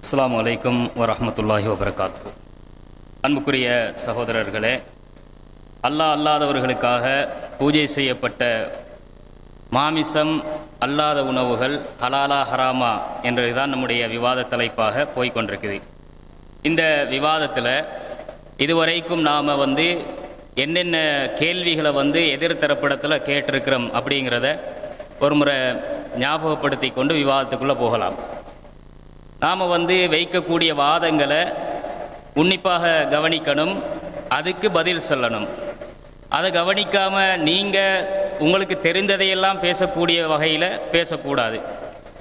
அஸ்ஸலாமு அலைக்கும் வரஹ்மத்துல்லாஹி வபரகாத்து. அன்புக்குரிய சகோதரர்களே, அல்லாஹ் அல்லாதவர்களுக்காக பூஜை செய்யப்பட்ட மாமிசம் அல்லாத உணவுகள் ஹலாலா ஹராமா என்றதுதான் நம்முடைய விவாத தலைப்பாக போய்கொண்டிருக்குது. இந்த விவாதத்தில் இதுவரைக்கும் நாம் என்னென்ன கேள்விகளை எதிர்த்தரப்பிடத்தில் கேட்டிருக்கிறோம் அப்படிங்கிறத ஒரு முறை ஞாபகப்படுத்தி கொண்டு விவாதத்துக்குள்ளே போகலாம். நாம் வைக்கக்கூடிய வாதங்களை உன்னிப்பாக கவனிக்கணும், அதுக்கு பதில் சொல்லணும். அதை கவனிக்காமல் நீங்கள் உங்களுக்கு தெரிந்ததையெல்லாம் பேசக்கூடிய வகையில் பேசக்கூடாது.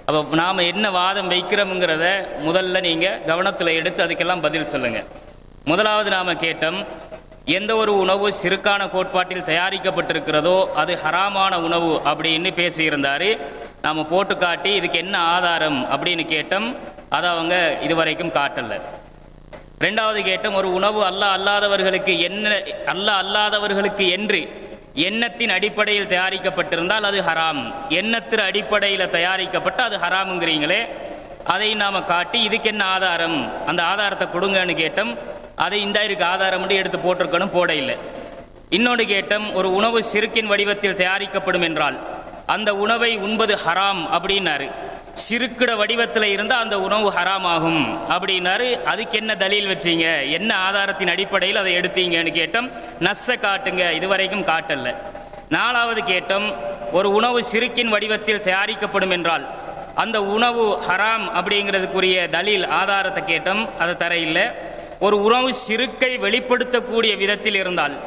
அப்போ நாம் என்ன வாதம் வைக்கிறோம்ங்கிறத முதல்ல நீங்கள் கவனத்தில் எடுத்து அதுக்கெல்லாம் பதில் சொல்லுங்கள். முதலாவது நாம் கேட்டோம், எந்த ஒரு உணவு சிறுக்கான கோட்பாட்டில் தயாரிக்கப்பட்டிருக்கிறதோ அது ஹராமான உணவு அப்படின்னு பேசியிருந்தார். நாம் போட்டு காட்டி இதுக்கு என்ன ஆதாரம் அப்படின்னு கேட்டோம். அதை அவங்க இதுவரைக்கும் காட்டலை. ரெண்டாவது கேட்டோம், ஒரு உணவு அல்லாஹ் அல்லாதவர்களுக்கு என்று எண்ணத்தின் அடிப்படையில் தயாரிக்கப்பட்டிருந்தால் அது ஹராம், எண்ணத்தின் அடிப்படையில் தயாரிக்கப்பட்ட அது ஹராமுங்கிறீங்களே, அதை நாம் காட்டி இதுக்கு என்ன ஆதாரம், அந்த ஆதாரத்தை கொடுங்கன்னு கேட்டோம். அதை இந்த இருக்கு ஆதாரம் எடுத்து போட்டிருக்கணும், போட இல்லை. இன்னொன்று கேட்டோம், ஒரு உணவு சிறுக்கின் வடிவத்தில் தயாரிக்கப்படும் என்றால் அந்த உணவை உண்பது ஹராம் அப்படின்னாரு. சிறுக்கிட வடிவத்தில் இருந்தால் அந்த உணவு ஹராம் ஆகும் அப்படின்னாரு. அதுக்கு என்ன தலீல் வச்சீங்க, என்ன ஆதாரத்தின் அடிப்படையில் அதை எடுத்தீங்கன்னு கேட்டோம். நஸ்ஸை காட்டுங்க, இதுவரைக்கும் காட்டல. நாலாவது கேட்டோம், ஒரு உணவு சிறுக்கின் வடிவத்தில் தயாரிக்கப்படும் என்றால் அந்த உணவு ஹராம் அப்படிங்கிறதுக்குரிய தலீல் ஆதாரத்தை கேட்டோம். அதை தர இல்லை. ஒரு உணவு சிறுக்கை வெளிப்படுத்தக்கூடிய விதத்தில் இருந்தால்,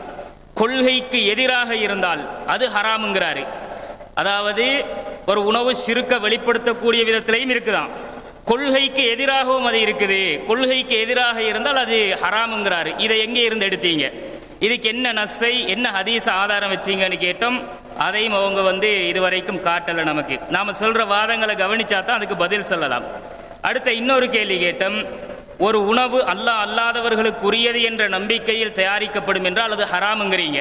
கொள்கைக்கு எதிராக இருந்தால் அது ஹராமுங்கிறாரு. அதாவது ஒரு உணவு சிறுக்க வெளிப்படுத்தக்கூடிய விதத்திலையும் இருக்குதான், கொள்கைக்கு எதிராகவும் அது இருக்குது. கொள்கைக்கு எதிராக இருந்தால் அது ஹராமுங்கிறாரு. இதை எங்கே இருந்து எடுத்தீங்க, இதுக்கு என்ன நஸ்ஸை என்ன ஹதீஸ் ஆதாரம் வச்சீங்கன்னு கேட்டோம். அதையும் அவங்க இதுவரைக்கும் காட்டலை. நமக்கு நாம் சொல்கிற வாதங்களை கவனிச்சா தான் அதுக்கு பதில் சொல்லலாம். அடுத்த இன்னொரு கேள்வி கேட்டோம், ஒரு உணவு அல்லாஹ் அல்லாதவர்களுக்குரியது என்ற நம்பிக்கையில் தயாரிக்கப்படும் என்றால் அது ஹராமுங்கிறீங்க.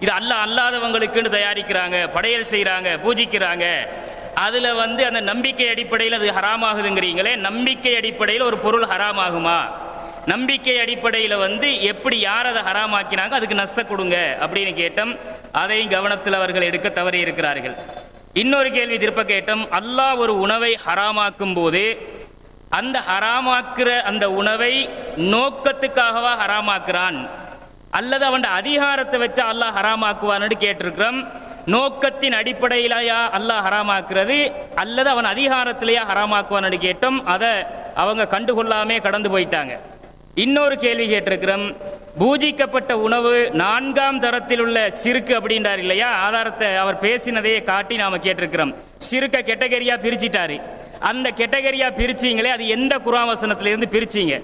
இது அல்லாஹ் அல்லாதவங்களுக்குன்னு தயாரிக்கிறாங்க, படையல் செய்கிறாங்க, பூஜிக்கிறாங்க, அதில் அந்த நம்பிக்கை அடிப்படையில் அது ஹராமாகுதுங்கிறீங்களே, நம்பிக்கை அடிப்படையில் ஒரு பொருள் ஹராமாகுமா? நம்பிக்கை அடிப்படையில் எப்படி யார் அதை ஹராமாக்கினாங்க, அதுக்கு நஸ்ஸை கொடுங்க அப்படின்னு கேட்டோம். அதையும் கவனத்தில் அவர்கள் எடுக்க தவறி இருக்கிறார்கள். இன்னொரு கேள்வி திருப்ப கேட்டோம், அல்லாஹ் ஒரு உணவை ஹராமாக்கும் போது அந்த ஹராமாக்குற அந்த உணவை நோக்கத்துக்காகவா ஹராமாக்குறான், அல்லது அவன் அதிகாரத்தை வச்சு அல்லாஹ் ஹராமாக்குவான்னு கேட்டிருக்கிறோம். நோக்கத்தின் அடிப்படையிலையா அல்லாஹ் ஹராமாக்குறது, அல்லது அவன் அதிகாரத்திலேயா ஹராமாக்குவான்னு கேட்டோம். அதை அவங்க கண்டுகொள்ளாமே கடந்து போயிட்டாங்க. இன்னொரு கேள்வி கேட்டிருக்கிறோம், பூஜிக்கப்பட்ட உணவு 4ஆம் தரத்தில் உள்ள சிறுக்கு அப்படின்றார் இல்லையா, ஆதாரத்தை அவர் பேசினதையே காட்டி நாம் கேட்டிருக்கிறோம். சிறுக்க கேட்டகரியா பிரிச்சிட்டாரு. அந்த கேட்டகரியா பிரிச்சிங்களே, அது எந்த குர்ஆன் வசனத்திலிருந்து பிரிச்சிங்க,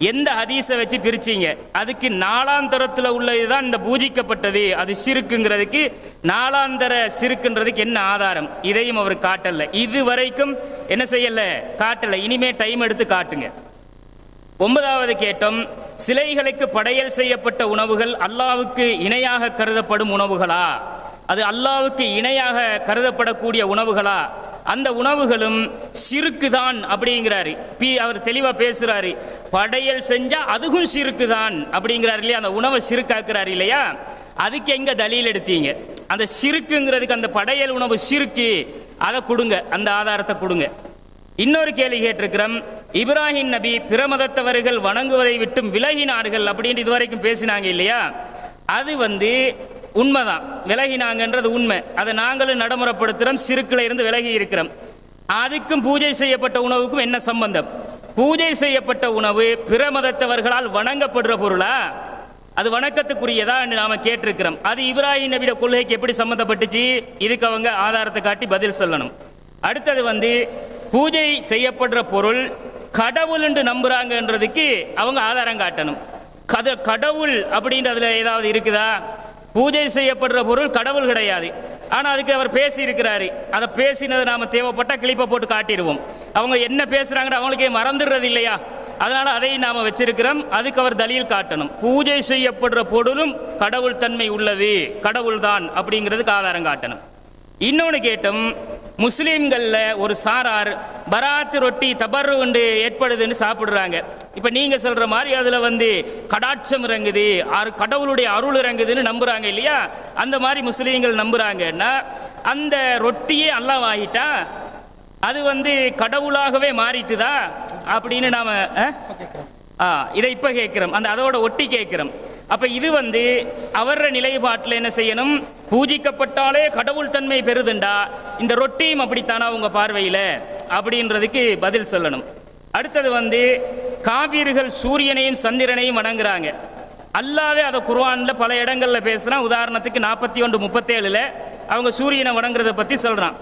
எந்த ஹதீஸை வச்சு பிரிச்சிங்க? அதுக்கு 4ஆம் தரத்தில் உள்ளதுதான் இந்த பூஜிக்கப்பட்டது, அது சிறுக்குங்கிறதுக்கு 4ஆம் தர சிறுக்குன்றதுக்கு என்ன ஆதாரம்? இதையும் அவர் காட்டல. இதுவரைக்கும் என்ன செய்யல, காட்டல. இனிமே டைம் எடுத்து காட்டுங்க. 9வது கேட்டோம், சிலைகளுக்கு படையல் செய்யப்பட்ட உணவுகள் அல்லாஹ்வுக்கு இணையாக கருதப்படும் உணவுகளா, அது அல்லாஹ்வுக்கு இணையாக கருதப்படக்கூடிய உணவுகளா? அந்த உணவுகளும் சிறுக்கு தான் அப்படிங்கிறாரு. அவர் தெளிவாக பேசுகிறாரு. படையல் செஞ்சால் அதுவும் சிறுக்கு தான் அப்படிங்கிறாரு இல்லையா, அந்த உணவை சிறுக்காக்குறாரு இல்லையா. அதுக்கு எங்கே தலீல் எடுத்தீங்க? அந்த சிறுக்குங்கிறதுக்கு அந்த படையல் உணவு சிறுக்கு, அதை கொடுங்க, அந்த ஆதாரத்தை கொடுங்க. இன்னொரு கேள்வி கேட்டிருக்கிறோம், இப்ராஹிம் நபி பிற மதத்தவர்கள் வணங்குவதை விட்டும் விலகினார்கள் அப்படின்ட்டு இதுவரைக்கும் பேசினாங்க இல்லையா. அது உண்மைதான், விலகினாங்கன்றது உண்மை. அதை நாங்களும் நடைமுறைப்படுத்துகிறோம், சிறுக்கில் இருந்து விலகி இருக்கிறோம். அதுக்கும் பூஜை செய்யப்பட்ட உணவுக்கும் என்ன சம்பந்தம்? பூஜை செய்யப்பட்ட உணவு பிற மதத்தவர்களால் வணங்கப்படுற பொருளா, அது வணக்கத்துக்குரியதா என்று நாம் கேட்டிருக்கிறோம். அது இப்ராஹிம் நபியோட கொள்கைக்கு எப்படி சம்மந்தப்பட்டுச்சு? இதுக்கு அவங்க ஆதாரத்தை காட்டி பதில் சொல்லணும். அடுத்தது பூஜை செய்யப்படுற பொருள் கடவுள் என்று நம்புறாங்கன்றதுக்கு அவங்க ஆதாரம் காட்டணும். கடவுள் அப்படின்றதுல ஏதாவது இருக்குதா? பூஜை செய்யப்படுற பொருள் கடவுள் கிடையாது. ஆனால் அதுக்கு அவர் பேசி இருக்கிறாரு. அதை பேசினது நாம் தேவைப்பட்டால் கிளிப்பை போட்டு காட்டிடுவோம். அவங்க என்ன பேசுகிறாங்கன்னு அவங்களுக்கே மறந்துடுறது இல்லையா, அதனால் அதை நாம் வச்சிருக்கிறோம். அதுக்கு அவர் தலீல் காட்டணும். பூஜை செய்யப்படுற பொருளும் கடவுள் தன்மை உள்ளது, கடவுள் தான் அப்படிங்கிறதுக்கு ஆதாரம் காட்டணும். இன்னொன்று கேட்டோம், முஸ்லீம்களில் ஒரு சாரார் பராத்து ரொட்டி தபர்ரு உண்டு ஏற்படுதுன்னு சாப்பிட்றாங்க. இப்போ நீங்கள் சொல்கிற மாதிரி அதில் கடாட்சம் இறங்குது, கடவுளுடைய அருள் இறங்குதுன்னு நம்புகிறாங்க இல்லையா? அந்த மாதிரி முஸ்லீம்கள் நம்புகிறாங்கன்னா அந்த ரொட்டியே அல்லாஹ் ஆகிட்டா அது கடவுளாகவே மாறிட்டுதா அப்படின்னு நாம் இதை இப்போ கேட்குறோம், அதோட ஒட்டி கேட்குறோம். அப்போ இது அவர நிலைப்பாட்டில் என்ன செய்யணும்? பூஜிக்கப்பட்டாலே கடவுள் தன்மை பெறுதுண்டா இந்த ரொட்டியும் அப்படித்தானா உங்கள் பார்வையில் அப்படின்றதுக்கு பதில் சொல்லணும். அடுத்தது காவிர்கள் சூரியனையும் சந்திரனையும் வணங்குறாங்க. அல்லாவே அதை குர்ஆனில் பல இடங்களில் பேசுகிறான். உதாரணத்துக்கு 41:37 அவங்க சூரியனை வணங்குறதை பற்றி சொல்கிறான்.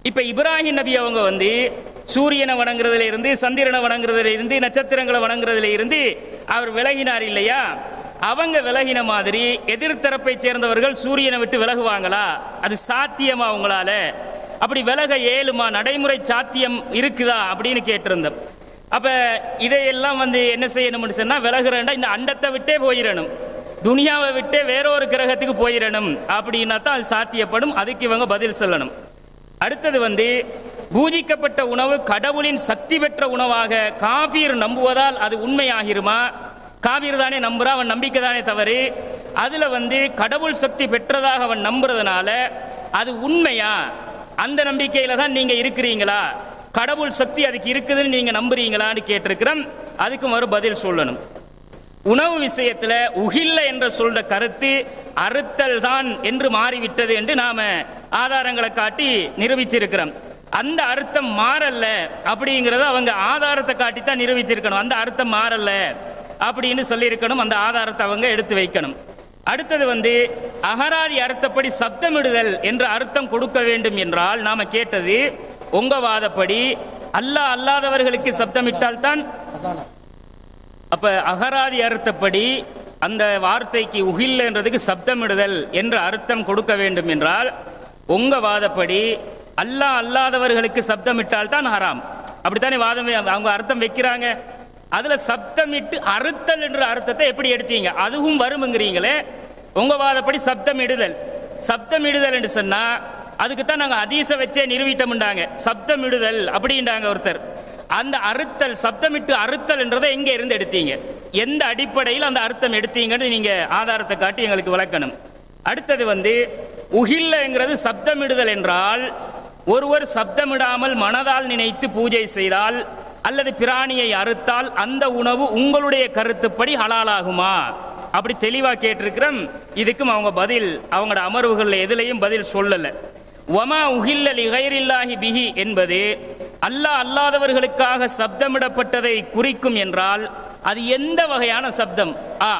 இப்போ இப்ராஹிம் நபி அவங்க சூரியனை வணங்குறதுல இருந்து, சந்திரனை வணங்குறதுல இருந்து, நட்சத்திரங்களை வணங்குறதுல இருந்து அவர் விலகினார் இல்லையா? அவங்க விலகின மாதிரி எதிர்த்தரப்பை சேர்ந்தவர்கள் சூரியனை விட்டு விலகுவாங்களா? அது சாத்தியமா அவங்களால? அப்படி விலக ஏழுமா? நடைமுறை சாத்தியம் இருக்குதா அப்படின்னு கேட்டிருந்தோம். அப்போ இதையெல்லாம் என்ன செய்யணும்னு சொன்னால், விலகுறேன்டா இந்த அண்டத்தை விட்டே போயிடணும், துனியாவை விட்டே வேறொரு கிரகத்துக்கு போயிடணும் அப்படின்னா தான் அது சாத்தியப்படும். அதுக்கு இவங்க பதில் சொல்லணும். அடுத்தது பூஜிக்கப்பட்ட உணவு கடவுளின் சக்தி பெற்ற உணவாக காபீர் நம்புவதால் அது உண்மையாகிருமா? காபீர் தானே நம்புறா, அவன் நம்பிக்கை தானே தவறு. அதில் கடவுள் சக்தி பெற்றதாக அவன் நம்புறதுனால அது உண்மையா? அந்த நம்பிக்கையில தான் நீங்க இருக்கிறீங்களா? கடவுள் சக்தி அதுக்கு இருக்குதுன்னு நீங்க நம்புறீங்களான்னு கேட்டிருக்கிறோம். அதுக்கு மறு பதில் சொல்லணும். உணவு விஷயத்தில் உகில்ல என்ற சொல்ற கருத்து அறுத்தல் தான் என்று மாறிவிட்டது என்று நாம ஆதாரங்களை காட்டி நிரூபிச்சிருக்கிறோம். அந்த அர்த்தம் மாறல்ல அப்படிங்கிறத அவங்க ஆதாரத்தை காட்டித்தான் நிரூபிச்சிருக்கணும். அந்த அர்த்தம் மாறல்ல அப்படின்னு சொல்லியிருக்கணும். அந்த ஆதாரத்தை அவங்க எடுத்து வைக்கணும். அடுத்தது அகராதி அர்த்தப்படி சப்தமிடுதல் என்ற அர்த்தம் கொடுக்க வேண்டும் என்றால் நாம கேட்டது, உங்க வாதப்படி அல்லாஹ் அல்லாதவர்களுக்கு சப்தமிட்டால் தான், அப்ப அகராதி அர்த்தப்படி அந்த வார்த்தைக்கு உகில் என்றதுக்கு சப்தமிடுதல் என்ற அர்த்தம் கொடுக்க வேண்டும் என்றால் உங்க வாதப்படி அல்லாஹ் அல்லாதவர்களுக்கு சப்தமிட்டால் தான் ஹராம், அப்படித்தானே வாதம் அவங்க அர்த்தம் வைக்கிறாங்க. அதுல சப்தமிட்டு அறுத்தல் என்ற அர்த்தத்தை எப்படி எடுத்தீங்க? அதுவும் வரும்ங்கிறீங்களே. உங்க வாதப்படி சப்தமிடுதல், சப்தமிடுதல் என்று சொன்னா அதுக்குத்தான் நாங்கள் ஹதீஸை வச்சே நிரூபிட்டோம்ண்டாங்க. சப்தமிடுதல் அப்படின்றாங்க ஒருத்தர். அந்த அறுத்தல், சப்தமிட்டு அறுத்தல் என்றதை எங்கே இருந்து எடுத்தீங்க? எந்த அடிப்படையில் அந்த அர்த்தம் எடுத்தீங்கன்னு நீங்க ஆதாரத்தை காட்டி எங்களுக்கு விளக்கணும். அடுத்தது உகில்லங்கிறது சப்தமிடுதல் என்றால் ஒருவர் சப்தமிடாமல் மனதால் நினைத்து பூஜை செய்தால் அல்லது பிராணியை அறுத்தால் அந்த உணவு உங்களுடைய கருத்துப்படி ஹலாலாகுமா? அப்படி தெளிவா கேட்டிருக்கிறோம். இதுக்கும் அவங்க பதில் அவங்களோட அமர்வுகளில் எதுலையும் பதில் சொல்லலை. வமா உகில்ல லிகைரில்லாஹி பிஹி என்பது அல்லாஹ் அல்லாதவர்களுக்காக சப்தமிடப்பட்டதை குறிக்கும் என்றால் அது எந்த வகையான சப்தம்? ஆ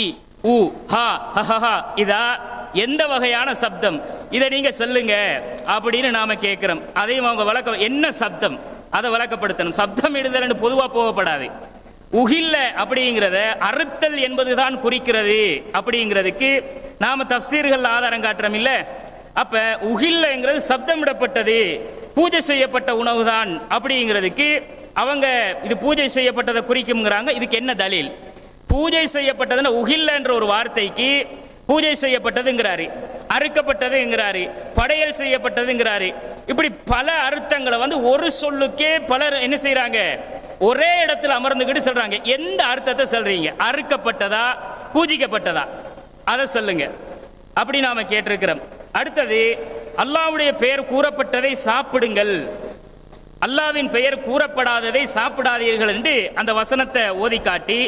இ உ ஹா ஹஹா இதா எந்த வகையான சப்தம்? இதை நீங்க சொல்லுங்க அப்படின்னு நாம கேட்கிறோம். அதையும் அவங்க விளக்க, என்ன சப்தம் அதை விளக்கப்படுத்தணும். சப்தம் இடுதல் பொதுவாக போகப்படாது. உகில்ல அப்படிங்கிறத அறுத்தல் என்பதுதான் குறிக்கிறது அப்படிங்கிறதுக்கு நாம தஃசீர்கள் ஆதாரம் காட்டுறோம் இல்ல. அப்ப உகில்லங்கிறது சப்தமிடப்பட்டது, பூஜை செய்யப்பட்ட உணவு தான் அப்படிங்கிறதுக்கு அவங்க இது பூஜை செய்யப்பட்டதை குறிக்கும்ங்கிறாங்க. இதுக்கு என்ன தலீல்? பூஜை செய்யப்பட்டதுன்னா உகில்ல என்ற ஒரு வார்த்தைக்கு பூஜை செய்யப்பட்டதுங்கிறாரு, அறுக்கப்பட்டதுங்கிறாரு, படையல் செய்யப்பட்டதுங்கிறாரு. இப்படி பல அர்த்தங்களை ஒரு சொல்லுக்கே பலர் என்ன செய்யறாங்க, ஒரே இடத்துல அமர்ந்துகிட்டு சொல்றாங்க. எந்த அர்த்தத்தை சொல்றீங்க? அறுக்கப்பட்டதா பூஜிக்கப்பட்டதா அதை சொல்லுங்க அப்படி நாம கேட்டிருக்கிறோம். அடுத்தது அல்லாஹ்வுடைய பெயர் கூறப்பட்டதை சாப்பிடுங்கள், அல்லாஹ்வின் பெயர் கூறப்படாததை சாப்பிடாதீர்கள் என்று அந்த வசனத்தை ஓதி காட்டி,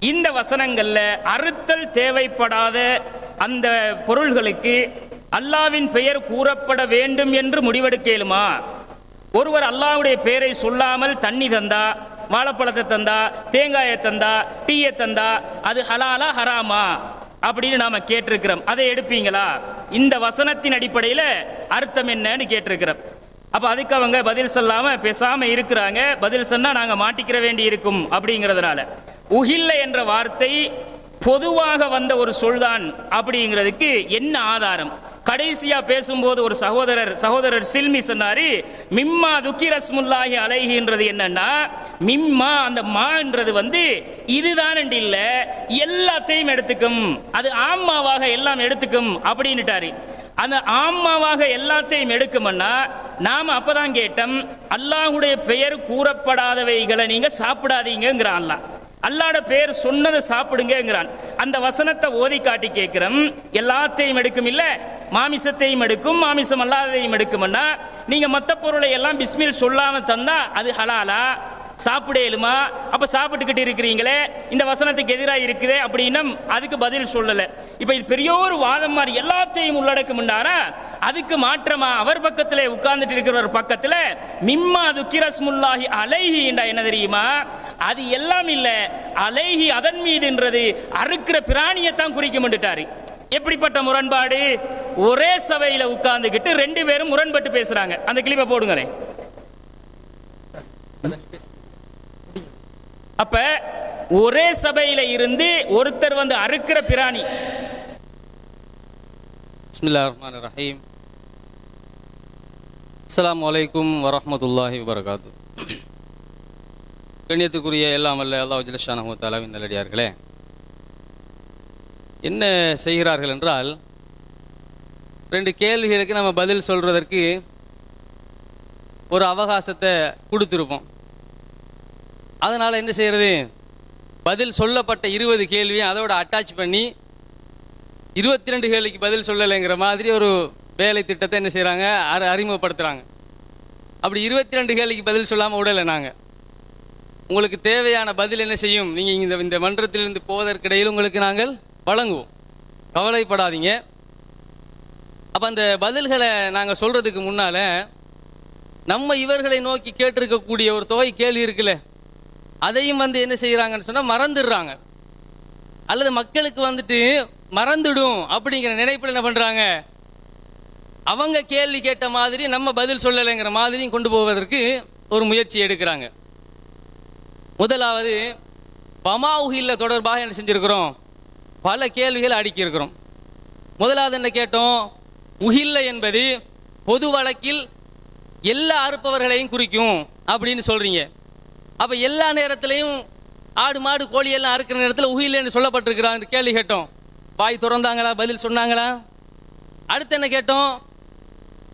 இந்த வசனங்கள்ல அறுத்தல் தேவைப்படாத அந்த பொருள்களுக்கு அல்லாஹ்வின் பெயர் கூறப்பட வேண்டும் என்று முடிவெடுக்கலுமா? ஒருவர் அல்லாஹ்வுடைய பெயரை சொல்லாமல் தண்ணி தந்தா, வாழைப்பழத்தை தந்தா, தேங்காயை தந்தா, டீயை தந்தா அது ஹலாலா ஹராமா அப்படின்னு நாம கேட்டிருக்கிறோம். அதை எடுப்பீங்களா? இந்த வசனத்தின் அடிப்படையில் அர்த்தம் என்னன்னு கேட்டிருக்கிறோம். அப்ப அதுக்கு அவங்க பதில் சொல்லாம பேசாம இருக்கிறாங்க. பதில் சொன்னா நாங்க மாட்டிக்கிற வேண்டி இருக்கும் அப்படிங்கிறதுனால உகில்ல என்ற வார்த்தை பொதுவாக வந்த ஒரு சொல்தான் அப்படிங்கிறதுக்கு என்ன ஆதாரம்? கடைசியா பேசும்போது ஒரு சகோதரர் சில்மி சொன்னாரு, மிம்மா துக்கிரஸ்முல்லாஹி அலைஹின்றது என்னன்னா, மிம்மா அந்த மான்றது இதுதான் இல்ல எல்லாத்தையும் எடுத்துக்கும், அது ஆம்மாவாக எல்லாம் எடுத்துக்கும் அப்படின்னுட்டாரு. அந்த ஆன்மாவாக எல்லாத்தையும் எடுக்குமன்னா நாம் அப்பதான் கேட்டோம், அல்லாஹுடைய பெயர் கூறப்படாதவைகளை நீங்க சாப்பிடாதீங்கிறான் அல்லாஹ். அல்லாட பேர் சொன்னதை சாப்பிடுங்கிறான். அந்த வசனத்தை ஓதி காட்டி கேட்கிறோம், எல்லாத்தையும் எடுக்கும் இல்ல, மாமிசத்தையும் எடுக்கும், மாமிசம் அல்லாததையும் எடுக்கும்னா நீங்க மற்ற பொருளை எல்லாம் பிஸ்மில் சொல்லாம தந்தா அது ஹலாலா, சாப்பிடலுமா? அப்ப சாப்பிட்டுக்கிட்டு இருக்கிறீங்களே, இந்த வசனத்துக்கு எதிராக இருக்குதே அப்படின்னா அதுக்கு பதில் சொல்லல. இப்ப இது பெரிய ஒரு வாதம் மாதிரி எல்லாத்தையும் உள்ளடக்கும்னாரா, அதுக்கு மாற்றமா அவர் பக்கத்துல உட்கார்ந்துட்டு இருக்கிறவர் பக்கத்துல மிம்மா துக்கிரஸ்முல்லாஹி அலைஹி என்றா என்ன தெரியுமா? அது எல்லாம் இல்ல, அலைஹி அதன் மீதுன்றது அறுக்கிற பிராணியத்தான் குறிக்கும்ட்டாரு. எப்படிப்பட்ட முரண்பாடு! ஒரே சபையில உட்கார்ந்துகிட்டு ரெண்டு பேரும் முரண்பட்டு பேசுறாங்க. அந்த கிளிப்பை போடுங்களேன். அப்ப ஒரே சபையில இருந்து ஒருத்தர் வந்து அறுக்கிற பிராணி. பிஸ்மில்லாஹிர் ரஹ்மானிர் ரஹீம். அஸ்ஸலாமு அலைக்கும் வரஹ்மத்துல்லாஹி வபரகாத்துஹு. கண்ணியத்துக்குரிய எல்லாம் வல்ல அல்லாஹ் ஜல்ல ஷானஹு வ தஆலாவின் நல்லடியார்களே, என்ன செய்கிறார்கள் என்றால், ரெண்டு கேள்விகளுக்கு நம்ம பதில் சொல்றதற்கு ஒரு அவகாசத்தை கொடுத்துருப்போம். அதனால் என்ன செய்கிறது, பதில் சொல்லப்பட்ட 20 கேள்வியை அதோட அட்டாச் பண்ணி 22 கேள்விக்கு பதில் சொல்லலைங்கிற மாதிரி ஒரு வேலை திட்டத்தை என்ன செய்கிறாங்க, அறிமுகப்படுத்துகிறாங்க. அப்படி 22 கேள்விக்கு பதில் சொல்லாமல் விடலை. நாங்கள் உங்களுக்கு தேவையான பதில் என்ன செய்யும், நீங்கள் இந்த மன்றத்திலிருந்து போவதற்கிடையில் உங்களுக்கு நாங்கள் வழங்குவோம், கவலைப்படாதீங்க. அப்போ அந்த பதில்களை நாங்கள் சொல்கிறதுக்கு முன்னால் நம்ம இவர்களை நோக்கி கேட்டிருக்கக்கூடிய ஒரு தொகை கேள்வி இருக்குல்ல, அதையும் வந்து என்ன செய்கிறாங்கன்னு சொன்னால் மறந்துடுறாங்க. அல்லது மக்களுக்கு வந்துட்டு மறந்துடும் அப்படிங்கிற நினைப்பில் என்ன பண்ணுறாங்க, அவங்க கேள்வி கேட்ட மாதிரி நம்ம பதில் சொல்லலைங்கிற மாதிரியும் கொண்டு போவதற்கு ஒரு முயற்சி எடுக்கிறாங்க. முதலாவது வமா உஹில்ல தொடர்பாக என்ன செஞ்சுருக்கிறோம், பல கேள்விகள் அடுக்கியிருக்கிறோம். முதலாவது என்ன கேட்டோம், உஹில்ல என்பது பொது வழக்கில் எல்லா அறுப்பவர்களையும் குறிக்கும் அப்படின்னு சொல்கிறீங்க. அப்போ எல்லா நேரத்திலையும் ஆடு மாடு கோழி எல்லாம் அறுக்கிற நேரத்தில் உஹில்ல சொல்லப்பட்டிருக்கிறான் கேள்வி கேட்டோம். வாய் திறந்தாங்களா, பதில் சொன்னாங்களா? அடுத்து என்ன கேட்டோம்,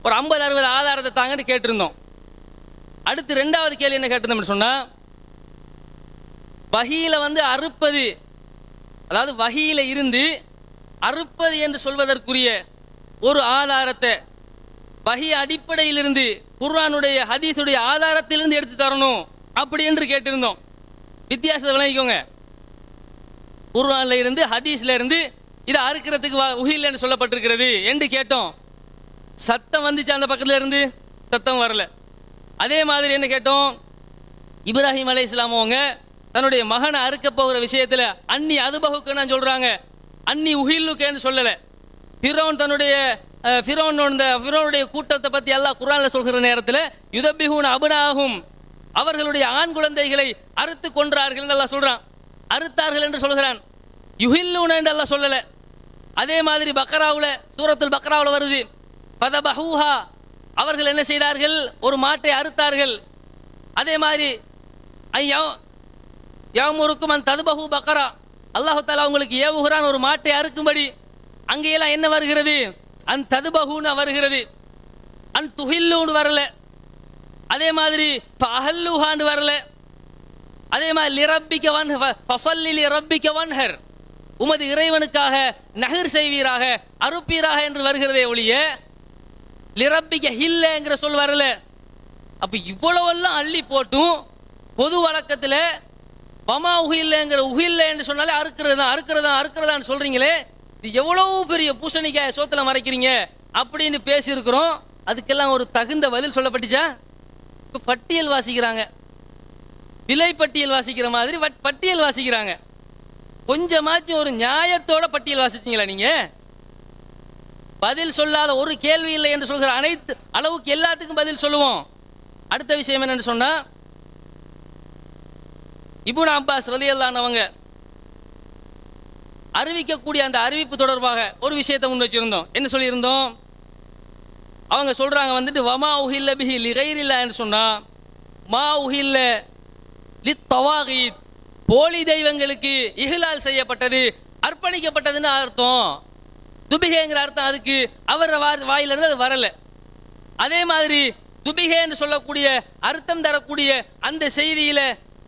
ஒரு 50-60 ஆதாரத்தை தாங்கன்னு கேட்டிருந்தோம். அடுத்து ரெண்டாவது கேள்வி என்ன கேட்டிருந்தோம்னு சொன்னால், வஹீல வந்து அறுப்பது, அதாவது வஹீல இருந்து அறுப்பது என்று சொல்வதற்குரிய ஒரு ஆதாரத்தை வஹி அடிப்படையிலிருந்து குர்ஆனுடைய ஹதீஸுடைய ஆதாரத்திலிருந்து எடுத்து தரணும் அப்படி என்று கேட்டிருந்தோம். வித்தியாசத்தை விளங்கிக்கோங்க. குர்ஆன்ல இருந்து ஹதீஸ்ல இருந்து இதை அறுக்கிறதுக்கு உஹில் என்று சொல்லப்பட்டிருக்கிறது என்று கேட்டோம். சத்தம் வந்துச்சு அந்த பக்கத்துல இருந்து, சத்தம் வரல. அதே மாதிரி என்ன கேட்டோம், இப்ராஹிம் அலைஹிஸ்ஸலாம் அவங்க தன்னுடைய மகனை அறுக்க போகிற விஷயத்துல அன்னி அதுபகுக்குன்னு சொல்றாங்க, அன்னி உஹில்லுக்கேன்னு சொல்லல. ஃபிரௌன் தன்னுடைய ஃபிரௌனுடைய கூட்டத்தை பத்தி அல்லாஹ் குர்ஆன்ல சொல்கிற நேரத்தில் யுதபிஹூன அப்னாஹும், அவர்களுடைய ஆண் குழந்தைகளை அறுத்து கொன்றார்கள் அல்லாஹ் சொல்றான். அறுத்தார்கள் என்று சொல்கிறான், யுஹில்லூன என்று அல்லாஹ் சொல்லல. அதே மாதிரி பக்ராவுல, சூரத்துல் பக்ராவுல வருது, ஃபதபஹூஹா, அவர்கள் என்ன செய்தார்கள், ஒரு மாட்டை அறுத்தார்கள். அதே மாதிரி யமுருக்கும் அன் ததுபஹு பக்ரா, அல்லாஹ் தஆலா உங்களுக்கு ஏவுகிறான் ஒரு மாட்டை அறுக்கும்படி. அங்கேயெல்லாம் என்ன வருகிறது, அன் ததுபஹுன்னு வருகிறது, அன் துஹில்லூன்னு வரல. அதே மாதிரி ஃபஅஹல்லுஹான்னு வரல. அதே மாதிரி லிரப்பிக்க வன்ஹர், ஃபஸல்லி லிரப்பிக்க வன்ஹர், உமது இறைவனுக்காக நஹர் செய்வீராக, அறுப்பீராக என்று வருகிறதே ஒழிய லிரப்பிக்க ஹில்லங்கிற சொல் வரல. அப்ப இவ்வளவெல்லாம் அள்ளி போட்டும் பொது வழக்கத்தில் வமா உஹில்லங்கிற உஹில்ல என்று சொன்னாலே அறுக்கிறதான்னு சொல்றீங்களே, இது எவ்வளவு பெரிய பூசணிக்காய் சோத்துல மறைக்கிறீங்க அப்படின்னு பேசியிருக்கிறோம். அதுக்கெல்லாம் ஒரு தகுந்த பதில் சொல்லப்பட்டுச்சா? இப்போ பட்டியல் வாசிக்கிறாங்க, விலை பட்டியல் வாசிக்கிற மாதிரி பட்டியல் வாசிக்கிறாங்க. கொஞ்சமாச்சும் ஒரு நியாயத்தோட பட்டியல் வாசிச்சீங்களா நீங்க? பதில் சொல்லாத ஒரு கேள்வி இல்லை என்று சொல்கிற அனைத்து அளவுக்கு எல்லாத்துக்கும் பதில் சொல்லுவோம். அடுத்த விஷயம் என்னன்னு சொன்னா, இப்னு அப்பாஸ் ரலியல்லாஹு அன்ஹு அவங்க அறிவிக்கக்கூடிய அந்த அறிவிப்பு தொடர்பாக ஒரு விஷயத்தை முன் வச்சிருந்தோம். என்ன சொல்லியிருந்தோம், அவங்க சொல்றாங்க வந்துட்டு வமா உஹில்ல பிஹி லிகைரில்லா என்று சொன்னா, மா உஹில்ல லித்தவாகீத், போலி தெய்வங்களுக்கு இஹ்லால் செய்யப்பட்டது, அர்ப்பணிக்கப்பட்டதுன்னு அர்த்தம். துபிகேங்கிற அர்த்தம் அதுக்கு அவர் வாயிலிருந்து அது வரல. அதே மாதிரி துபிகே என்று சொல்லக்கூடிய அர்த்தம் தரக்கூடிய அந்த செய்தியில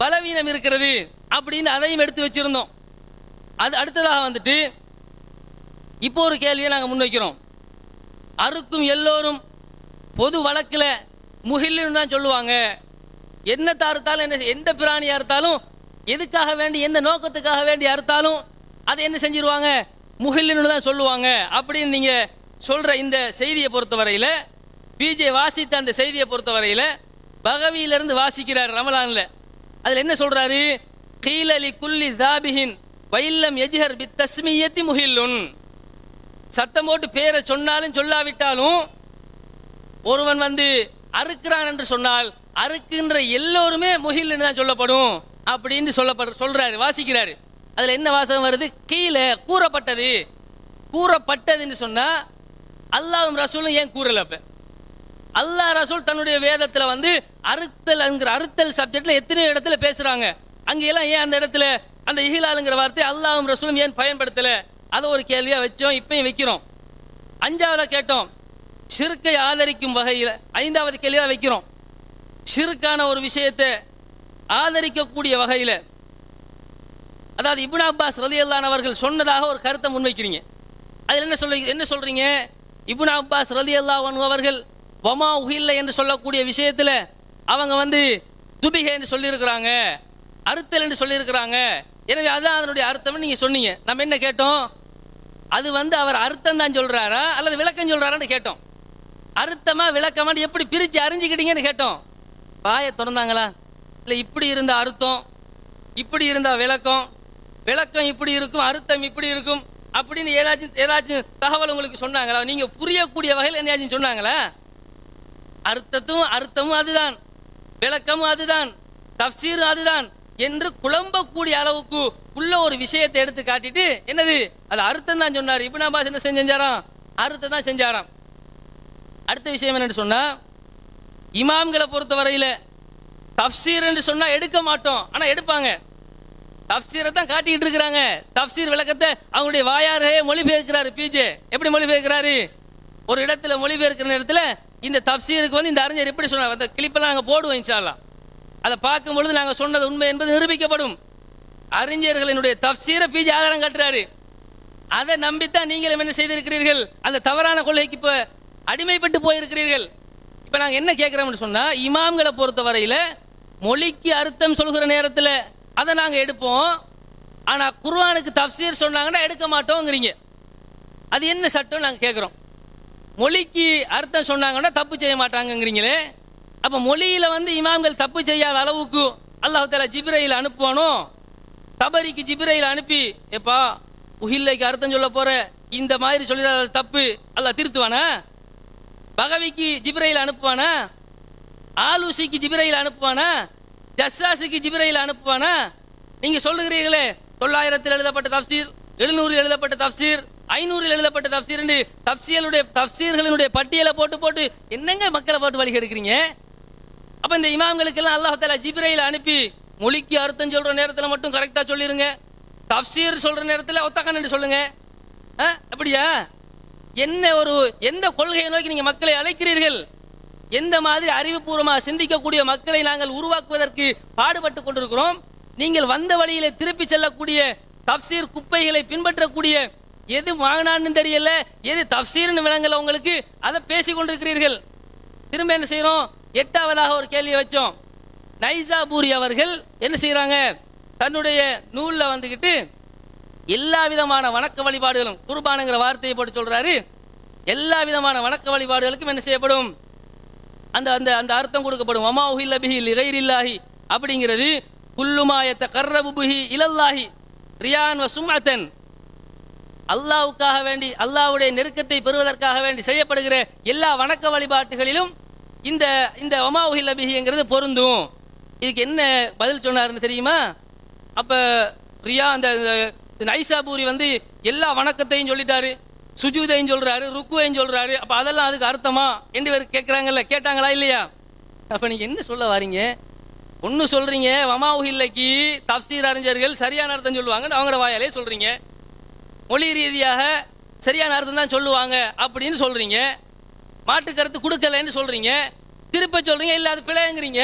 பலவீனம் இருக்கிறது அப்படின்னு அதையும் எடுத்து வச்சிருந்தோம். அது அடுத்ததாக வந்துட்டு இப்போ ஒரு கேள்வியை நாங்கள் முன்வைக்கிறோம். அறுக்கும் எல்லோரும் பொது வழக்கில் முஹில்லுன்னு தான் சொல்லுவாங்க. என்ன அறுத்தாலும் என்ன, எந்த பிராணியா அறுத்தாலும், எதுக்காக வேண்டி எந்த நோக்கத்துக்காக வேண்டி அறுத்தாலும் அதை என்ன செஞ்சிருவாங்க, முஹில்லுன்னு தான் சொல்லுவாங்க அப்படின்னு நீங்க சொல்ற இந்த செய்தியை பொறுத்தவரையில், பிஜே வாசித்த அந்த செய்தியை பொறுத்தவரையில் பகவியிலிருந்து வாசிக்கிறார் ரமலான்ல. அதில் என்ன சொல்றாரு, கீலலி குல்லி தாபிஹின் வைல்லம் எஜ்ஹர் பி தஸ்மியத்தி முஹில்லுன். சத்தம் போட்டு பேரை சொன்னாலும் சொல்லாவிட்டாலும் ஒருவன் வந்து அறுக்கிறான் என்று சொன்னால் அறுக்கின்ற எல்லோருமே முஹில்லுன்னு தான் சொல்லப்படும் அப்படின்னு சொல்றாரு, வாசிக்கிறாரு. அதுல என்ன வாசகம் வருது, கீழே கூறப்பட்டது. கூறப்பட்டதுன்னு சொன்னா அல்லாஹ்வும் ரசூலும் ஏன் கூறல? அப்ப அல்லாஹ் ரசூல் தன்னுடைய வேதத்துல வந்து அறுத்தல் சப்ஜெக்ட்ல எத்தனையோ இடத்துல பேசுறாங்க. அங்கெல்லாம் ஏன் அந்த இடத்துல அந்த இஹ்லாலுங்கிற வார்த்தை அல்லாஹ்வும் ரசூலும் ஏன் பயன்படுத்தல? அதை ஒரு கேள்வியா வச்சோம், இப்பயும் வைக்கிறோம். அஞ்சாவதா கேட்டோம், ஷிர்கை ஆதரிக்கும் வகையில். ஐந்தாவது கேள்வியா வைக்கிறோம், ஷிர்கான ஒரு விஷயத்தை ஆதரிக்கக்கூடிய வகையில், அதாவது இப்னு அப்பாஸ் ரலியல்லாஹு அன்ஹு அவர்கள் சொன்னதாக ஒரு கருத்தை முன்வைக்கிறீங்க. அதில் என்ன சொல்றீங்க, இப்னு அப்பாஸ் ரலியல்லாஹு அன்ஹு அவர்கள் வமா உஹில்ல என்று சொல்லக்கூடிய விஷயத்தில் அவங்க வந்து துபிகை என்று சொல்லியிருக்கிறாங்க, அறுத்தல் என்று சொல்லியிருக்கிறாங்க. எனவே அதான் அதனுடைய அர்த்தம் நீங்க சொன்னீங்க. நம்ம என்ன கேட்டோம், அது வந்து அவர் அர்த்தம் தான் சொல்றாரா அல்லது விளக்கம் சொல்றாரான்னு கேட்டோம். அர்த்தமா விளக்கமான்னு எப்படி பிரிச்சு அறிஞ்சுக்கிட்டீங்கன்னு கேட்டோம். வாயை திறந்தாங்களா? இல்லை இப்படி இருந்த அர்த்தம், இப்படி இருந்த விளக்கம், விளக்கம் இப்படி இருக்கும், அர்த்தம் இப்படி இருக்கும் அப்படின்னு ஏதாச்சும் தகவல் உங்களுக்கு சொன்னாங்களா? நீங்க புரியக்கூடிய வகையில் என்னையாச்சும் சொன்னாங்களா? அர்த்தமும் அதுதான், விளக்கமும் அதுதான், தஃப்சீரும் அதுதான் என்று குழம்பக்கூடிய அளவுக்கு உள்ள ஒரு விஷயத்தை எடுத்து காட்டிட்டு என்னது அது அர்த்தம் தான் சொன்னார். இப்னு அப்பாஸ் என்ன செஞ்சாராம், அர்த்தம் தான் செஞ்சாராம். அடுத்த விஷயம் என்னன்னு சொன்னா, இமாம்களை பொறுத்த வரையில தஃப்சீர் என்று சொன்னா எடுக்க மாட்டோம், ஆனா எடுப்பாங்க. தஃப்சீரை தான் காட்டிக்கிட்டு இருக்கிறாங்க. தஃப்சீர் விளக்கத்தை அவங்களுடைய வாயாரே மொழிபெயர்க்கிறாரு பிஜே. எப்படி மொழிபெயர்க்கிறாரு, ஒரு இடத்துல மொழிபெயர்க்கிற நேரத்தில் இந்த தஃப்சீருக்கு வந்து இந்த அறிஞர் எப்படி சொன்னார், அந்த கிளிப்பெல்லாம் நாங்கள் போடுவோம் இன்ஷா அல்லாஹ். அதை பார்க்கும் பொழுது நாங்கள் சொன்னது உண்மை என்பது நிரூபிக்கப்படும். அறிஞர்களினுடைய தஃப்சீரை பிஜே ஆதாரம் காட்டுறாரு. அதை நம்பித்தான் நீங்களும் என்ன செய்திருக்கிறீர்கள், அந்த தவறான கொள்கைக்கு இப்போ அடிமைப்பட்டு போயிருக்கிறீர்கள். இப்போ நாங்கள் என்ன கேட்குறோம்னு சொன்னால், இமாம்களை பொறுத்த வரையில் மொழிக்கு அர்த்தம் சொல்கிற நேரத்தில் அதை நாங்கள் எடுப்போம், ஆனால் குர்ஆனுக்கு தஃப்சீர் சொன்னாங்கன்னா எடுக்க மாட்டோங்கிறீங்க. அது என்ன சட்டம் நாங்கள் கேட்குறோம். மொழிக்கு அர்த்தம் சொன்னாங்கன்னா தப்பு செய்ய மாட்டாங்கங்கிறீங்களே, அப்போ மொழியில் வந்து இமாம்கள் தப்பு செய்யாத அளவுக்கு அல்லாஹ் தஆலா ஜிப்ரையில் அனுப்புவானோ? தபரிக்கு ஜிப்ரையில் அனுப்பி எப்பா உஹில்லைக்கு அர்த்தம் சொல்ல போற இந்த மாதிரி சொல்லிடாத தப்பு அல்லாஹ் திருத்துவானா? பகவிக்கு ஜிப்ரையில் அனுப்புவானா? ஆலூசிக்கு ஜிப்ரையில் அனுப்புவானா? ஜஸ்ஸாஸுக்கு ஜிப்ரையில் அனுப்புவானா? நீங்க சொல்லுகிறீர்களே 900 எழுதப்பட்ட தஃப்சீர், 700 எழுதப்பட்ட தஃப்சீர், 500 எழுதப்பட்ட தஃப்சீர், தஃப்சீர்களினுடைய பட்டியலை போட்டு என்னங்க மக்களை போட்டு வழி எடுக்கிறீங்க? அப்ப இந்த இமாம்களுக்கெல்லாம் அல்லாஹ் தஆலா ஜிப்ரையில் அனுப்பி மொழிக்கு அர்த்தம் சொல்ற நேரத்தில் மட்டும் கரெக்டா சொல்லிருங்க, தஃப்சீர் சொல்ற நேரத்தில் ஒத்தக்கன்னு சொல்லுங்க. அப்படியா? எந்த கொள்கையை நோக்கி நீங்க மக்களை அழைக்கிறீர்கள்? எந்த மாதிரி அறிவுபூர்வமாக சிந்திக்கக்கூடிய மக்களை நாங்கள் உருவாக்குவதற்கு பாடுபட்டு கொண்டிருக்கிறோம். நீங்கள் வந்த வழியிலே திருப்பி செல்லக்கூடிய தஃப்சீர் குப்பைகளை பின்பற்றக்கூடிய, எது வாங்கினான்னு தெரியல, எது தஃப்சீர்னு விளங்கல உங்களுக்கு, அதை பேசி கொண்டிருக்கிறீர்கள். திரும்ப என்ன செய்யறோம், 8ஆவதாக ஒரு கேள்வியை வச்சோம். நைசாபூரி அவர்கள் என்ன செய்யறாங்க, தன்னுடைய நூலில் வந்துக்கிட்டு எல்லா விதமான வணக்க வழிபாடுகளும், குர்பானுங்கிற வார்த்தையை போட்டு சொல்றாரு, எல்லா விதமான வணக்க வழிபாடுகளுக்கும் என்ன செய்யப்படும், அந்த அந்த அந்த அர்த்தம் கொடுக்கப்படும். வமா உஹில்ல பிஹி லிகைரில்லாஹி அப்படிங்கிறது குல்லுமா யதகர்ரபு பிஹி இலல்லாஹி ரியான் வ சும்அத்தன், அல்லாஹ்வுக்காக வேண்டி, அல்லாஹ்வுடைய நெருக்கத்தை பெறுவதற்காக வேண்டி செய்யப்படுகிற எல்லா வணக்க வழிபாட்டுகளிலும் இந்த இந்த வமா உஹில்ல பிஹிங்கிறது பொருந்தும். இதுக்கு என்ன பதில் சொன்னாருன்னு தெரியுமா? அப்ப ரியா அந்த நைசாபூரி வந்து எல்லா வணக்கத்தையும் சொல்லிட்டாரு, சுஜூதையும் சொல்றாரு, ருக்குவையும் சொல்றாரு. அப்ப அதெல்லாம் அதுக்கு அர்த்தமா என்று பேர் கேட்கிறாங்கல்ல, கேட்டாங்களா இல்லையா? அப்ப நீங்க என்ன சொல்ல வாரீங்க? ஒன்னு சொல்றீங்க வமா உஹில்லைக்கு தஃப்சீர் அறிஞர்கள் சரியான அர்த்தம் சொல்லுவாங்கன்னு அவங்களோட வாயாலே சொல்றீங்க. மொழி ரீதியாக சரியான அர்த்தம் தான் சொல்லுவாங்க அப்படின்னு சொல்றீங்க. மாற்று கருத்து கொடுக்கலன்னு சொல்றீங்க. திருப்ப சொல்றீங்க இல்ல அது பிழைங்கிறீங்க.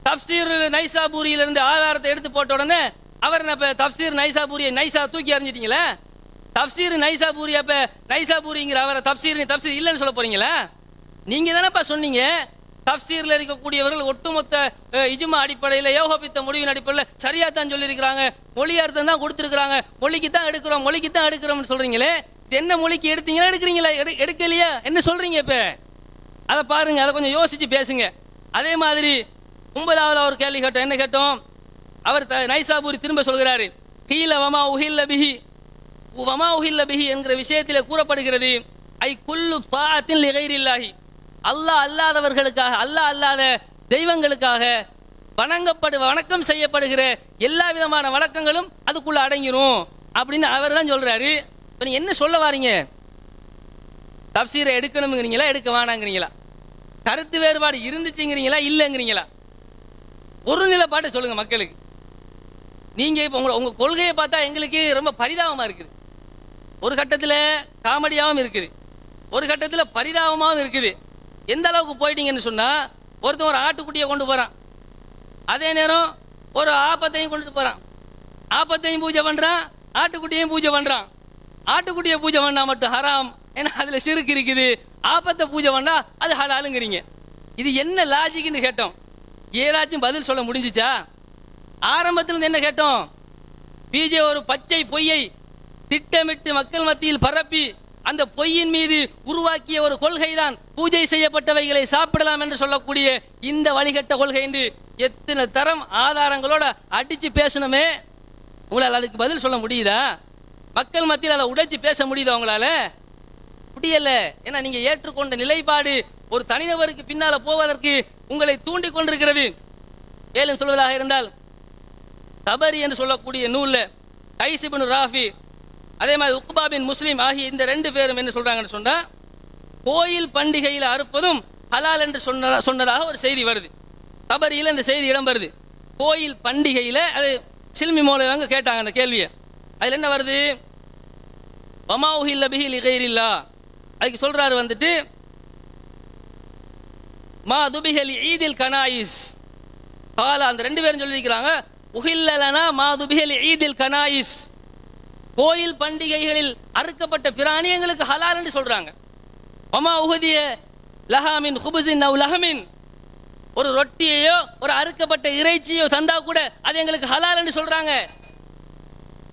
தப்சீர் நைசாபூரியிலிருந்து ஆதாரத்தை எடுத்து போட்ட உடனே அவர் இப்ப தப்சீர் நைசாபூரியை நைசா தூக்கி அறிஞ்சிட்டீங்களா? தப்சீர் நைசாபூரி அப்ப நைசாபூரிங்கிற அவரை தப்சீர் இல்லைன்னு சொல்ல போறீங்களா? நீங்க தானப்பா சொன்னீங்க தப்சீர்ல இருக்கக்கூடியவர்கள் ஒட்டுமொத்த இஜ்மா அடிப்படையில் யோகபித்த முடிவின் அடிப்படையில் சரியா தான் சொல்லியிருக்கிறாங்க, மொழி அர்த்தம் தான் கொடுத்துருக்காங்க, மொழிக்கு தான் எடுக்கிறோம்னு சொல்றீங்களே. என்ன மொழிக்கு எடுத்தீங்களா எடுக்கிறீங்களா எடுக்கலையா என்ன சொல்றீங்க? இப்ப அதை பாருங்க, அதை கொஞ்சம் யோசிச்சு பேசுங்க. அதே மாதிரி 9வது ஒரு கேள்வி கேட்டோம். என்ன கேட்டோம்? அவர் நைசாபூரி திரும்ப சொல்கிறாரு, கீழ வமா உஹில்ல பிஹி என்கிற விஷயத்தில் கூறப்படுகிறது, ஐ குல்லு தாஅத்தின் லிகைரில்லாஹி, அல்லாஹ் அல்லாதவர்களுக்காக, அல்லாஹ் அல்லாத தெய்வங்களுக்காக வணக்கம் செய்யப்படுகிற எல்லா விதமான வணக்கங்களும் அதுக்குள்ள அடங்கிரும் அப்படின்னு அவர் தான் சொல்றாரு. இப்ப நீங்க என்ன சொல்ல வாரீங்க? தப்சீரை எடுக்கணுங்கிறீங்களா எடுக்க வேணாங்கிறீங்களா? கருத்து வேறுபாடு இருந்துச்சுங்கிறீங்களா இல்லைங்கிறீங்களா? ஒரு நிலைப்பாட்டை சொல்லுங்க மக்களுக்கு. நீங்க இப்ப உங்க கொள்கையை பார்த்தா எங்களுக்கு ரொம்ப பரிதாபமா இருக்குது. ஒரு கட்டத்தில் காமெடியாகவும் இருக்குது, ஒரு கட்டத்தில் பரிதாபமாகவும் இருக்குது. எந்த அளவுக்கு போயிட்டீங்கன்னு சொன்னா, ஒருத்தன் ஒரு ஆட்டுக்குட்டியை கொண்டு போறான், அதே நேரம் ஒரு ஆப்பத்தையும் கொண்டுட்டு போறான். ஆப்பத்தையும் பூஜை பண்றான், ஆட்டுக்குட்டியையும் பூஜை பண்றான். ஆட்டுக்குட்டியை பூஜை பண்ணா மட்டும் ஹராம், ஏன்னா அதுல சிறுக்கு இருக்குது. ஆப்பத்தை பூஜை பண்ணா அது ஹலாலுங்கிறீங்க. இது என்ன லாஜிக்னு கேட்டோம். ஏதாச்சும் பதில் சொல்ல முடிஞ்சிச்சா? ஆரம்பத்தில் என்ன கேட்டோம்? பிஜே ஒரு பச்சை பொய்யை திட்டமிட்டு மக்கள் மத்தியில் பரப்பி அந்த பொய்யின் மீது உருவாக்கிய ஒரு கொள்கை தான் பூஜை செய்யப்பட்டவைகளை சாப்பிடலாம் என்று சொல்லக்கூடிய இந்த வழிகட்ட கொள்கை என்று எத்தனை தரம் ஆதாரங்களோட அடிச்சு பேசணுமே. உங்களால் அதுக்கு பதில் சொல்ல முடியுதா? மக்கள் மத்தியில் அதை உடைச்சு பேச முடியுதா உங்களால? முடியல. ஏன்னா நீங்க ஏற்றுக்கொண்ட நிலைப்பாடு ஒரு தனிநபருக்கு பின்னால போவதற்கு உங்களை தூண்டி கொண்டிருக்கிறது. மேலும் சொல்வதாக இருந்தால், தபரி என்று சொல்லக்கூடிய நூல்ல கைஸ் இப்னு ராஃபி, அதே மாதிரி உக்பா பின் முஸ்லிம் ஆகிய இந்த 2 பேரும் என்ன சொல்றாங்கன்னு சொன்னா, கோயில் பண்டிகையில் அறுப்பதும் ஹலால் என்று சொன்னதாக ஒரு செய்தி வருது. தபரியில் இந்த செய்தி இடம் வருது. கோயில் பண்டிகையில் அது சில்மி மோலவங்க கேட்டாங்க அந்த கேள்வியை. அதில் என்ன வருது? வமா உஹில்ல பிஹி லிகைரில்லா, அதுக்கு சொல்றாரு வந்துட்டு மா துபிஹலி ஈதில் கனாயிஸ் கால. அந்த 2 பேரும் சொல்லியிருக்கிறாங்க, உஹில்லலனா மா துபிஹலி ஈதில் கனாயிஸ், கோயில் பண்டிகைகளில் அறுக்கப்பட்ட பிராணி எங்களுக்கு ஹலால் என்று சொல்றாங்க. வமா உஹதிய லஹாமின் ஹுபுசின் அவ் லஹமின், ஒரு ரொட்டியையோ ஒரு அறுக்கப்பட்ட இறைச்சியோ தந்தா கூட அது எங்களுக்கு ஹலால் என்று சொல்றாங்க.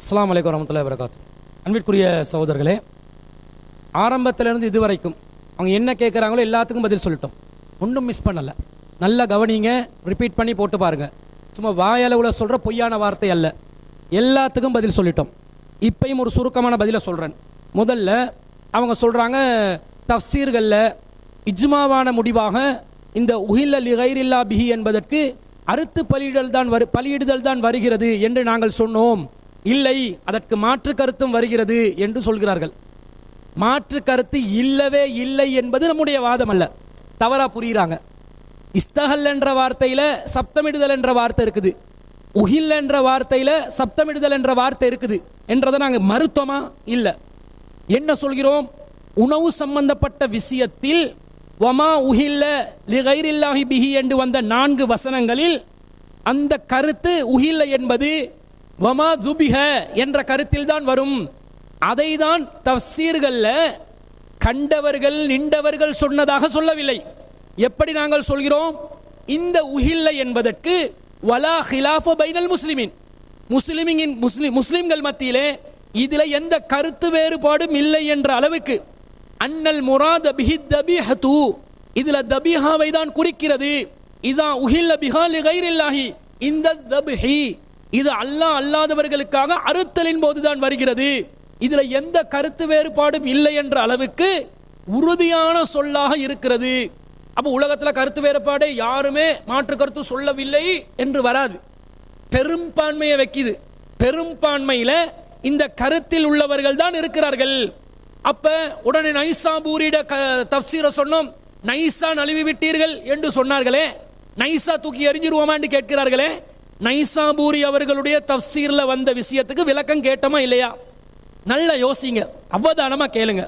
அஸ்ஸலாமு அலைக்கும் வரஹ்மத்துல்லாஹி வபரகாத்துஹு. அன்பிற்குரிய சகோதரர்களே, ஆரம்பத்திலிருந்து இதுவரைக்கும் அவங்க என்ன கேட்குறாங்களோ எல்லாத்துக்கும் பதில் சொல்லிட்டோம். ஒன்றும் மிஸ் பண்ணலை. நல்லா கவனிங்க, ரிப்பீட் பண்ணி போட்டு பாருங்க. சும்மா வாயளவில் சொல்கிற பொய்யான வார்த்தை அல்ல, எல்லாத்துக்கும் பதில் சொல்லிட்டோம். இப்பையும் ஒரு சுருக்கமான பதிலை சொல்கிறேன். முதல்ல அவங்க சொல்கிறாங்க, தஃப்சீர்களில் இஜ்மாவான முடிவாக இந்த உஹில்ல லிகைரில்லா பிஹி என்பதற்கு அறுத்து பலியிடுதல் தான் வருகிறது என்று நாங்கள் சொன்னோம். இல்லை, அதற்கு மாற்று கருத்தும் வருகிறது என்று சொல்கிறார்கள். மாற்று கருத்து இல்லவே இல்லை என்பது நம்முடைய வாதம் அல்ல, தவறா புரியுறாங்க. இஸ்தஹல் என்ற வார்த்தையில சப்தமிடுதல் என்ற வார்த்தை இருக்குது, உஹில் என்ற வார்த்தையில சப்தமிடுதல் என்ற வார்த்தை இருக்குது என்றதை நாங்கள் மறுத்தோமா? இல்லை. என்ன சொல்கிறோம்? உணவு சம்பந்தப்பட்ட விஷயத்தில் வமா உஹில்ல லிகைரில்லாஹி பிஹி என்று வந்த 4 வசனங்களில் அந்த கருத்து உஹில்ல என்பது வமா துபிஹ என்ற கருத்தில் தான் வரும். அதை தான் தஃப்சீர்கள்ல கண்டவர்கள் நின்றவர்கள் சொன்னதாக சொல்லவில்லை. எப்படி நாங்கள் சொல்கிறோம்? இந்த உஹில்ல என்பதற்கு வலா ஹிலாஃப பைனல் முஸ்லிமின், முஸ்லிம்கள் மத்தியிலே இதில் எந்த கருத்து வேறுபாடும் இல்லை என்ற அளவுக்கு அன்னல் முராத பிஹி தபிஹது, இதுல தபிஹாவை தான் குறிக்கிறது. இதான் உஹில்ல பிஹா லிகைரில்லாஹி, இந்த தபிஹி இது அல்லாஹ் அல்லாதவர்களுக்காக அறுத்தலின் போதுதான் வருகிறது. இதுல எந்த கருத்து வேறுபாடும் இல்லை என்ற அளவுக்கு உறுதியான சொல்லாக இருக்கிறது. அப்போ உலகத்தில் கருத்து வேறுபாடே யாருமே மாற்று கருத்து சொல்லவில்லை என்று வராது. பெரும்பான்மையை வைக்குது. பெரும்பான்மையில இந்த கருத்தில் உள்ளவர்கள் தான் இருக்கிறார்கள். அப்ப உடனே நைசாபூரிட தஃப்சீரை சொன்னோம், நைசா நழுவி விட்டீர்கள் என்று சொன்னார்களே, நைசா தூக்கி எறிஞ்சிருவோமான்னு கேட்கிறார்களே. நைசாபூரி அவர்களுடைய தஃப்சீர்ல வந்த விஷயத்துக்கு விளக்கம் கேட்டோமா இல்லையா? நல்லா யோசிங்க, அவதானமா கேளுங்க.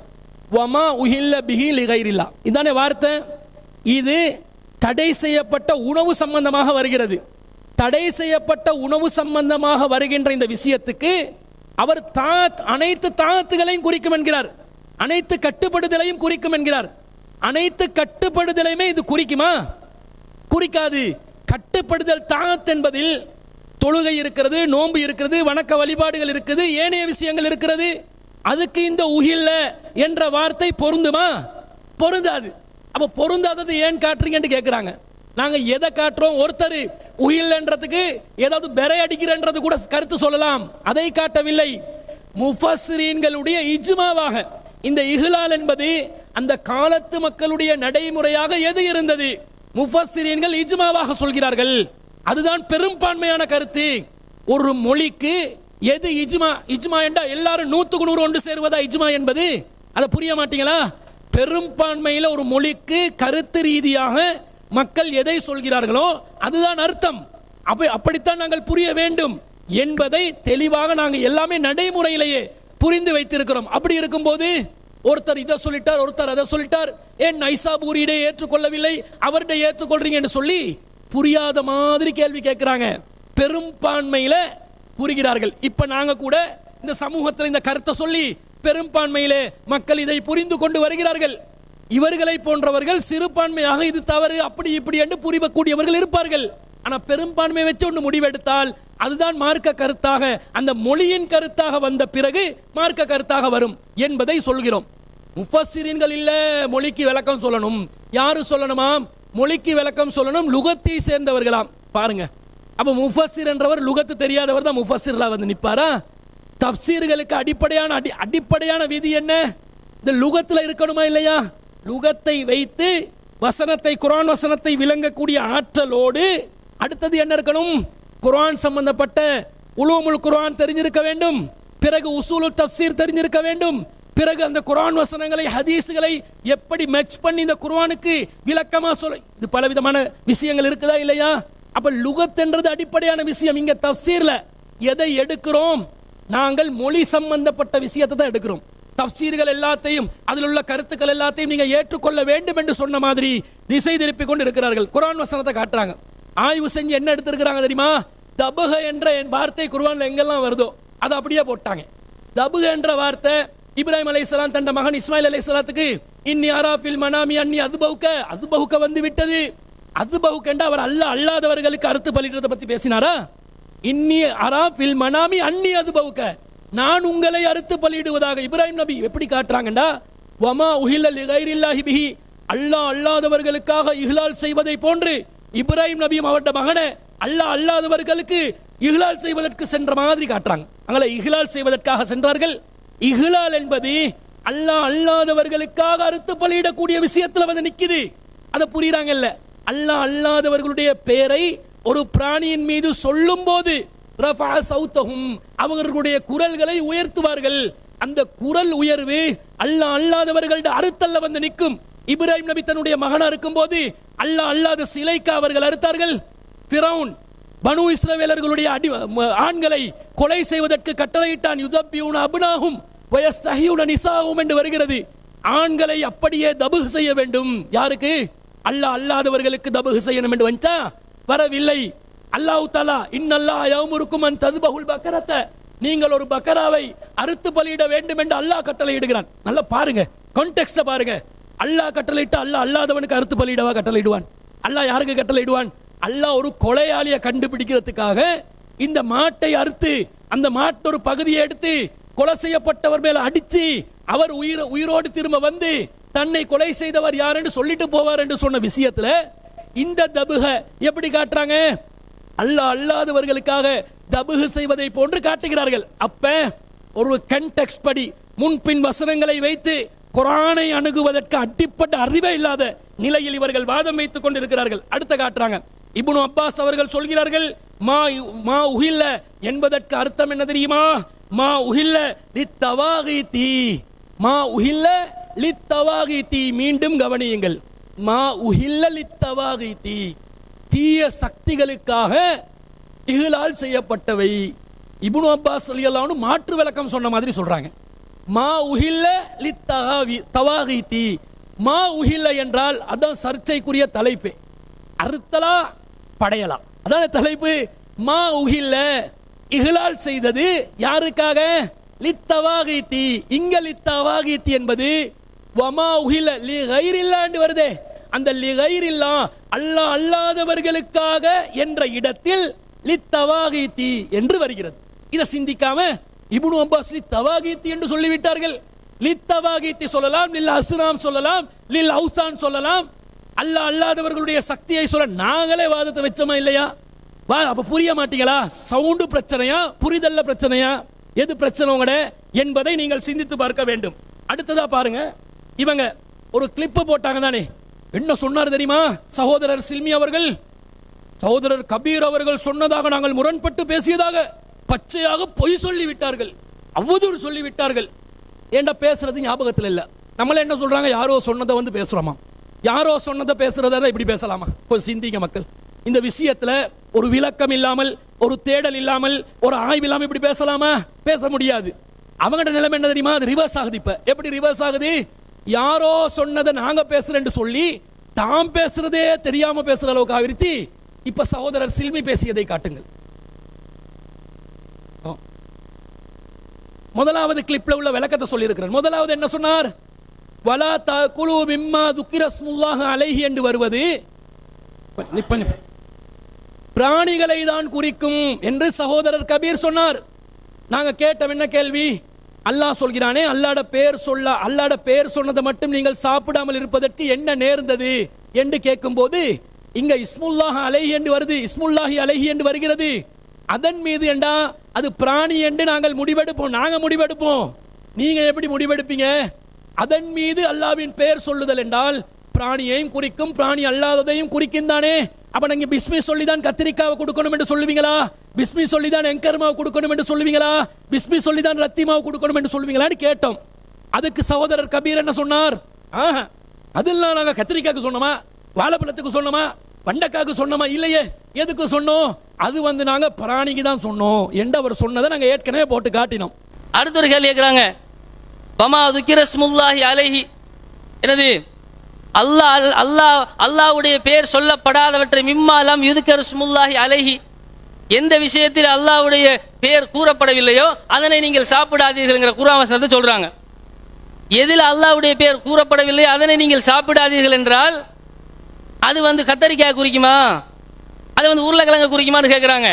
வமா உஹில்ல பிஹி லிகைரில்லா, இதானே வார்த்தை. இது தடை செய்யப்பட்ட உணவு சம்பந்தமாக வருகிறது. தடை செய்யப்பட்ட உணவு சம்பந்தமாக வருகின்ற இந்த விஷயத்துக்கு அவர் அனைத்து தாத்துகளையும் குறிக்கும் என்கிறார், அனைத்து கட்டுப்படுதலையும் குறிக்கும் என்கிறார். அனைத்து கட்டுப்படுதலையுமே இது குறிக்குமா? குறிக்காது. கட்டுப்படுதல் தாத் என்பதில் தொழுகை இருக்கிறது, நோன்பு இருக்கிறது, வணக்க வழிபாடுகள் இருக்குது, ஏனைய விஷயங்கள் இருக்கிறது. அதுக்கு இந்த உஹில்ல என்ற வார்த்தை பொருந்துமா? பொருந்தாது. அப்ப பொருந்தாதது ஏன் காட்டுறீங்கன்னு கேட்கிறாங்க. நாங்க எதை காட்டுறோம்? ஒருத்தர் உஹில்லன்றதுக்கு ஏதாவது பெரை அடிக்கிறன்றது கூட கருத்து சொல்லலாம், அதை காட்டவில்லை. முஃபஸ்ஸிரீன்களுடைய இஜ்மாவாக இந்த இஹ்லால் என்பது அந்த காலத்து மக்களுடைய நடைமுறையாக எது இருந்தது, முஃபஸ்ஸிரீன்கள் இஜ்மாவாக சொல்கிறார்கள். அதுதான் பெரும்பான்மையான கருத்து. ஒரு மொழிக்கு எது இஜ்மா? இஜ்மா என்றால் எல்லாரும் 100க்கு 100 ஒன்று சேருவதா இஜ்மா என்பது? அதை புரிய மாட்டீங்களா? பெரும்பான்மையில் ஒரு மொழிக்கு கருத்து ரீதியாக மக்கள் எதை சொல்கிறார்களோ அதுதான் அர்த்தம். அப்படித்தான் நாங்கள் புரிய வேண்டும் என்பதை தெளிவாக நாங்கள் எல்லாமே நடைமுறையிலேயே புரிந்து வைத்திருக்கிறோம். அப்படி இருக்கும்போது ஒருத்தர் இதை சொல்லிட்டார், ஒருத்தர் அதை சொல்லிட்டார், ஏன் நைசாபூரியிடையே ஏற்றுக்கொள்ளவில்லை, அவருடைய ஏற்றுக்கொள்றீங்க என்று சொல்லி புரியாத மாதிரி கேள்வி கேட்கிறாங்க. பெரும்பான்மையில புரிகிறார்கள். இப்ப நாங்க கூட இந்த சமூகத்தில் இந்த கருத்தை சொல்லி பெரும்பான்மையிலே மக்கள் இதை புரிந்து கொண்டு வருகிறார்கள். இவர்களை போன்றவர்கள் சிறுபான்மையாக இது தவறு அப்படி இப்படி என்று புரிவக்கூடியவர்கள் இருப்பார்கள். ஆனா பெரும்பான்மை வச்சு ஒன்று முடிவெடுத்தால் அதுதான் மார்க்க கருத்தாக, அந்த மொழியின் கருத்தாக வந்த பிறகு மார்க்க கருத்தாக வரும் என்பதை சொல்கிறோம். முஃபஸ்ஸிரீன்கள் இல்ல மொழிக்கு விளக்கம் சொல்லணும். யாரு சொல்லணுமா? மொழிக்கு விளக்கம் சொல்லணும் லுகத்தை சேர்ந்தவர்களாம். பாருங்க, அப்ப முஃபஸ்ஸிர் என்றவர் லுகத்து தெரியாதவர் தான் முஃபஸ்ஸிர்ல வந்து நிப்பாரா? தப்சீர்களுக்கு அடிப்படையான விதி என்ன? இந்த லுகத்துல இருக்கணுமா இல்லையா? லுகத்தை வைத்து வசனத்தை, குர்ஆன் வசனத்தை விளங்கக்கூடிய ஆற்றலோடு அடுத்தது என்ன இருக்கணும்? குர்ஆன் சம்பந்தப்பட்ட உலூமுல் குர்ஆன் தெரிஞ்சிருக்க வேண்டும். பிறகு உசூலுல் தஃப்சீர் தெரிஞ்சிருக்க வேண்டும். பிறகு அந்த குர்ஆன் வசனங்களை, ஹதீஸ்களை எப்படி மேட்ச் பண்ணி இந்த குர்ஆனுக்கு விளக்கமா சொல்ல, இது பலவிதமான விஷயங்கள் இருக்குதா இல்லையா? அப்ப லுகத் என்றது அடிப்படையான விஷயம். இங்க தஃப்சீர்ல எதை எடுக்கிறோம்? நாங்கள் மொழி சம்பந்தப்பட்ட விஷயத்தை தான் எடுக்கிறோம். தஃப்சீர்கள் எல்லாத்தையும், அதில் உள்ள கருத்துக்கள் எல்லாத்தையும் நீங்க ஏற்றுக்கொள்ள வேண்டும் என்று சொன்ன மாதிரி திசை திருப்பி கொண்டு இருக்கிறார்கள். குர்ஆன் வசனத்தை காட்டுறாங்க, ஆய்வு செஞ்சு என்ன எடுத்திருக்கிறாங்க தெரியுமா? தபுக என்ற வார்த்தை குர்ஆன்ல எங்கெல்லாம் வருதோ அதை அப்படியே போட்டாங்க. தபுக என்ற வார்த்தை இப்ராஹிம் அலைஹிஸ்ஸலாம் தன் மகன் இஸ்மாயில் அலைஹிஸ்ஸலாத்துக்கு இன்னி அராஃபில் மனாமி அன்னி அதுபவுக்க வந்து விட்டது. அதுபவுக்க என்ற அவர் அல்லாதவர்களுக்கு அறுத்து பலிடுறதை பத்தி பேசினாரா? இன்னி அராஃபில் மனாமி அன்னி அதுபவுக்க, நான் உங்களை அறுத்து பலியிடுவதாக இப்ராஹிம் நபி எப்படி காட்டுறாங்கடா? வமா உஹில்ல லிகைரில்லாஹி பிஹி, அல்லாஹ் அல்லாதவர்களுக்காக இஹ்லால் செய்வதை போன்று இப்ராஹிம் நபியும் அவருடைய மகனை அல்லாஹ் அல்லாதவர்களுக்கு இஹ்லால் செய்வதற்கு சென்ற மாதிரி காட்டுறாங்க. அங்கே இஹ்லால் செய்வதற்காக சென்றார்கள். இஹ்லால் என்பது அல்லாஹ் அல்லாதவர்களுக்காக அறுத்து பலியிடக்கூடிய விஷயத்துல வந்து நிக்குது. அதை புரியுறாங்கல்ல? அல்லாஹ் அல்லாதவர்களுடைய பெயரை ஒரு பிராணியின் மீது சொல்லும் போது ரஃபா சௌத்தஹும், அவர்களுடைய குரல்களை உயர்த்துவார்கள். அந்த குரல் உயர்வு அல்லாஹ் அல்லாதவர்களுடைய அறுத்தல்ல வந்து நிற்கும். இப்ராஹிம் நபி தன்னுடைய மகனா இருக்கும் போது அல்லாஹ் அல்லாத சிலைக்கு அவர்கள் அறுத்தார்கள். ஃபிரௌன் பனு இஸ்ரவேலர்களுடைய ஆண்களை கொலை செய்வதற்கு கட்டளையிட்டான். யுதப்பியூன அப்னாஹும் வயஸ்தஹியூன நிசாஹும் என்று வருகிறது. ஆண்களை அப்படியே தபுஹ் செய்ய வேண்டும். யாருக்கு? அல்லாஹ் அல்லாதவர்களுக்கு தபுஹ் செய்யணும் என்று வந்தா வரவில்லை. அல்லாஹ் தஆலா இன்னல்லாஹ் யஅமுருக்கும் அன் தஸ்பஹுல் பக்கரத, நீங்கள் ஒரு பக்கராவை அறுத்து பலியிட வேண்டும் என்று அல்லாஹ் கட்டளையிடுகிறான். நல்லா பாருங்க, கான்டெக்ஸ்ட பாருங்க. அல்லாஹ் கட்டளையிட்டு அல்லாஹ் அல்லாதவனுக்கு அறுத்து பலியிடவா கட்டளையிடுவான்? அல்லாஹ் யாருக்கு கட்டளையிடுவான்? அல்லாஹ் ஒரு கொலையாளியை கண்டுபிடிக்கிறதுக்காக இந்த மாட்டை அறுத்து அந்த மாட்டு ஒரு பகுதியை எடுத்து கொலை செய்யப்பட்டவர் மேல அடிச்சு அவர் உயிரோடு திரும்ப வந்து தன்னை கொலை செய்தவர் யார் என்று சொல்லிட்டு போவார் என்று சொன்ன விஷயத்துல இந்த தபுக எப்படி காட்டுறாங்க? அல்லாஹ் அல்லாதவர்களுக்காக தபுகு செய்வதை போன்று காட்டுகிறார்கள். அப்ப ஒரு கன்டெக்ஸ்ட் படி முன்பின் வசனங்களை வைத்து குர்ஆனை அணுகுவதற்கு அடிப்பட்ட அறிவே இல்லாத நிலையில் இவர்கள் வாதம் வைத்துக் கொண்டிருக்கிறார்கள். அடுத்த காட்டுறாங்க, இப்னு அப்பாஸ் அவர்கள் சொல்கிறார்கள், மா உஹில்ல என்பதற்கு அர்த்தம் என்ன தெரியுமா? மா உஹில்ல லித்தவாகிதி, மா உஹில்ல லித்தவாகிதி. மீண்டும் கவனியுங்கள், மா உஹில்ல லித்தவாகிதி, தீய சக்திகளுக்காக இஹ்லால் செய்யப்பட்டவை. இப்னு அப்பாஸ் ரலியல்லாஹு அன்ஹு மாற்று விளக்கம் சொன்ன மாதிரி சொல்றாங்க. மா உஹில்ல தவாகீத்தி. மா உஹில்ல என்றால் அதான் சர்ச்சைக்குரிய தலைப்பு. அறுத்தலா படையலாம் அதான தலைப்பு. மா உஹில்ல இஹ்லால் செய்தது யாருக்காக? லித்தவாகீத்தி. இங்க லித்தவாகீத்தி என்பது வமா உஹில்ல லி கைரில்லா என்று வருதே, அந்த லி கைரில்லா அல்லாஹ் அல்லாதவர்களுக்காக என்ற இடத்தில் லித்தவாகீத்தி என்று வருகிறது. இதை சிந்திக்காம இப்னு அப்பாஸ் லித்தவாகீத்தி என்று சொல்லிவிட்டார்கள். லித்தவாகீத்தி சொல்லலாம், லில் அஸ்னாம் சொல்லலாம், லில் அவுசான் சொல்லலாம். அல்லாஹ் அல்லாதவர்களுடைய சக்தியை சொல்ல நாங்களே வாதத்தை வச்சோமா இல்லையா? வா, அப்ப புரிய மாட்டீங்களா? சவுண்டு பிரச்சனையா, புரிதல்ல பிரச்சனையா, எது பிரச்சனை உங்களோட என்பதை நீங்கள் சிந்தித்து பார்க்க வேண்டும். அடுத்ததா பாருங்க, இவங்க ஒரு கிளிப்பு போட்டாங்க தானே, என்ன சொன்னார் தெரியுமா? சகோதரர் சில்மி அவர்கள், சகோதரர் கபீர் அவர்கள் சொன்னதாக நாங்கள் முரண்பட்டு பேசியதாக பச்சையாக பொய் சொல்லி விட்டார்கள், அவதூறு சொல்லி விட்டார்கள். ஏண்டா பேசுறது ஞாபகத்தில் இல்லை. நம்மள என்ன சொல்றாங்க? யாரோ சொன்னதை வந்து பேசுறோமா? யாரோ சொன்னதை பேசுறத இப்படி பேசலாமா? கொஞ்சம் சிந்திங்க மக்கள். இந்த விஷயத்துல ஒரு விளக்கம் இல்லாமல், ஒரு தேடல் இல்லாமல், ஒரு ஆய்வு இல்லாமல் இப்படி பேசலாமா? பேச முடியாது. அவங்கட நிலைமை என்ன தெரியுமா? அது ரிவர்ஸ் ஆகுது. இப்ப எப்படி ரிவர்ஸ் ஆகுது? யாரோ சொன்னதை நாங்க பேசுறேன்னு சொல்லி தாம் பேசுறதே தெரியாம பேசுற அளவுக்கு ஆவிருத்தி. இப்ப சகோதரர் சில்மி பேசியதை காட்டுங்கள். முதலாவது கிளிப்ல உள்ள விளக்கத்தை சொல்லி இருக்கிறார். முதலாவது என்ன சொன்னார்? வலா தகுலு மிம்மா துக்கிர ஸ்முல்லாஹு அலைஹி என்று வருவது பிராணிகளை தான் குறிக்கும் என்று சகோதரர் கபீர் சொன்னார். நாங்க கேட்ட என்ன கேள்வி? அல்லாஹ் சொல்கிறானே, அல்லாஹ்ட பேர் சொன்னதை மட்டும் நீங்கள் சாப்பிடாமல் இருப்பதற்கு என்ன நேர்ந்தது என்று கேட்கும் போது இங்க இஸ்முல்லாஹ் அலைஹி என்று வருது, இஸ்முல்லாஹி அலைஹி என்று வருகிறது. அதன் மீது என்றா அது பிராணி என்று நாங்கள் முடிவெடுப்போம். நாங்க முடிவெடுப்போம், நீங்க எப்படி முடிவெடுப்பீங்க? அதன் மீது அல்லாஹ்வின் பெயர் சொல்லுதல் என்றால் பிராணியையும் குறிக்கும், பிராணி அல்லாததையும் குறிக்கும் தானே. அப்ப நீங்க பிஸ்மி சொல்லிதான் கத்திரிக்காவை கொடுக்கணும் என்று சொல்லுவீங்களா? பிஸ்மி சொல்லிதான் எங்கர்மாவை கொடுக்கணும் என்று சொல்லுவீங்களா? பிஸ்மி சொல்லிதான் ரத்திமாவை கொடுக்கணும் என்று சொல்லுவீங்களான்னு கேட்டோம். அதுக்கு சகோதரர் கபீர் என்ன சொன்னார்? அதெல்லாம் நாங்க கத்திரிக்காய்க்கு சொன்னோமா, வாழைப்பழத்துக்கு சொன்னோமா, பண்டக்காய்க்கு சொன்னோமா? இல்லையே. எதுக்கு சொன்னோம்? அது வந்து நாங்க பிராணிக்கு தான் சொன்னோம் என்று அவர் சொன்னதை நாங்க ஏற்கனவே போட்டு காட்டினோம். அடுத்த ஒரு கேள்வி கேட்குறாங்க. பமா துக்கிர ஸ்முல்லாஹி அலைஹி, என்னது? அல்லாஹ்வுடைய பெயர் சொல்லப்படாதவற்றை மிம்மாலாம் யுதுக்கர் ஸ்முல்லாஹி அலைஹி, எந்த விஷயத்தில் அல்லாஹ்வுடைய பெயர் கூறப்படவில்லையோ அதனை நீங்கள் சாப்பிடாதீர்கள்ங்கிற குர்ஆன் வசனத்தை சொல்றாங்க. எதில் அல்லாஹ்வுடைய பெயர் கூறப்படவில்லையோ அதனை நீங்கள் சாப்பிடாதீர்கள் என்றால் அது வந்து கத்தரிக்காய் குறிக்குமா, அது வந்து உருளைக்கிழங்கு குறிக்குமான்னு கேட்குறாங்க.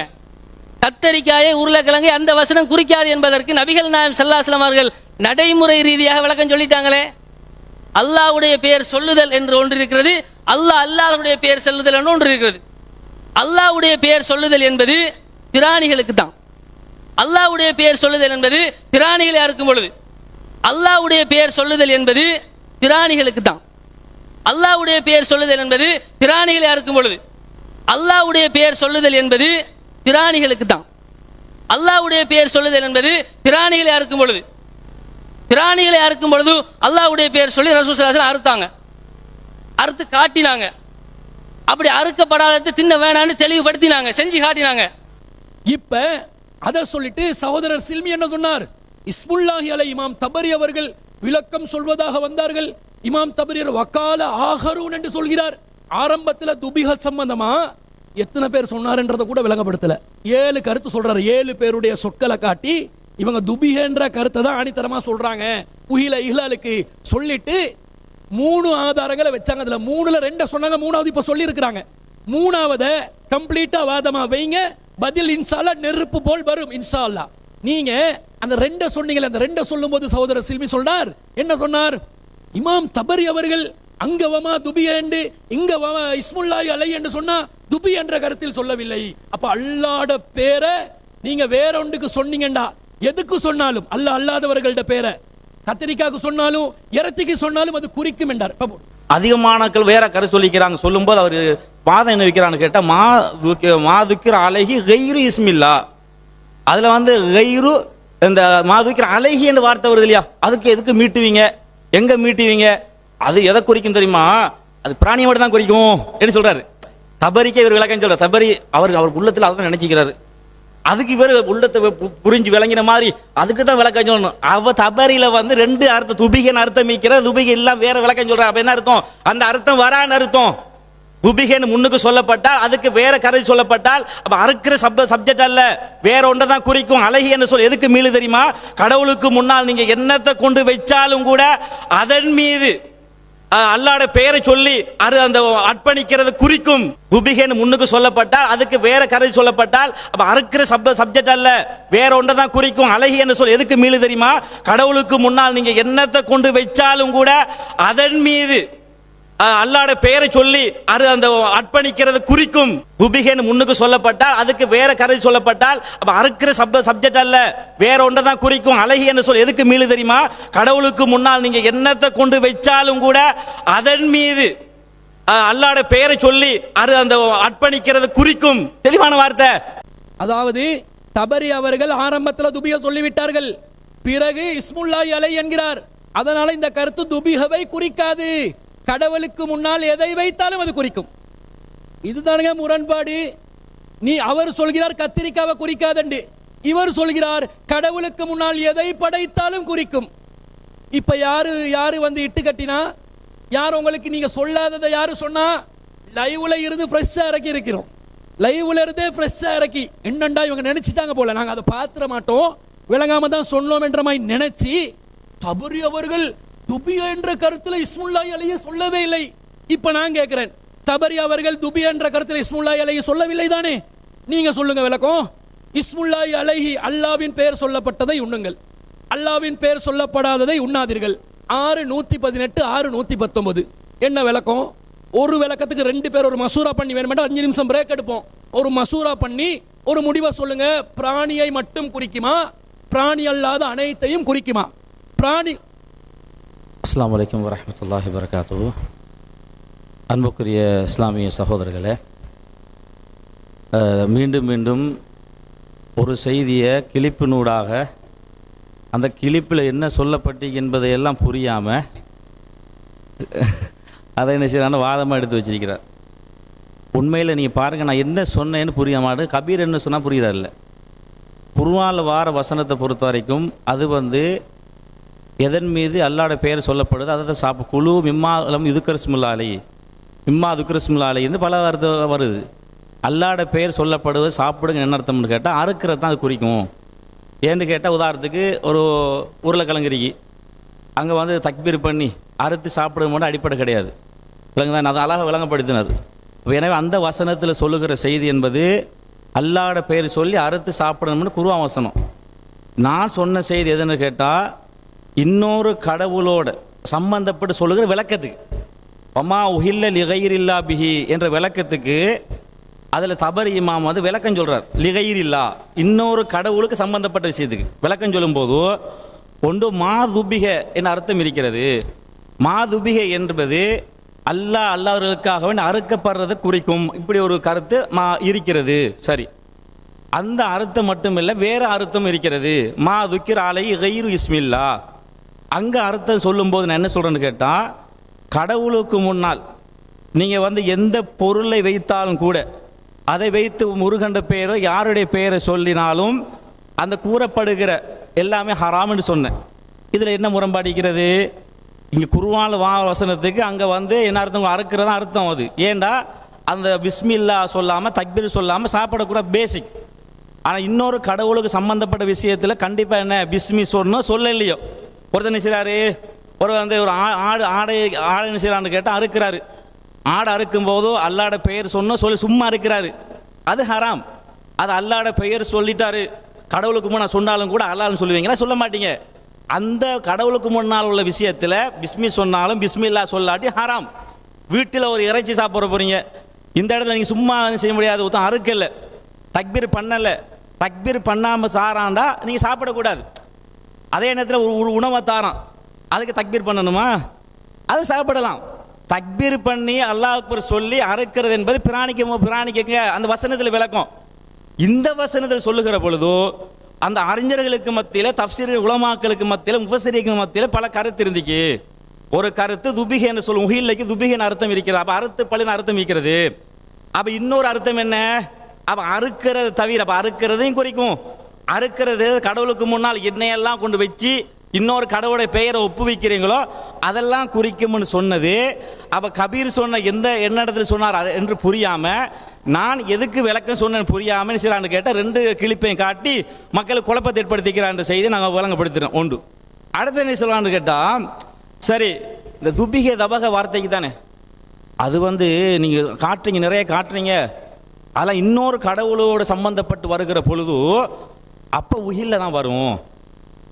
கத்தரிக்காயை உருளைக்கிழங்கை அந்த வசனம் குறிக்காது என்பதற்கு நபிகள் நாயகம் ஸல்லல்லாஹு அலைஹி வஸல்லம் அவர்கள் நடைமுறை ரீதியாக விளக்கம் சொல்லிட்டாங்களே. அல்லாஹ்வுடைய பெயர் சொல்லுதல் என்று ஒன்று இருக்கிறது, அல்லாஹ் அல்லாஹ்வுடைய பெயர் சொல்லுதல் என்று ஒன்று இருக்கிறது. அல்லாஹ்வுடைய பெயர் சொல்லுதல் என்பது பிராணிகளுக்கு தான். அல்லாஹ்வுடைய பெயர் சொல்லுதல் என்பது பிராணிகளை அறுக்கும் பொழுது, அல்லாஹ்வுடைய பெயர் சொல்லுதல் என்பது பிராணிகளுக்கு தான். அல்லாஹ்வுடைய பெயர் சொல்லுதல் என்பது பிராணிகளை அறுக்கும் பொழுது, அல்லாஹ்வுடைய பெயர் சொல்லுதல் என்பது பிராணிகளுக்கு தான். அல்லாஹ்வுடைய பெயர் சொல்லுதல் என்பது பிராணிகளை அறுக்கும் பொழுது, பிராணிகளை அறுக்கும் பொழுது அல்லாஹ்வுடைய பெயர் சொல்லி ரசூல் ஸல்லல்லாஹு அலைஹி வஸல்லம் அறுத்தாங்க, அறுத்து காட்டினாங்க. அப்படி அறுக்கப்படாததை தின்ன வேணான்னு தெளிவுபடுத்தினாங்க, செஞ்சு காட்டினாங்க. இப்ப அதை சொல்லிட்டு சகோதரர் சில்மி என்ன சொன்னார்? இஸ்முல்லாஹி அலை இமாம் தபரி அவர்கள் விளக்கம் சொல்வதாக வந்தார்கள். இமாம் தபரி வக்கால ஆகரூன் என்று சொல்கிறார். ஆரம்பத்தில் துபிஹ சம்பந்தமா எத்தனை பேர் சொன்னார்ன்றதை கூட விளங்கப்படுத்தல. 7 கருத்து சொல்றாரு. 7 பேருடைய சொற்களை காட்டி இவங்க துபிஹன்ற கருத்தை தான் ஆணித்தரமா சொல்றாங்க உஹில இஹ்லாலுக்கு சொல்லிட்டு 3 ஆதாரங்களை வச்சாங்க. அதுல 3ல 2 சொன்னாங்க, 3வது இப்ப சொல்லி இருக்கிறாங்க. 3வது கம்ப்ளீட்டா வாதமா வைங்க, பதில் இன்ஷா அல்லாஹ் நெருப்பு போல் வரும் இன்ஷா அல்லாஹ். நீங்க அந்த 2 சொன்னீங்களே, அந்த 2 சொல்லும்போது சகோதரர் சில்மி சொன்னார், என்ன சொன்னார்? இமாம் தபரி அவர்கள் அங்க வமா துபி என்று இங்க வமா இஸ்முல்லாஹி அலை என்று சொன்னா துபி என்ற கருத்தில் சொல்லவில்லை. அப்ப அல்லாஹ்ட பேரை நீங்க வேற ஒன்றுக்கு சொன்னீங்கடா, எதுக்கு சொன்னாலும் அல்லாஹ் அல்லாதவர்கள்ட பேரை கத்திரிக்காய்க்கு சொன்னாலும் இறைச்சிக்கு சொன்னாலும் அது குறிக்கும் என்றார். அதிகமானக்கள் வேற கருத்து சொல்லிக்கிறாங்க. சொல்லும்போது அவர் வாதம் என்ன வைக்கிறான்னு கேட்டா மாதுக்கிற அழகி கைரு இஸ்மில்லா, அதுல வந்து கைரு இந்த மாதுக்கிற அழகி என்ற வார்த்தை வருது இல்லையா, அதுக்கு எதுக்கு மீட்டுவீங்க, எங்க மீட்டுவீங்க, அது எதை குறிக்கும் தெரியுமா? அது பிராணியை மட்டும் தான் குறிக்கும் என்று சொல்றாரு. தபரிக்கே இவர் விளக்கம் சொல்ற. தபரி அவர் உள்ளத்தில் அதான் நினைச்சுக்கிறாரு. அதுக்கு இவர் உள்ளத்தை புரிஞ்சு விளங்கின மாதிரி அதுக்கு தான் விளக்கம் சொல்லணும். அவ தபரியில வந்து ரெண்டு அர்த்தம், துபிகன் அர்த்தம் வைக்கிற, துபிகை எல்லாம் வேற விளக்கம் சொல்ற. அப்ப என்ன அர்த்தம்? அந்த அர்த்தம் வரான்னு அர்த்தம். துபிகன் முன்னுக்கு சொல்லப்பட்டால் அதுக்கு வேற கருத்து சொல்லப்பட்டால் அப்ப அறுக்கிற சப்ஜெக்ட் அல்ல, வேற ஒன்றை தான் குறிக்கும். அழகி என்ன சொல் எதுக்கு மீளு தெரியுமா? கடவுளுக்கு முன்னால் நீங்க எண்ணத்தை கொண்டு வச்சாலும் கூட அதன் மீது அல்லாஹ்வுடைய பெயரை சொல்லி அது அந்த அர்ப்பணிக்கிறது குறிக்கும். துபிகன் முன்னுக்கு சொல்லப்பட்டால் அதுக்கு வேற கருத்து சொல்லப்பட்டால் அப்ப அறுக்கிற சப்ஜெக்ட் அல்ல, வேற ஒன்றை தான் குறிக்கும். அழகி என்ன சொல் எதுக்கு மீளு தெரியுமா? கடவுளுக்கு முன்னால் நீங்க எண்ணத்தை கொண்டு வச்சாலும் கூட அதன் மீது அல்லாஹ்வுடைய பெயரை சொல்லி அது அந்த அர்ப்பணிக்கிறது குறிக்கும். துபிகன் முன்னுக்கு சொல்லப்பட்டால் அதுக்கு வேற கருத்து சொல்லப்பட்டால் அப்ப அறுக்கிற சப்ஜெக்ட் அல்ல, வேற ஒன்றை தான் குறிக்கும். அழகி என்ன சொல் எதுக்கு மீளு தெரியுமா? கடவுளுக்கு முன்னால் நீங்க எண்ணத்தை கொண்டு வச்சாலும் கூட அதன் மீது அல்லாஹ்வுடைய பெயரை சொல்லி அது அந்த அர்ப்பணிக்கிறது குறிக்கும். தெளிவான வார்த்தை. அதாவது தபரி அவர்கள் ஆரம்பத்தில் துபிக சொல்லிவிட்டார்கள், பிறகு இஸ்முல்லாஹி அலைஹி என்கிறார். அதனால இந்த கருத்து துபிகவை குறிக்காது, கடவுளுக்கு முன்னால் எதை வைத்தாலும் அது குறிக்கும். இதுதானுங்க முரண்பாடு. நீ அவர் சொல்கிறார் கத்திரிக்காவை குறிக்காதண்டு, இவர் சொல்கிறார் கடவுளுக்கு முன்னால் எதை படைத்தாலும் குறிக்கும். இப்ப யாரு வந்து இட்டு கட்டினா, யார் உங்களுக்கு நீங்க சொல்லாததை யாரு சொன்னா? லைவ்ல இருந்து ஃப்ரெஷ்ஷா இறக்கி இருக்கிறோம், லைவ்ல இருந்தே ஃப்ரெஷ்ஷா இறக்கி என்னண்டா இவங்க நினைச்சிட்டாங்க போல, நாங்க அதை பாத்திர மாட்டோம், விளங்காம தான் சொன்னோம் என்ற மாதிரி நினைச்சு தபரி அவர்கள் துபியா என்ற கருத்துல இஸ்முல்லாஹி அலைஹி சொல்லவே இல்லை. இப்ப நான் கேட்கிறேன், தபரி அவர்கள் துபியா என்ற கருத்துல இஸ்முல்லாஹி அலைஹி சொல்லவில்லை தானே? நீங்க சொல்லுங்க விளக்கம். இஸ்முல்லாஹி அலைஹி அல்லாஹ்வின் பெயர் சொல்லப்பட்டதை உண்ணுங்கள், அல்லாஹ்வின் பெயர் சொல்லப்படாததை உண்ணாதீர்கள். 6:118 6:119 என்ன விளக்கம்? ஒரு விளக்கத்துக்கு ரெண்டு பேர் ஒரு மசூரா பண்ணி வேணுமெண்டா 5 நிமிஷம் பிரேக் எடுப்போம். ஒரு மசூரா பண்ணி ஒரு முடிவை சொல்லுங்க. பிராணியை மட்டும் குறிக்குமா, பிராணி அல்லாத அனைத்தையும் குறிக்குமா? பிராணி. அஸ்ஸலாமு அலைக்கும் வரஹ்மத்துல்லாஹி வபரகாத்துஹு. அன்புக்குரிய இஸ்லாமிய சகோதரர்களே, மீண்டும் மீண்டும் ஒரு செய்தியை கிளிப்பினூடாக அந்த கிளிப்பில் என்ன சொல்லப்பட்டு என்பதையெல்லாம் புரியாமல் அதை என்ன செய்யறான வாதமாக எடுத்து வச்சிருக்கிறார். உண்மையில் நீங்கள் பாருங்கள், நான் என்ன சொன்னேன்னு புரிய மாட்டேன், கபீர் என்ன சொன்னால் புரியுதா இல்லை. குர்ஆனில் வார வசனத்தை பொறுத்த வரைக்கும் அது வந்து எதன் மீது அல்லாஹ்வுடைய பெயர் சொல்லப்படுது அதை சாப்பிட குழு மிம்மாலம் இதுக்கரஸ்முல்லா அலை, மிம்மா துக்கரஸ்முல்லா அலைன்னு பல அர்த்தம் வருது. அல்லாஹ்வுடைய பெயர் சொல்லப்படுவது சாப்பிடுங்க என்ன அர்த்தம்னு கேட்டால் அறுக்கிறது தான் அது குறிக்கும். ஏன்னு கேட்டால் உதாரணத்துக்கு ஒரு உருளைக்கிழங்கு இருக்கு, அங்கே வந்து தக்பீர் பண்ணி அறுத்து சாப்பிடுறது மட்டும் அடிப்படை கிடையாது, விளங்குதான், அதை அழகாக விளங்கப்படுத்தினார். எனவே அந்த வசனத்தில் சொல்லுகிற செய்தி என்பது அல்லாஹ்வுடைய பெயர் சொல்லி அறுத்து சாப்பிடணும்னு குர்ஆன் வசனம். நான் சொன்ன செய்தி எதுன்னு கேட்டால் இன்னொரு கடவுளோட சம்பந்தப்பட்டு சொல்லுகிற விளக்கத்துக்கு, வமா உஹில்ல லிகைரில்லா பிஹி என்ற விளக்கத்துக்கு அதில் தபரி இமாம் வந்து விளக்கம் சொல்கிறார். லிகைரில்லா இன்னொரு கடவுளுக்கு சம்பந்தப்பட்ட விஷயத்துக்கு விளக்கம் சொல்லும்போது ஒன்று மாதுபிக என்ற அர்த்தம் இருக்கிறது. மாதுபிக என்பது அல்லாஹ்வுக்காக வேண்டி அறுக்கப்படுறதை குறிக்கும், இப்படி ஒரு கருத்து இருக்கிறது. சரி, அந்த அர்த்தம் மட்டும் இல்லை, வேற அர்த்தம் இருக்கிறது. மா துக்கிர அலை கைரு இஸ்மில்லா. அங்கே அர்த்தம் சொல்லும்போது நான் என்ன சொல்கிறேன்னு கேட்டால், கடவுளுக்கு முன்னால் நீங்கள் வந்து எந்த பொருளை வைத்தாலும் கூட அதை வைத்து முருகண்ட பெயரோ யாருடைய பெயரை சொல்லினாலும் அந்த கூறப்படுகிற எல்லாமே ஹராம்னு சொன்னேன். இதில் என்ன முரண்பாடிக்கிறது? இங்கே குர்ஆனில் வசனத்துக்கு அங்கே வந்து என்ன அர்த்தம்? அறுக்கிறதா அர்த்தம் அது. ஏண்டா அந்த பிஸ்மில்லா சொல்லாமல் தக்பீர் சொல்லாமல் சாப்பிடக்கூட பேசிக். ஆனால் இன்னொரு கடவுளுக்கு சம்பந்தப்பட்ட விஷயத்தில் கண்டிப்பாக என்ன பிஸ்மி சொன்னோம் சொல்ல இல்லையோ. ஒருத்தர் நினைச்சாரு, ஒரு வந்து ஒரு ஆடை நினைச்சான்னு கேட்டால் அறுக்கிறாரு. ஆடை அறுக்கும் போதோ அல்லாஹ்வுடைய பெயர் சொன்னோம் சொல்லி சும்மா அறுக்கிறாரு, அது ஹராம். அது அல்லாஹ்வுடைய பெயர் சொல்லிட்டாரு, கடவுளுக்கு முன்னால் சொன்னாலும் கூட அல்லாஹ்னு சொல்லுவீங்களா? சொல்ல மாட்டீங்க. அந்த கடவுளுக்கு முன்னால் உள்ள விஷயத்தில் பிஸ்மி சொன்னாலும் பிஸ்மில்லா சொல்லாட்டி ஹராம். வீட்டில் ஒரு இறைச்சி சாப்பிட போகிறீங்க, இந்த இடத்துல நீங்கள் சும்மா செய்ய முடியாது, ஒருத்தன் அறுக்கலை, தக்பீர் பண்ணலை, தக்பீர் பண்ணாமல் சாராண்டா நீங்கள் சாப்பிடக்கூடாது. அதே நேரத்தில் ஒரு உணவை தாரான், அதுக்கு தக்பீர் பண்ணணுமா? அதை சாப்பிடலாம். தக்பீர் பண்ணி அல்லாஹ் அக்பர் சொல்லி அறுக்கிறது என்பது பிராணிக்கு அந்த வசனத்தில் விளக்கம். இந்த வசனத்தில் சொல்லுகிற பொழுதோ அந்த அறிஞர்களுக்கு மத்தியில், தஃப்சீர் உலமாக்களுக்கு மத்தியில், முஃபஸ்ஸிரீன்களுக்கு மத்தியில் பல கருத்து இருந்துச்சு. ஒரு கருத்து துபிகை என்று சொல்லும், உஹில்லைக்கு துபிகைன்னு அர்த்தம் இருக்கிறது, அப்போ அறுத்து பழின்னு அர்த்தம் இருக்கிறது. அப்போ இன்னொரு அர்த்தம் என்ன? அப்போ அறுக்கிறது தவிர, அப்போ அறுக்கிறதையும் குறிக்கும். அறுக்கிறது கடவுளுக்கு முன்னால் என்னையெல்லாம் கொண்டு வச்சு இன்னொரு கடவுளுடைய பெயரை ஒப்புவிக்கிறீங்களோ அதெல்லாம் குறிக்கும்னு சொன்னது. அப்போ கபீர் சொன்ன என்ன இடத்துல சொன்னார் என்று புரியாமல், நான் எதுக்கு விளக்கம் சொன்னேன்னு புரியாமல் சிறான்னு கேட்டால் 2 கிளிப்பையும் காட்டி மக்களுக்கு குழப்பத்தை ஏற்படுத்திக்கிறான்ற செய்தி நாங்கள் விளங்கப்படுத்துகிறோம். ஒன்று. அடுத்த என்ன சொல்லலான்னு கேட்டால், சரி இந்த துபிகை தபக வார்த்தைக்கு தானே அது நீங்கள் காட்டுறீங்க, நிறைய காட்டுறீங்க, அதெல்லாம் இன்னொரு கடவுளோடு சம்பந்தப்பட்டு வருகிற பொழுது அப்போ உயிரில் தான் வரும்.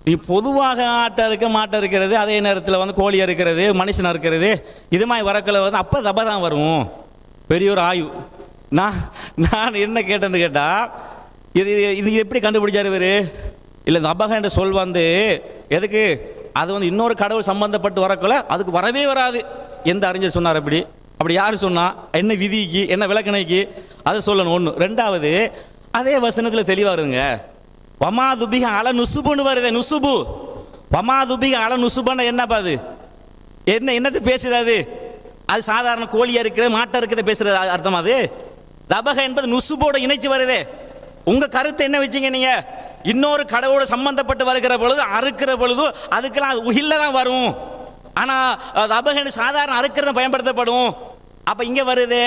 நீ பொதுவாக ஆட்டை இருக்க மாட்டை இருக்கிறது, அதே நேரத்தில் கோழி இருக்கிறது, மனுஷன் இருக்கிறது, இது மாதிரி வரக்கில் அப்போ தப தான் வரும். பெரிய ஒரு ஆய்வு. நான் என்ன கேட்டேன்னு கேட்டால், இது எப்படி கண்டுபிடிச்சார் இவர்? இல்லை, தபக என்ற சொல் எதுக்கு? அது இன்னொரு கடவுள் சம்பந்தப்பட்டு வரக்குள்ள அதுக்கு வரவே வராது. எந்த அறிஞர் சொன்னார் அப்படி? அப்படி யார் சொன்னா? என்ன விதிக்கு, என்ன விளக்கணைக்கு? அதை சொல்லணும். ஒன்று. ரெண்டாவது, அதே வசனத்தில் தெளிவாக வருங்க. வமா துபிக அல நுசுபுன்னு வருது. நுசுபு, வமா துபிக அல நுசுபுன்னு என்னப்பா அது? என்னது பேசுறது? அது சாதாரண கோழியா இருக்கிறது, மாட்டா இருக்கிறத பேசுறது அர்த்தம். அது தபக என்பது நுசுபோட இணைச்சு வருது. உங்க கருத்து என்ன வச்சீங்க நீங்க? இன்னொரு கடவுளோட சம்பந்தப்பட்டு வருகிற பொழுது, அறுக்கிற பொழுது அதுக்கெல்லாம் அது உயில்ல தான் வரும். ஆனா தபக சாதாரண அறுக்கிறத பயன்படுத்தப்படும். அப்ப இங்க வருது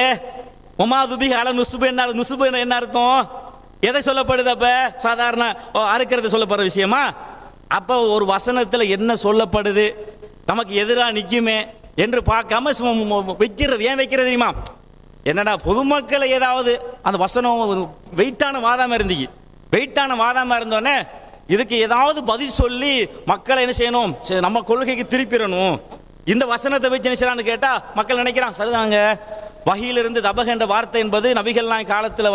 ஒமா துபிக அல நுசுபு. என்ன நுசுபு என்ன அர்த்தம்? எதை சொல்லப்படுது? அப்ப சாதாரண அறுக்கிறது சொல்லப்படுற விஷயமா? அப்ப ஒரு வசனத்தில் என்ன சொல்லப்படுது நமக்கு எதிராக நிற்குமே என்று பார்க்காம வைக்கிறது. ஏன் வைக்கிறது தெரியுமா? என்னடா பொதுமக்களை ஏதாவது அந்த வசனம் வெயிட்டான வாதாம இருந்தீங்க, வெயிட்டான வாதாம இருந்தோடனே இதுக்கு ஏதாவது பதில் சொல்லி மக்களை என்ன செய்யணும், நம்ம கொள்கைக்கு திருப்பிடணும். இந்த வசனத்தை வச்சு என்ன செய்யறான்னு கேட்டா மக்கள் நினைக்கிறான், சரிதாங்க, வகையிலிருந்து தபக என்ற வார்த்தை என்பது நபிகள்லாம் காலத்தில்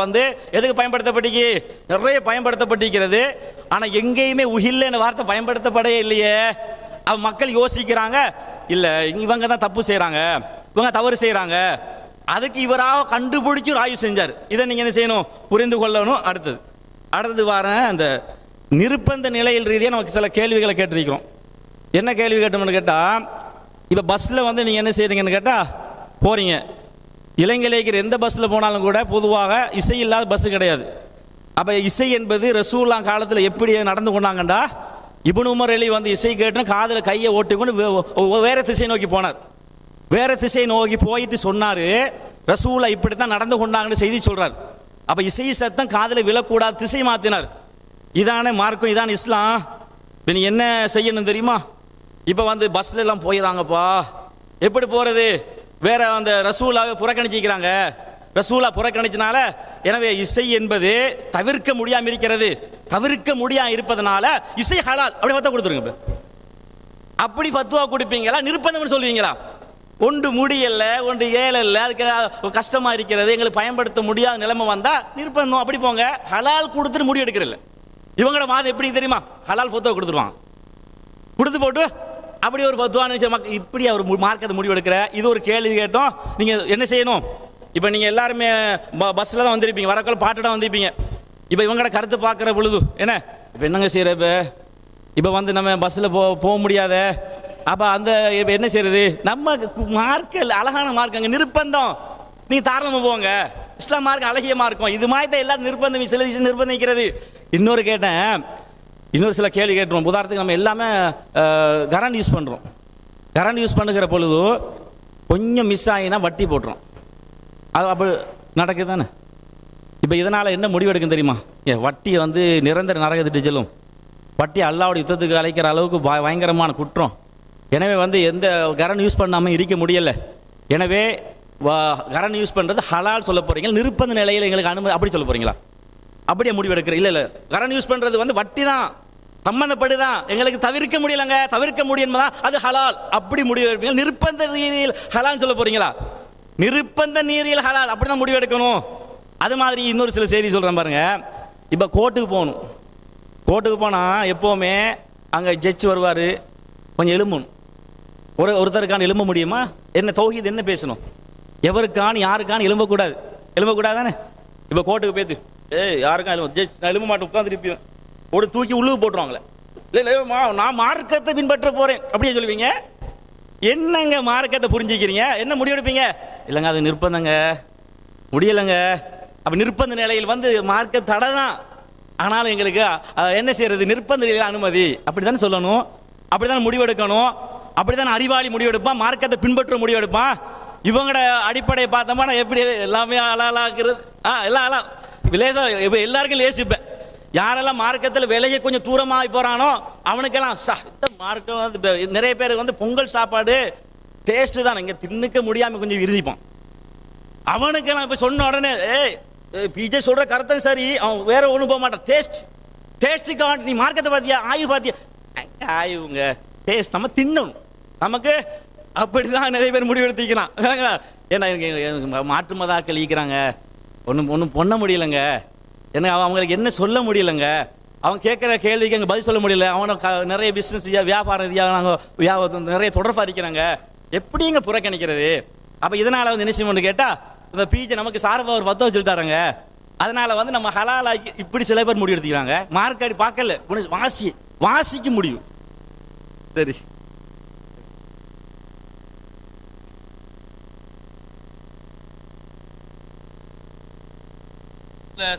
எதுக்கு பயன்படுத்தப்பட்டீங்க? நிறைய பயன்படுத்தப்பட்டிருக்கிறது. ஆனால் எங்கேயுமே உஹில்ல என்ற வார்த்தை பயன்படுத்தப்படவே இல்லையே. மக்கள் யோசிக்கிறாங்க, இல்லை இவங்க தான் தப்பு செய்கிறாங்க, இவங்க தவறு செய்கிறாங்க. அதுக்கு இவராக கண்டுபிடிச்சி ஒரு ஆய்வு செஞ்சார். இதை நீங்கள் என்ன செய்யணும், புரிந்து கொள்ளணும். அடுத்தது வாரேன். அந்த நிர்பந்த நிலையில் ரீதியாக நமக்கு சில கேள்விகளை கேட்டிருக்கிறோம். என்ன கேள்வி கேட்டோம்னு கேட்டால், இப்போ பஸ்ஸில் நீங்கள் என்ன செய்கிறீங்கன்னு கேட்டால் போகிறீங்க. இலங்கையிலேக்கிற எந்த பஸ்ஸில் போனாலும் கூட பொதுவாக இசை இல்லாத பஸ்ஸு கிடையாது. அப்போ இசை என்பது ரசூலுல்லாஹ் காலத்தில் எப்படி நடந்து கொண்டாங்கண்டா, இப்னு உமர் அலி இசை கேட்டு காதில் கையை ஓட்டிக்கொண்டு வேற திசை நோக்கி போனார். வேற திசை நோக்கி போயிட்டு சொன்னார், ரசூலுல்லாஹ் இப்படி தான் நடந்து கொண்டாங்கன்னு செய்தி சொல்கிறார். அப்போ இசை சத்தம் காதில் விழக்கூடாது, திசை மாற்றினார். இதான மார்க்கம், இதான் இஸ்லாம். இப்போ நீ என்ன செய்யணும் தெரியுமா? இப்போ பஸ்ல எல்லாம் போயிடறாங்கப்பா, எப்படி போகிறது? வேற அந்த ரசூலாவை புறக்கணிச்சிக்கிறாங்க. ரசூலா புறக்கணிச்சனால எனவே இசை என்பது தவிர்க்க முடியாம இருக்கிறது. தவிர்க்க முடியாம இருப்பதனால இசை ஹலால் அப்படி ஃபத்வா கொடுத்துருங்க. அப்படி ஃபத்வா கொடுப்பீங்களா? நிர்பந்தம் சொல்லுவீங்களா? ஒன்று முடியல, ஒன்று ஏழல்ல, அதுக்கு கஷ்டமா இருக்கிறது, எங்களுக்கு பயன்படுத்த முடியாத நிலைமை வந்தா நிர்பந்தம். அப்படி போங்க. ஹலால் கொடுத்துட்டு முடிவு எடுக்கிறதில்ல. இவங்களோட வாதம் எப்படி தெரியுமா? ஹலால் ஃபத்வா கொடுத்துருவாங்க, கொடுத்து போட்டு அப்படி ஒரு ஃபத்வான்னு இப்படி அவர் மார்க்கத்தை முடிவு எடுக்கிற. இது ஒரு கேள்வி கேட்டோம். நீங்கள் என்ன செய்யணும்? இப்போ நீங்கள் எல்லாருமே பஸ்ஸில் தான் வந்திருப்பீங்க, வரக்குள்ள பாட்டுதான் வந்திருப்பீங்க. இப்போ இவங்களோட கருத்து பார்க்குற பொழுது என்ன, இப்போ என்னங்க செய்கிற? இப்போ நம்ம பஸ்ஸில் போக முடியாத, அப்போ அந்த இப்போ என்ன செய்யறது? நம்ம மார்க்க அழகான மார்க், அங்கே நிர்பந்தம். நீங்கள் தாராளமாக போங்க. இஸ்லாம் மார்க் அழகிய மார்க்கம். இது மாதிரி தான் எல்லாரும் நிர்பந்தம், சில விஷயம் நிர்பந்திக்கிறது. இன்னொரு கேட்டேன், இன்னொரு சில கேள்வி கேட்டுருவோம். உதாரணத்துக்கு நம்ம எல்லாமே கரண்ட் யூஸ் பண்ணுறோம். கரண்ட் யூஸ் பண்ணுகிற பொழுது கொஞ்சம் மிஸ் ஆகினா வட்டி போட்டுரும். அது அப்படி நடக்குது தானே? இப்போ இதனால் என்ன முடிவு எடுக்கும் தெரியுமா? வட்டியை நிரந்தர நரகத்திட்டு செல்லும். வட்டி அல்லாஹ்வுடைய யுத்தத்துக்கு அழைக்கிற அளவுக்கு பயங்கரமான குற்றம். எனவே எந்த கரண்ட் யூஸ் பண்ணாமல் இருக்க முடியலை. எனவே கரண்ட் யூஸ் பண்ணுறது ஹலால் சொல்ல போகிறீங்க, நிர்பந்த நிலையில் எங்களுக்கு அனுமதி அப்படி சொல்ல போகிறீங்களா? அப்படியே முடிவு எடுக்கிற? இல்லை, கரண்ட் யூஸ் பண்ணுறது வட்டி தான், சம்பந்தப்படுதான், எங்களுக்கு தவிர்க்க முடியலங்க, தவிர்க்க முடியும் தான், அது ஹலால் அப்படி முடிவு எடுப்பீங்க. நிர்பந்த நீரில் ஹலால் சொல்ல போறீங்களா? நிர்பந்த நீரில் ஹலால் அப்படி தான் முடிவு எடுக்கணும். அது மாதிரி இன்னொரு சில செய்தி சொல்கிறேன் பாருங்க. இப்போ கோர்ட்டுக்கு போகணும். கோர்ட்டுக்கு போனால் எப்போவுமே அங்கே ஜட்ஜ் வருவார், கொஞ்சம் எழும்பணும். ஒருத்தருக்கான எழும்ப முடியுமா? என்ன தௌஹீத் என்ன பேசணும்? எவருக்கான யாருக்கான எழும்பக்கூடாது, எழும்பக்கூடாது தானே? இப்போ கோர்ட்டுக்கு போய்த்து யாருக்கும் எழும்ப, ஜட்ஜ் நான் எழும்ப மாட்டேன், உட்காந்துருப்பேன், ஒரு தூக்கி உள்ளுக்கு போட்டுருவாங்களே. இல்லை நான் மார்க்கத்தை பின்பற்ற போகிறேன் அப்படியே சொல்லுவீங்க. என்னங்க மார்க்கத்தை புரிஞ்சுக்கிறீங்க? என்ன முடிவெடுப்பீங்க? இல்லைங்க அது நிர்பந்தங்க, முடியலைங்க, அப்ப நிர்பந்த நிலையில் வந்து மார்க்க தடை தான். ஆனாலும் எங்களுக்கு என்ன செய்யறது, நிர்பந்த நிலையில் அனுமதி, அப்படித்தானே சொல்லணும், அப்படித்தான் முடிவெடுக்கணும், அப்படித்தான் அறிவாளி முடிவெடுப்பான், மார்க்கத்தை பின்பற்ற முடிவெடுப்பான். இவங்களோட அடிப்படையை பார்த்தோம்னா எப்படி எல்லாமே அலாலாக்குறது, எல்லாம் அலா லேசா இப்போ எல்லாருக்கும் லேசிப்பேன். யாரெல்லாம் மார்க்கத்தில் விலையை கொஞ்சம் தூரமாக போகிறானோ அவனுக்கெல்லாம் இந்த மார்க்கம் வந்து நிறைய பேர் வந்து பொங்கல் சாப்பாடு டேஸ்ட்டு தான் இங்கே தின்னுக்க முடியாமல் கொஞ்சம் விருதிப்பான். அவனுக்கெல்லாம் இப்போ சொன்ன உடனே பிஜே சொல்கிற கருத்தும் சரி, அவன் வேற ஒன்றும் போக மாட்டான். டேஸ்ட்டுக்கு நீ மார்க்கத்தை பார்த்தியா, ஆய்வு பார்த்தியா, ஆய்வுங்க டேஸ்ட் நம்ம தின்னணும் நமக்கு. அப்படிதான் நிறைய பேர் முடிவெடுத்திக்கலாம். ஏன்னா எனக்கு மாற்று மதாக்கள் ஈக்கிறாங்க, ஒன்றும் பண்ண முடியலைங்க, ஏன்னா அவங்களுக்கு என்ன சொல்ல முடியலைங்க, அவன் கேட்குற கேள்விக்கு எங்கள் பதில் சொல்ல முடியல, அவனை நிறைய பிஸ்னஸ் வியாபாரம் ரீதியாக நாங்கள் நிறைய தொடர்பாக இருக்கிறாங்க, எப்படிங்க புறக்கணிக்கிறது? அப்போ இதனால் வந்து என்ன செய்யணும்னு கேட்டால் இந்த பிஜே நமக்கு சார்பாக ஒரு 10 சொல்லிட்டாருங்க, அதனால் வந்து நம்ம ஹலாலாக்கி இப்படி சில பேர் முடிவு எடுத்துக்கிறாங்க. மார்க்காடி பார்க்கல, வாசிக்க முடியும். சரி,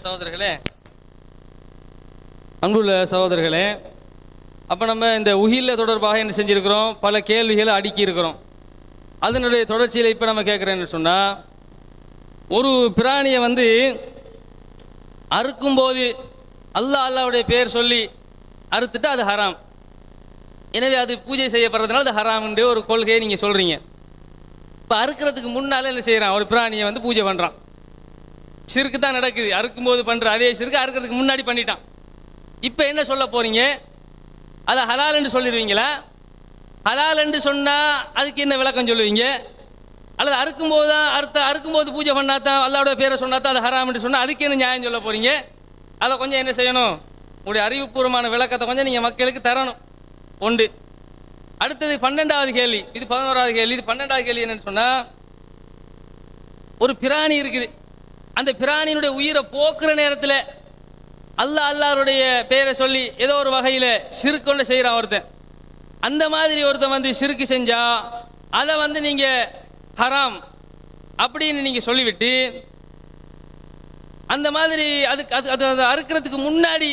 சகோதரர்களே, அன்புள்ள சகோதரர்களே, அப்போ நம்ம இந்த உஹில்ல தொடர்பாக என்ன செஞ்சுருக்கிறோம், பல கேள்விகளை அடுக்கி இருக்கிறோம். அதனுடைய தொடர்ச்சியில் இப்போ நம்ம கேட்குறேன்னு சொன்னால், ஒரு பிராணியை வந்து அறுக்கும்போது அல்லாஹ்வுடைய பேர் சொல்லி அறுத்துட்டு அது ஹராம், எனவே அது பூஜை செய்யப்படுறதுனால அது ஹராம்ன்ற ஒரு கொள்கையை நீங்கள் சொல்கிறீங்க. இப்போ அறுக்கிறதுக்கு முன்னால் என்ன செய்கிறான், ஒரு பிராணியை வந்து பூஜை பண்ணுறான், சிறுக்கு தான் நடக்குது, அறுக்கும்போது பண்ணுற அதே சிறுக்கு அறுக்கிறதுக்கு முன்னாடி பண்ணிட்டான். இப்போ என்ன சொல்ல போகிறீங்க, அதை ஹலால் என்று சொல்லிடுவீங்களா? ஹலால் என்று சொன்னால் அதுக்கு என்ன விளக்கம் சொல்லுவீங்க? அல்லது அறுக்கும்போது தான் அறுக்கும்போது பூஜை பண்ணாதான் அல்லாஹ்வுடைய பேரை சொன்னாதான் அது ஹராம் என்று சொன்னால் அதுக்கு என்ன நியாயம் சொல்ல போகிறீங்க? அதை கொஞ்சம் என்ன செய்யணும், உங்களுடைய அறிவுபூர்வமான விளக்கத்தை கொஞ்சம் நீங்கள் மக்களுக்கு தரணும். ஒன்று. அடுத்தது 12வது கேள்வி, இது 11வது கேள்வி, இது 12வது கேள்வி என்னன்னு சொன்னால், ஒரு பிராணி இருக்குது, அந்த பிராணியினுடைய உயிரை போக்குற நேரத்தில் அல்லாஹ்வுடைய பேரை சொல்லி ஏதோ ஒரு வகையில் சிறுக்கொண்டு செய்கிறான் ஒருத்தன். அந்த மாதிரி ஒருத்தன் வந்து சிறுக்கு செஞ்சா அதை வந்து நீங்கள் ஹராம் அப்படின்னு நீங்கள் சொல்லிவிட்டு, அந்த மாதிரி அதுக்கு அது அறுக்கிறதுக்கு முன்னாடி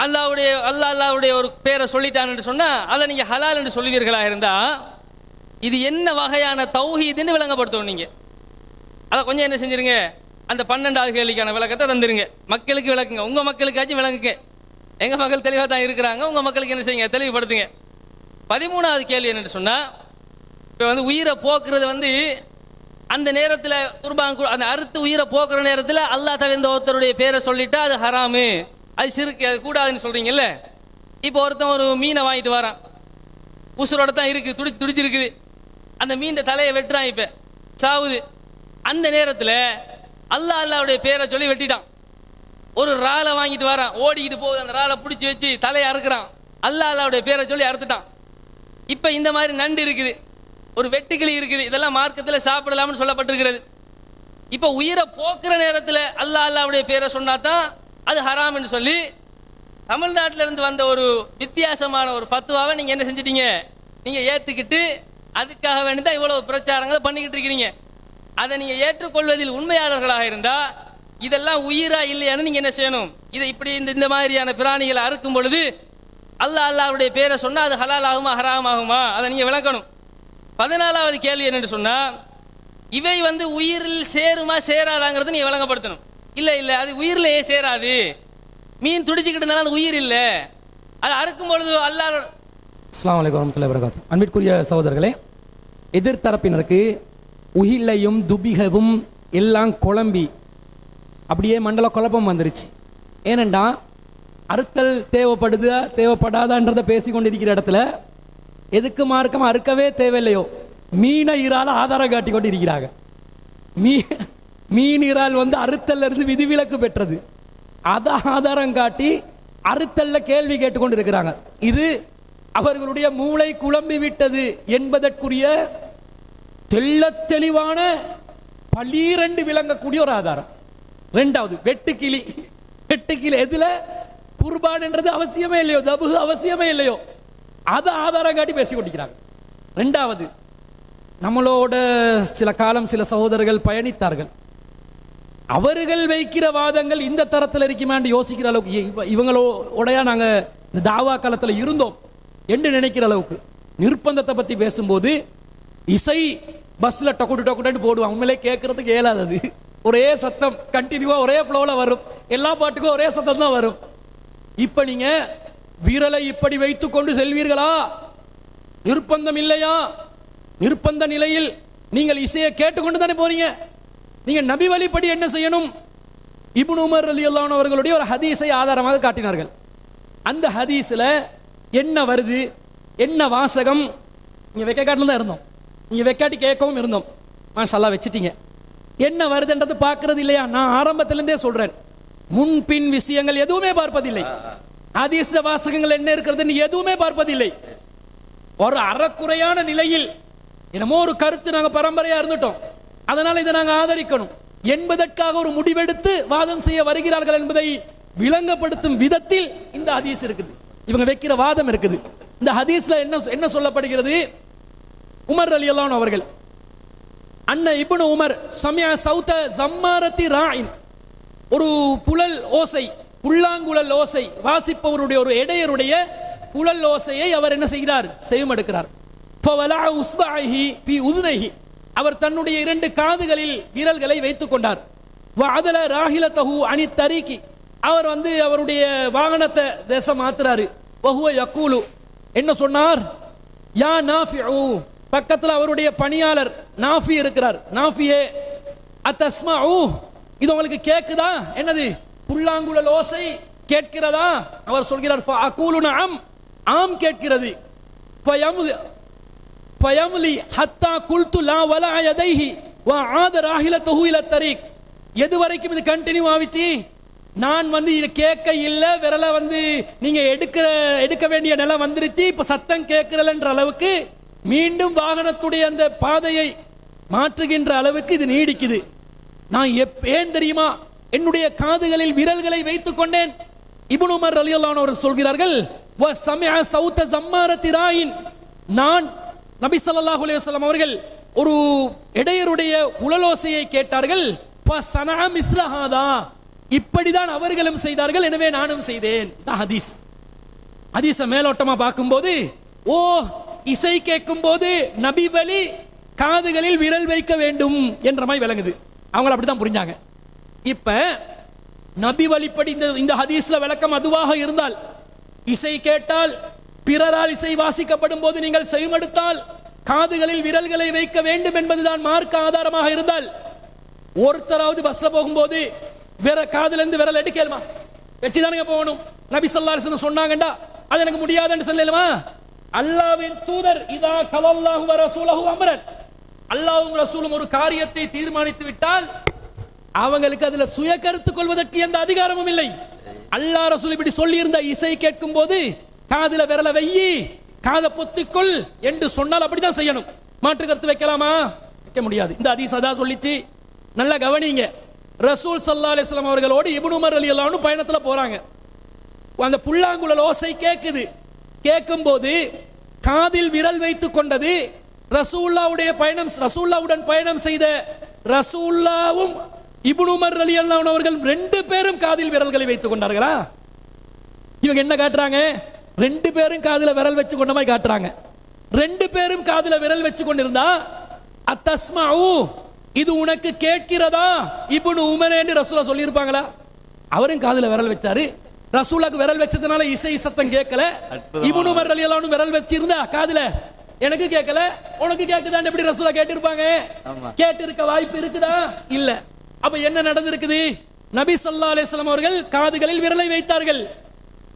அல்லாஹ்வுடைய ஒரு பேரை சொல்லிட்டான்னு சொன்னால் அதை நீங்கள் ஹலால் என்று சொல்லுவீர்களாக இருந்தால் இது என்ன வகையான தௌஹீதுன்னு விளங்கப்படுத்தணும். நீங்கள் அதை கொஞ்சம் என்ன செஞ்சிருங்க, அந்த 12வது கேள்விக்கான விளக்கத்தை தந்துருங்க, மக்களுக்கு விளக்குங்க, உங்கள் மக்களுக்காச்சும் விளங்குங்க. எங்கள் மக்கள் தெளிவாக தான் இருக்கிறாங்க, உங்கள் மக்களுக்கு என்ன செய்யுங்க, தெளிவுபடுத்துங்க. 13வது கேள்வி என்னென்னு சொன்னால், இப்போ வந்து உயிரை போக்குறது வந்து அந்த நேரத்தில் குர்பான் அந்த அறுத்து உயிரை போக்குற நேரத்தில் அல்லாஹ் தவிர்ந்த ஒருத்தருடைய பேரை சொல்லிட்டா அது ஹராமு, அது சிறுக்கு, அது கூடாதுன்னு சொல்கிறீங்கல்ல. இப்போ ஒருத்தன் ஒரு மீனை வாங்கிட்டு வரான், உசுரோட தான் இருக்குது, துடிச்சிருக்குது, அந்த மீன் தலையை வெட்டுறான், இப்போ சாவுது. அந்த நேரத்தில் அல்லாஹ்வுடைய பேரை சொல்லி வெட்டிட்டான். ஒரு ராலை வாங்கிட்டு வரான், ஓடிக்கிட்டு போகுது, அந்த ராலை பிடிச்சி வச்சு தலையை அறுக்கிறான், அல்லாஹ்வுடைய பேரை சொல்லி அறுத்துட்டான். இப்போ இந்த மாதிரி நண்டு இருக்குது, ஒரு வெட்டுக்கிளி இருக்குது, இதெல்லாம் மார்க்கத்தில் சாப்பிடலாம்னு சொல்லப்பட்டிருக்கிறது. இப்போ உயிரை போக்குற நேரத்தில் அல்லாஹ்வுடைய பேரை சொன்னா தான் அது ஹராம் என்று சொல்லி தமிழ்நாட்டில் இருந்து வந்த ஒரு வித்தியாசமான ஒரு ஃபத்வாவை நீங்கள் என்ன செஞ்சிட்டீங்க, நீங்கள் ஏற்றுக்கிட்டு அதுக்காக வேண்டி தான் இவ்வளவு பிரச்சாரங்களை பண்ணிக்கிட்டு இருக்கிறீங்க. அதை நீங்கள் ஏற்றுக்கொள்வதில் உண்மையாளர்களாக இருந்தால் இதெல்லாம் உயிரா இல்லையான்னு நீங்கள் என்ன செய்யணும், இதை இப்படி இந்த மாதிரியான பிராணிகளை அறுக்கும் பொழுது அல்லாஹ்வுடைய பேரை சொன்னால் அது ஹலால் ஆகுமா ஹராம் ஆகுமா, அதை நீங்கள் விளக்கணும். 14வது கேள்வி என்னென்னு சொன்னால், இவை வந்து உயிரில் சேருமா சேராதாங்கிறது நீங்கள் விளங்கப்படுத்தணும். இல்லை அது உயிரிலேயே சேராது, மீன் துடிச்சுக்கிட்டு இருந்தாலும் அது உயிர் இல்லை, அது அறுக்கும் பொழுது அல்லாஹ். அஸ்ஸலாமு அலைக்கும் வரஹ்மத்துல்லாஹி வபரகாத்துஹு. அன்பிற்குரிய சகோதரர்களே, எதிர்த்தரப்பினருக்கு உஹில்லையும் துபிகவும் எல்லாம் குழம்பி அப்படியே மண்டல குழப்பம் வந்துருச்சு. ஏனெண்டா அறுத்தல் தேவைப்படாதான்றதை பேசி கொண்டிருக்கிற இடத்துல எதுக்கு மார்க்கம் அறுக்கவே தேவையில்லையோ மீனை இறால் ஆதாரம் காட்டி கொண்டு இருக்கிறாங்க. மீன் இறால் வந்து அறுத்தல்ல இருந்து விதிவிலக்கு பெற்றது, அதை ஆதாரம் காட்டி அறுத்தல்ல கேள்வி கேட்டுக்கொண்டு இருக்கிறாங்க. இது அவர்களுடைய மூளை குழம்பி விட்டது என்பதற்குரிய தெளிவான பளீரெண்டு விளங்கக்கூடிய ஒரு ஆதாரம். ரெண்டாவது, வெட்டுக்கிளி எதுல குர்பான் என்றது அவசியமே இல்லையோ, தபு அவசியமே இல்லையோ, அதை ஆதாரம் காட்டி பேசி கொண்டிருக்கிறாங்க. ரெண்டாவது, நம்மளோட சில காலம் சில சகோதரர்கள் பயணித்தார்கள், அவர்கள் வைக்கிற வாதங்கள் இந்த தரத்தில் இருக்குமான்னு யோசிக்கிற அளவுக்கு இவங்களோடையா நாங்கள் இந்த தாவா காலத்தில் இருந்தோம் என்று நினைக்கிற அளவுக்கு நிர்பந்தத்தை பற்றி பேசும்போது இசை பஸ்ஸில் டொக்குட்டு போடுவாங்க. உண்மையிலே கேட்கறதுக்கு இயலாதது. ஒரே சத்தம் கண்டினியூவாக ஒரே ஃப்ளோவில் வரும். எல்லா பாட்டுக்கும் ஒரே சத்தம் தான் வரும். இப்போ நீங்கள் விரலை இப்படி வைத்து கொண்டு செல்வீர்களா? நிர்பந்தம் இல்லையா? நிர்பந்த நிலையில் நீங்கள் இசையை கேட்டுக்கொண்டு தானே போறீங்க. நீங்கள் நபி வழிப்படி என்ன செய்யணும்? இப்னு உமர் ரலியல்லாஹு அன்ஹு அவர்களுடைய ஒரு ஹதீஸை ஆதாரமாக காட்டினார்கள். அந்த ஹதீஸில் என்ன வருது, என்ன வாசகம்? நீங்கள் வெக்காட்டில் தான் இருந்தோம், நீங்கள் வெக்காட்டி கேட்கவும் இருந்தோம். மாஷா வச்சுட்டீங்க. என்ன வருதுன்றது பார்க்கறது இல்லையா? நான் ஆரம்பத்திலிருந்தே சொல்றேன், முன்பின் விஷயங்கள் எதுவுமே பார்ப்பதில்லை. ஹதீஸ் வாசகங்கள் என்ன இருக்கிறதுன்னு எதுவுமே பார்ப்பதில்லை. ஒரு அறக்குறையான நிலையில் என்னமோ ஒரு கருத்து நாங்கள் பரம்பரையா இருந்துட்டோம், அதனால இதை நாங்கள் ஆதரிக்கணும் என்பதற்காக ஒரு முடிவெடுத்து வாதம் செய்ய வருகிறார்கள் என்பதை விளங்கப்படுத்தும் விதத்தில் இந்த ஹதீஸ் இருக்குது. இவங்க வைக்கிற வாதம் இருக்குது. இந்த ஹதீஸ்ல என்ன சொல்லப்படுகிறது? உமர் ரலியல்லாஹு அன்ஹு அவர்கள் அன்ன இப்னு உமர் சமிஅ சௌத ஜம்மாரத்தி ராயின், ஒரு புலல் ஓசை, புல்லாங்குழல் ஓசை வாசிப்பவருடைய ஒரு இடையருடைய புலல் ஓசையை அவர் என்ன செய்கிறார்? செவிமடுக்கிறார். ஃபவலா உஸ்பஹி ஃபி உதுனைஹி, அவர் தன்னுடைய 2 காதுகளில் விரல்களை வைத்துக் கொண்டார். வஅதல ராஹிலதஹு அனி தரீகி, அவர் அவருடைய வாகனத்தை திசை மாத்துறாரு. வஹுவ யகூலு, என்ன சொன்னார்? யா நாஃபிஉ, பக்கத்தில் அவருடைய பணியாளர் நாஃபி இருக்கிறார். நாஃபியே அத்தஸ்மஉ, இது உங்களுக்கு கேக்குதா? என்னது? புல்லாங்குழல் ஓசை கேட்கிறதா? அவர் சொல்கிறார் ஃபஅகூலு நஅம், ஆம் கேட்கிறது. ஃபயம்லி ஹத்தா குல்து லா வலா யதைஹி வஆத ராஹிலதஹு இல தரீக், எது வரைக்கும் இது கண்டினியூ ஆவிச்சு? நான் இது கேட்க இல்லை, விரலை நீங்க எடுக்க வேண்டிய நிலை வந்துருச்சு, இப்ப சத்தம் கேட்கிறல்ன்ற அளவுக்கு மீண்டும் வாகனத்துடைய அந்த பாதையை மாற்றுகின்ற அளவுக்கு இது நீடிக்குது. நான் ஏன் தெரியுமா என்னுடைய காதுகளில் விரல்களை வைத்துக் கொண்டேன்? இப்னு உமர் ரலியல்லாஹு அன்ஹு அவர்கள் சொல்கிறார்கள், வ சமிஅ சௌத ஜம்மாரத்தி ராயின், நான் நபி ஸல்லல்லாஹு அலைஹி வஸல்லம் அவர்கள் ஒரு இடையருடைய உலலோசையை கேட்டார்கள். ஃபஸனஅ மிஸ்ல ஹாதா, இப்படிதான் அவர்களும் செய்தார்கள், எனவே நானும் செய்தேன். ஹதீஸ். ஹதீஸை மேலோட்டமா பார்க்கும்போது, ஓ இசை கேட்கும் போது நபி வழி காதுகளில் விரல் வைக்க வேண்டும் என்ற மாதிரி விளங்குது. அவங்க அப்படிதான் புரிஞ்சாங்க. இப்ப நபி வழிப்படி இந்த ஹதீஸ்ல விளக்கம் அதுவாக இருந்தால், இசை கேட்டால், பிறரால் இசை வாசிக்கப்படும் போது நீங்கள் செவிமடுத்தால் காதுகளில் விரல்களை வைக்க வேண்டும் என்பதுதான் மார்க்க ஆதாரமாக இருந்தால், ஒருத்தராவது பஸ்ல போகும்போது வேற காதுல இருந்து விரல் எடுக்கலுமா? வச்சுதானுங்க போகணும். நபி ஸல்லல்லாஹு அலைஹி வஸல்லம் சொன்னாங்கடா, அது எனக்கு முடியாதுன்னு சொல்லலுமா? அல்லாஹ்வின் தூதர் இதா கலல்லாஹு வ ரசூலுஹு அம்ரன், அல்லாஹ்வும் ரசூலும் ஒரு காரியத்தை தீர்மானித்து விட்டால் அவங்களுக்கு அதுல சுய கருத்து கொள்வதற்கு எந்த அதிகாரமும் இல்லை. அல்லாஹ் ரசூல் இப்படி சொல்லி இருந்த இசை கேட்கும் போது காதுல விரல வையி, காதை பொத்திக்கொள் என்று சொன்னால் அப்படிதான் செய்யணும். மாற்று கருத்து வைக்கலாமா? வைக்க முடியாது. இந்த ஹதீஸ் அதான் சொல்லிச்சு. நல்லா கவனிங்க. ரசூல் ஸல்லல்லாஹு அலைஹி வஸல்லம் அவர்களோடு இப்னு உமர் ரலியல்லாஹு அன்ஹு பயணத்துல போறாங்க. அந்த புல்லாங்குழல் ஓசை கேட்குது. கேட்கும்போது காதில் விரல் வைத்துக் கொண்டது ரசூலுல்லாவுடன் பயணம் செய்த ரசூலுல்லாவும் இப்னு உமர் ரலியல்லாஹு அன்ஹு அவர்கள் 2 பேரும் காதில் விரல்களை வைத்துக் கொண்டார்களா? இவங்க என்ன காட்டுறாங்க? 2 பேரும் காதுல விரல் வச்சு கொண்ட மாதிரி காட்டுறாங்க. 2 பேரும் காதுல விரல் வச்சு கொண்டிருந்தா அத்தஸ்மஉ, இது உனக்கு கேட்கிறதா இப்னு உமர் என்று ரசூலுல்லாஹ் சொல்லி இருப்பாங்களா? அவரும் காதுல விரல் வச்சாரு. ரசூலுல்லாஹ்க்கு விரல் வச்சதுனால இசை சத்தம் கேட்கல. இப்னு உமர் ரலியல்லாஹு அன்ஹு விரல் வச்சிருந்தா காதுல எனக்கு கேட்கல, உனக்கு கேட்குதான்னு எப்படி ரசூலுல்லாஹ் கேட்டிருப்பாங்க? கேட்டிருக்க வாய்ப்பு இருக்குதா? இல்ல. அப்ப என்ன நடந்திருக்குது? நபி ஸல்லல்லாஹு அலைஹி வஸல்லம் அவர்கள் காதுகளில் விரலை வைத்தார்கள்.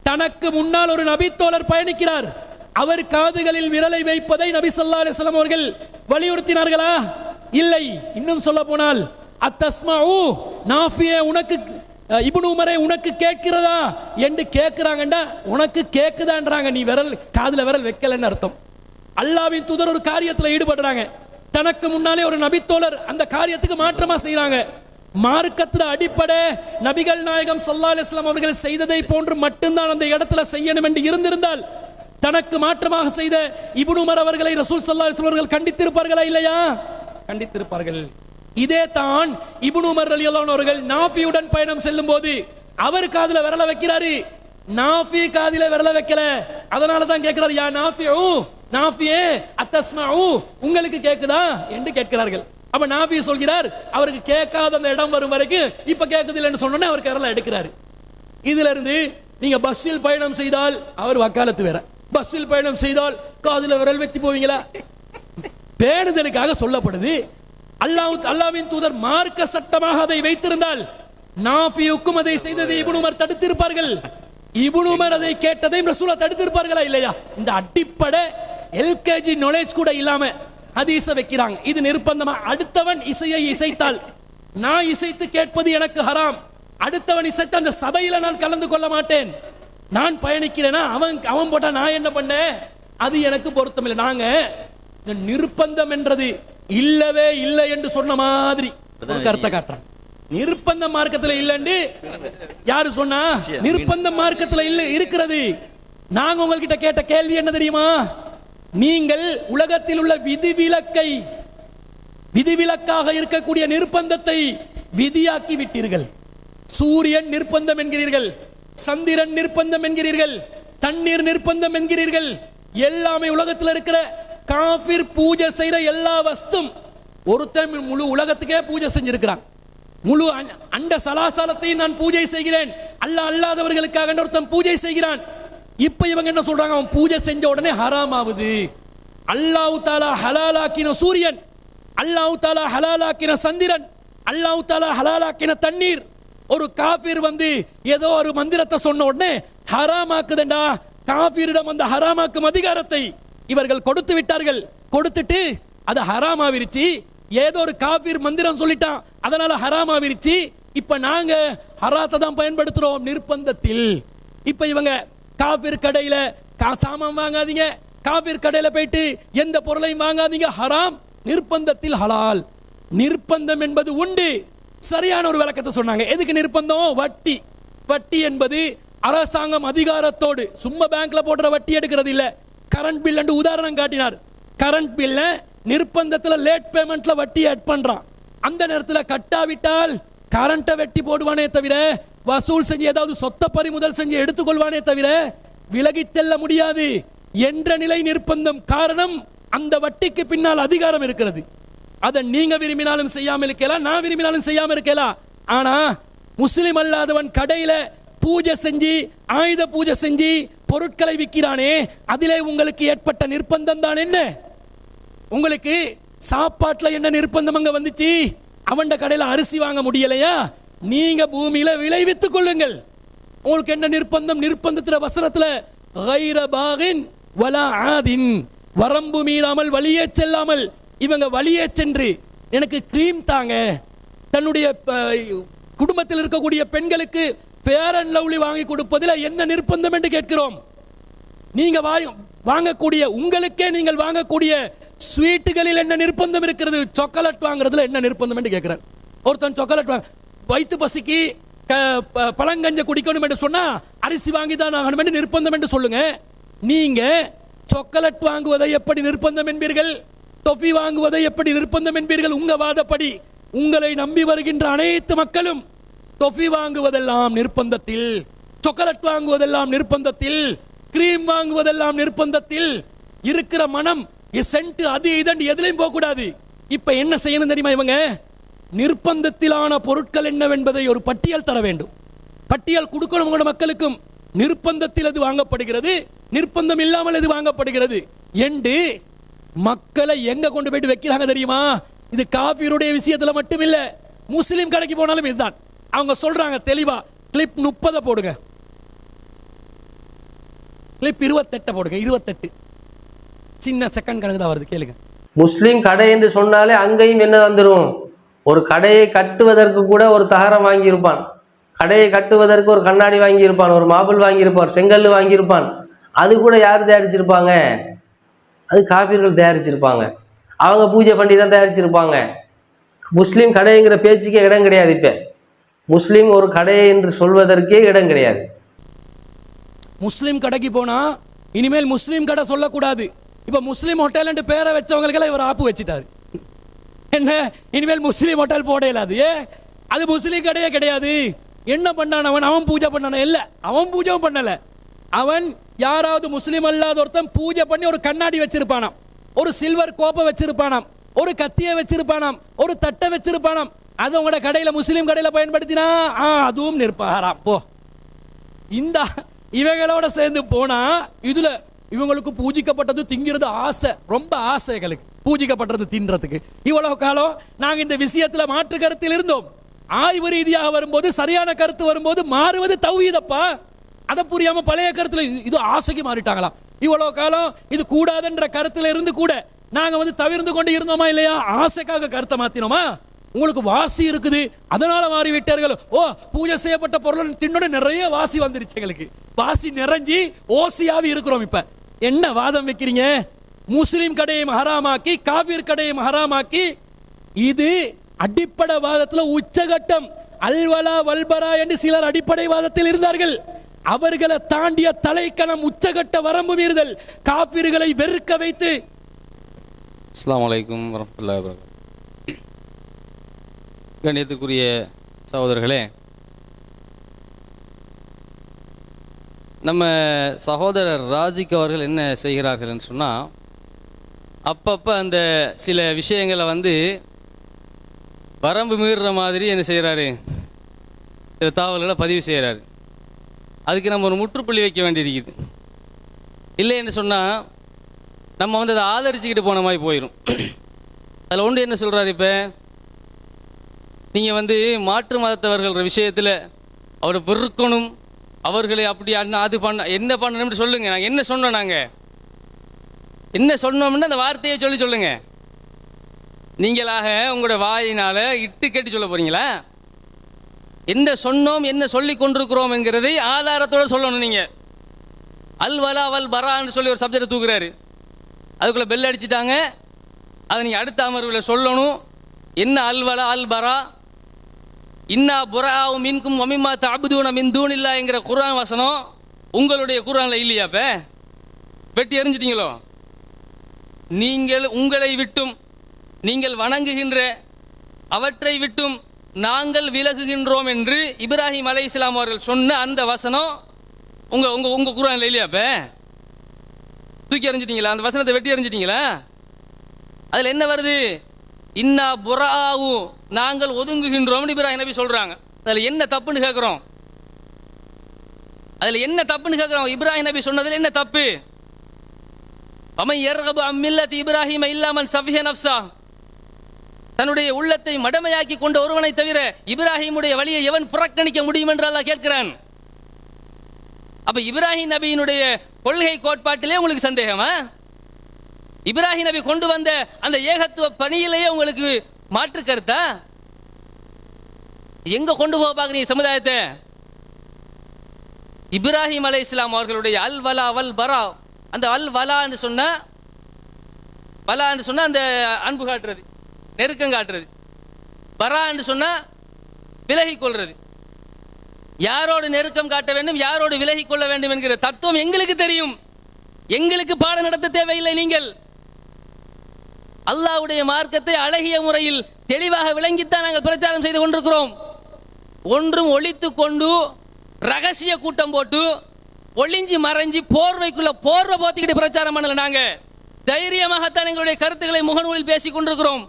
தனக்கு முன்னால் ஒரு நபி தோழர் பயணிக்கிறார். அவர் காதுகளில் விரலை வைப்பதை நபி ஸல்லல்லாஹு அலைஹி வஸல்லம் அவர்கள் வலியுறுத்தினார்களா? இல்லை. இன்னும் சொல்ல போனால் அத்தஸ்மஉ நாஃபியே, உனக்கு இப்னு உமரே உனக்கு கேட்கிறதா என்று கேட்கிறாங்கடா, உனக்கு கேட்குதான்றாங்க, நீ விரல் காதுல விரல் வைக்கலன்னு அர்த்தம். அல்லாஹ்வின் தூதர் ஒரு காரியத்தில் ஈடுபடுறாங்க. தனக்கு முன்னாலே ஒரு நபித்தோழர் அந்த காரியத்துக்கு மாற்றமா செய்யறாங்க. மார்க்கத்துல அடிப்படை நபிகள் நாயகம் ஸல்லல்லாஹு அலைஹி வஸல்லம் அவர்கள் செய்ததை போன்று மட்டும்தான் அந்த இடத்துல செய்யணும் என்று இருந்திருந்தால் தனக்கு மாற்றமாக செய்த இப்னு உமர் அவர்களை ரசூல் ஸல்லல்லாஹு அலைஹி வஸல்லம் அவர்கள் கண்டித்திருப்பார்களா? இல்லையா? கண்டித்திருப்பார்கள். இதே தான் இப்னு உமர் ரலியல்லாஹு அன்ஹு அவர்கள் நாஃபியுடன் பயணம் செல்லும் போது அவர் காதுல விரல வைக்கிறாரு, நாஃபி காதில விரல வைக்கல. அதனால தான் கேட்கிறார், யா நாஃபிஉ, நாஃபியே அத்தஸ்மஉ, உங்களுக்கு கேக்குதா என்று கேட்கிறார்கள். அப்ப நாஃபி சொல்கிறார், அவருக்கு கேட்காத அந்த இடம் வரும் வரைக்கும் இப்ப கேட்குது இல்லைன்னு சொன்னோன்னே அவர் விரல எடுக்கிறாரு. இதுல இருந்து நீங்க பஸ்ஸில் பயணம் செய்தால் அவர் வக்காலத்து வேற, பஸ்ஸில் பயணம் செய்தால் காதுல விரல் வச்சு போவீங்களா? பேணுதலுக்காக சொல்லப்படுது. அல்லாஹ்வின் தூதர் மார்க்க சட்டமாக அதை வைத்திருந்தால் நாஃபியுக்கும் அதை செய்ததை இப்னு உமர் தடுத்திருப்பார்கள். இப்னு உமர் அதை கேட்டதையும் ரசூலா தடுத்திருப்பார்களா இல்லையா? இந்த அடிப்படை எல்கேஜி நாலேஜ் கூட இல்லாம ஹதீஸ வைக்கிறாங்க. இது நிர்பந்தமா. அடுத்தவன் இசையை இசைத்தால் நான் இசைத்து கேட்பது எனக்கு ஹராம், அடுத்தவன் இசைத்த அந்த சபையில நான் கலந்து கொள்ள மாட்டேன். நான் பயணிக்கிறேன்னா அவன் போட்டா நான் என்ன பண்ணேன், அது எனக்கு பொருத்தம் இல்லை. நாங்க இந்த நிர்பந்தம் என்றது இல்லவே இல்லை என்று சொன்ன மாதிரி ஒரு கருத்தை காட்டுறாங்க. நிர்பந்த மார்க்கத்தில் இல்லைன்னு யாரு சொன்னா? நிர்பந்த மார்க்கத்தில் இல்ல இருக்கிறது. நாங்க உங்ககிட்ட கேட்ட கேள்வி என்ன தெரியுமா? நீங்கள் உலகத்தில் உள்ள விதிவிலக்காக இருக்கக்கூடிய நிர்பந்தத்தை விதியாக்கி விட்டீர்கள். சூரியன் நிர்பந்தம் என்கிறீர்கள், சந்திரன் நிர்பந்தம் என்கிறீர்கள், தண்ணீர் நிர்பந்தம் என்கிறீர்கள். எல்லாமே உலகத்தில் இருக்கிற காஃபிர் பூஜை செய்யற எல்லா வஸ்தும் ஒருத்தன் முழு உலகத்துக்கே பூஜை செஞ்சிருக்கிறான். முழு அண்ட சலாசலத்தையும் நான் பூஜை செய்கிறேன், அல்லாஹ் அல்லாதவர்களுக்காக ஒருத்தன் பூஜை செய்கிறான். இப்ப இவங்க என்ன சொல்றாங்க? அவன் பூஜை செஞ்ச உடனே ஹராம் ஆகுது. அல்லாஹ் தஆலா ஹலாலாக்கின சூரியன், அல்லாஹ் தஆலா ஹலாலாக்கின சந்திரன், அல்லாஹ் தஆலா ஹலாலாக்கின தண்ணீர். ஒரு காஃபிர் வந்து ஏதோ ஒரு மந்திரத்தை சொன்ன உடனே ஹராமாக்குதண்டா. காஃபிரிடம் அந்த ஹராமாக்கும் அதிகாரத்தை இவர்கள் கொடுத்து விட்டார்கள். கொடுத்துட்டு அது ஹராமாவிருச்சு. ஏதோ ஒரு காஃபிர் மந்திரம் சொல்லிட்டான், அதனால ஹராமாவிருச்சு. இப்ப நாங்க ஹராத்தை தான் பயன்படுத்துறோம் நிர்பந்தத்தில். இப்ப இவங்க காஃபிர் கடையில சாமான் வாங்காதீங்க, காஃபிர் கடையில போயிட்டு எந்த பொருளையும் வாங்காதீங்க, ஹராம். நிர்பந்தத்தில் ஹலால். நிர்பந்தம் என்பது உண்டு. சரியான ஒரு விளக்கத்தை சொன்னாங்க. எதுக்கு நிர்பந்தம்? வட்டி. வட்டி என்பது அரசாங்கம் அதிகாரத்தோடு சும்மா பேங்க்ல போடுற வட்டி எடுக்கிறது இல்ல. கரண்ட் பில் என்று உதாரணம் காட்டினார். கரண்ட் பில்ல நிர்பந்தத்தில் லேட் பேமெண்ட்ல வட்டி ஆட் பண்றான். அந்த நேரத்தில் கட்டாவிட்டால் கரண்ட்டை வெட்டி போடுவானே தவிர, வசூல் செஞ்சு ஏதாவது சொத்த பறிமுதல் செஞ்சு எடுத்துக்கொள்வானே தவிர விலகி செல்ல முடியாது என்ற நிலை நிர்பந்தம். காரணம், அந்த வட்டிக்கு பின்னால் அதிகாரம் இருக்கிறது. அதை நீங்க விரும்பினாலும் செய்யாமல் இருக்கலாம், நான் விரும்பினாலும் செய்யாமல் இருக்கலாம். ஆனா முஸ்லிம் அல்லாதவன் கடையில பூஜை செஞ்சு ஆயுத பூஜை செஞ்சு பொருட்களை விற்கிறானே, அதிலே உங்களுக்கு ஏற்பட்ட நிர்பந்தம் தான் என்ன? உங்களுக்கு சாப்பாட்டுல என்ன நிர்பந்தம் அங்க வந்துச்சு? அவன் கடையில அரிசி வாங்க முடியலையா? நீங்க பூமியில விளைவித்துக் கொள்ளுங்கள். உங்களுக்கு என்ன நிர்பந்தம்? நிர்பந்தத்துல வசனத்துல கைர பாகின் வலா ஆதின், வரம்பு மீறாமல் வழியே செல்லாமல். இவங்க வழியே சென்று எனக்கு கிரீம் தாங்க, தன்னுடைய குடும்பத்தில் இருக்கக்கூடிய பெண்களுக்கு பேர் அண்ட் லவ்லி வாங்கி கொடுப்பதில் என்ன நிர்பந்தம் என்று கேட்கிறோம். நீங்க வாங்கக்கூடிய, உங்களுக்கே நீங்கள் வாங்கக்கூடிய ஸ்வீட்டுகளில் என்ன நிர்பந்தம் இருக்கிறது? சாக்லேட் வாங்குறதுல என்ன நிர்பந்தம் என்று கேட்கிறேன். ஒருத்தன் சாக்லேட் வயிற்று பசிக்கு பழங்கஞ்ச குடிக்கணும் என்று சொன்னா அரிசி வாங்கி தான் ஆகணும் என்று நிர்பந்தம் என்று சொல்லுங்க. நீங்க சாக்லேட் வாங்குவதை எப்படி நிர்பந்தம் என்பீர்கள்? டொஃபி வாங்குவதை எப்படி நிர்பந்தம் என்பீர்கள்? உங்க வாதப்படி உங்களை நம்பி வருகின்ற அனைத்து மக்களும் டொஃபி வாங்குவதெல்லாம் நிர்பந்தத்தில், சாக்லேட் வாங்குவதெல்லாம் நிர்பந்தத்தில், கிரீம் வாங்குவதெல்லாம் நிர்பந்தத்தில். இருக்கிற மனம் சென்ட் அது இதண்டு எதுலையும் போக கூடாது. இப்ப என்ன செய்யணும் தெரியுமா? இவங்க நிர்பந்தத்திலான பொருட்கள் என்னவென்பதை ஒரு பட்டியல் தர வேண்டும். பட்டியல் கொடுக்கணும் உங்களோட மக்களுக்கும். நிர்பந்தத்தில் எது வாங்கப்படுகிறது, நிர்பந்தம் இல்லாமல் எது வாங்கப்படுகிறது என்று மக்களை எங்க கொண்டு போயிட்டு வைக்கிறாங்க தெரியுமா? இது காஃபிருடைய விஷயத்துல மட்டும் இல்ல, முஸ்லிம் கடைக்கு போனாலும் இதுதான். அவங்க சொல்றாங்க தெளிவா, கிளிப் 30 போடுங்க, கிளிப் 28 போடுங்க. 28 சின்ன செகண்ட் கணக்கு தான் வருது, கேளுங்க. முஸ்லீம் கடை என்று சொன்னாலே அங்கேயும் என்ன வந்துடும்? ஒரு கடையை கட்டுவதற்கு கூட ஒரு தகரம் வாங்கியிருப்பான், கடையை கட்டுவதற்கு ஒரு கண்ணாடி வாங்கியிருப்பான், ஒரு மார்பிள் வாங்கியிருப்பான், செங்கல் வாங்கியிருப்பான். அது கூட யார் தயாரிச்சிருப்பாங்க? அது காபிர்கள் தயாரிச்சிருப்பாங்க. அவங்க பூஜை பண்ணி தான் தயாரிச்சிருப்பாங்க. முஸ்லீம் கடைங்கிற பேச்சுக்கே இடம் கிடையாது. இப்ப முஸ்லீம் ஒரு கடை என்று சொல்வதற்கே இடம் கிடையாது. முஸ்லீம் கடைக்கு போனா இனிமேல் முஸ்லீம் கடை சொல்லக்கூடாது. இப்ப முஸ்லீம் ஹோட்டல் என்று பேரை வச்சவங்களுக்கெல்லாம் இவர் ஆப்பு வச்சுட்டாரு. என்ன இனிமேல் முஸ்லீம் ஹோட்டல் போட இயலாது. அது முஸ்லீம் கடையே கிடையாது. என்ன பண்ணான் அவன் பூஜை பண்ணான இல்ல, அவன் பூஜையும் பண்ணல. அவன் யாராவது முஸ்லீம் அல்லாத ஒருத்தன் பூஜை பண்ணி ஒரு கண்ணாடி வச்சிருப்பானாம், ஒரு சில்வர் கோப்பை வச்சிருப்பானாம், ஒரு கத்தியை வச்சிருப்பானாம், ஒரு தட்டை வச்சிருப்பானாம். அது உங்களோட கடையில முஸ்லீம் கடையில பயன்படுத்தினா அதுவும் நிற்பாராம். போ, இந்த இவைகளோட சேர்ந்து போனா இதுல இவங்களுக்கு பூஜிக்கப்பட்டது திங்கிறது ஆசை, ரொம்ப ஆசைகளுக்கு பூஜிக்கப்பட்டது தின்றதுக்கு. இவ்வளவு காலம் நாங்க இந்த விஷயத்துல மாற்று கருத்தில் இருந்தோம். ஆய்வு ரீதியாக வரும்போது சரியான கருத்து வரும்போது மாறுவது தௌஹீதப்பா. அதை புரியாம பழைய கருத்துல இது ஆசைக்கு மாறிட்டாங்களாம். இவ்வளவு காலம் இது கூடாதுன்ற கருத்துல இருந்து கூட நாங்க தவிர்த்து கொண்டு இருந்தோமா இல்லையா? ஆசைக்காக கருத்தை மாத்தினோமா? உங்களுக்கு வாசி இருக்குது அதனால மாறிவிட்டார்கள். ஓ, பூஜை செய்யப்பட்ட பொருள் தின்னோட நிறைய வாசி வந்துருச்சு, எங்களுக்கு வாசி நிறைஞ்சி ஓசியாவி இருக்கிறோம். இப்ப என்ன வாதம் வைக்கிறீங்க? முஸ்லிம் கடையை ஹராமாக்கி காபீர் கடையை ஹராமாக்கி, இது அடிப்படை வாதத்துல உச்சகட்டம். அல்வலா வல்பரா என்று சிலர் அடிப்படை வாதத்தில் இருந்தார்கள். அவர்களை தாண்டிய தலைக்கணம் உச்சகட்ட வரம்பு மீறுதல், காபீர்களை வெறுக்க வைத்து. அஸ்ஸலாமு அலைக்கும் வரஹ்மத்துல்லாஹி வபரகாத்துஹு. கண்ணியத்துக்குரிய சகோதரர்களே, நம்ம சகோதரர் ராஜிக் அவர்கள் என்ன செய்கிறார்கள்னு சொன்னால், அப்பப்போ அந்த சில விஷயங்களை வரம்பு மீறுற மாதிரி என்ன செய்கிறாரு, சில தகவல்களை பதிவு செய்கிறாரு. அதுக்கு நம்ம ஒரு முற்றுப்புள்ளி வைக்க வேண்டியிருக்குது. இல்லைன்னு சொன்னால் நம்ம அதை ஆதரிச்சுக்கிட்டு போன மாதிரி போயிடும். அதில் ஒன்று என்ன சொல்கிறாரு, இப்போ நீங்கள் மாற்று மதத்தவர்கள் விஷயத்தில் அவரை வெறுக்கணும், அவர்களை அப்படி அது பண்ண என்ன பண்ணணும்னு சொல்லுங்கள். நாங்கள் என்ன சொன்னோம், நாங்கள் என்ன சொன்னோம்னு அந்த வார்த்தையை சொல்லுங்க. நீங்களாக உங்களோட வாயினால் இட்டு கட்டி சொல்ல போகிறீங்களா? என்ன சொன்னோம், என்ன சொல்லி கொண்டிருக்கிறோம் என்கிறதை ஆதாரத்தோடு சொல்லணும். நீங்கள் அல்வலா வல் பரான்னு சொல்லி ஒரு சப்ஜெக்டை தூக்குறாரு, அதுக்குள்ளே பெல் அடிச்சிட்டாங்க. அதை நீங்கள் அடுத்த அமர்வில் சொல்லணும். என்ன அல்வலா அல் பரா, இன்னா புராவு மின்கும் வமிமா தஅபுதூன மின் தூனில்லா என்கிற குர்ஆன் வசனம் உங்களுடைய குர்ஆனில் இல்லையா? இப்போ வெட்டி எறிஞ்சிட்டீங்களோ? நீங்கள் உங்களை விட்டும் நீங்கள் வணங்குகின்ற அவற்றை விட்டும் நாங்கள் விலகுகின்றோம் என்று இப்ராஹிம் அலைஹிஸ்ஸலாம் அவர்கள் சொன்ன அந்த வசனம் உங்க உங்க உங்க குர்ஆனில் இல்லையா? இப்போ தூக்கி எறிஞ்சிட்டீங்களா? அந்த வசனத்தை வெட்டி எறிஞ்சிட்டீங்களா? அதில் என்ன வருது? இன்னா புராவு, நாங்கள் ஒதுங்குகின்றோம் இப்ராஹிம் நபி சொல்றாங்க. அதில் என்ன தப்புன்னு கேட்குறோம்? அதில் என்ன தப்புன்னு கேட்குறோம்? இப்ராஹிம் நபி சொன்னதில் என்ன தப்பு? வமன் யர்கபு அன் மில்லத்தி இப்ராஹிம இல்லா மன் சஃபிஹ நஃப்ஸா, தன்னுடைய உள்ளத்தை மடமையாக்கி கொண்ட ஒருவனை தவிர இப்ராஹிமுடைய வழியை எவன் புறக்கணிக்க முடியும் என்று அல்லாஹ் கேட்கிறான். அப்ப இப்ராஹிம் நபியினுடைய கொள்கை கோட்பாட்டிலே உங்களுக்கு சந்தேகமா? இப்ராஹிம் நபி கொண்டு வந்த அந்த ஏகத்துவ பணியிலேயே உங்களுக்கு மாற்று கருத்தா? எங்க கொண்டு போக பார்க்குறீங்க சமுதாயத்தை? இப்ராஹிம் அலைஹிஸ்ஸலாம் அவர்களுடைய அல் வலா வல் பரா, அந்த அல் வலான்னு சொன்னா அந்த அன்பு காட்டுறது, நெருக்கம் காட்டுறது. பரா என்று சொன்னா விலகி கொள்றது. யாரோடு நெருக்கம் காட்ட வேண்டும், யாரோடு விலகி கொள்ள வேண்டும் என்கிற தத்துவம் எங்களுக்கு தெரியும். எங்களுக்கு பாடம் நடத்த தேவையில்லை. நீங்கள் அல்லாஹ்வுடைய மார்க்கத்தை அழகிய முறையில் தெளிவாக விளங்கித்தான் நாங்கள் பிரச்சாரம் செய்து கொண்டிருக்கிறோம். ஒன்றும் ஒளித்து கொண்டு ரகசிய கூட்டம் போட்டு ஒளிஞ்சி மறைஞ்சி போர்வைக்குள்ள போர்வை போத்திக்கிட்டு பிரச்சாரம் பண்ணல. நாங்க தைரியமாகத்தான் எங்களுடைய கருத்துக்களை முகநூலில் பேசிக் கொண்டிருக்கிறோம்.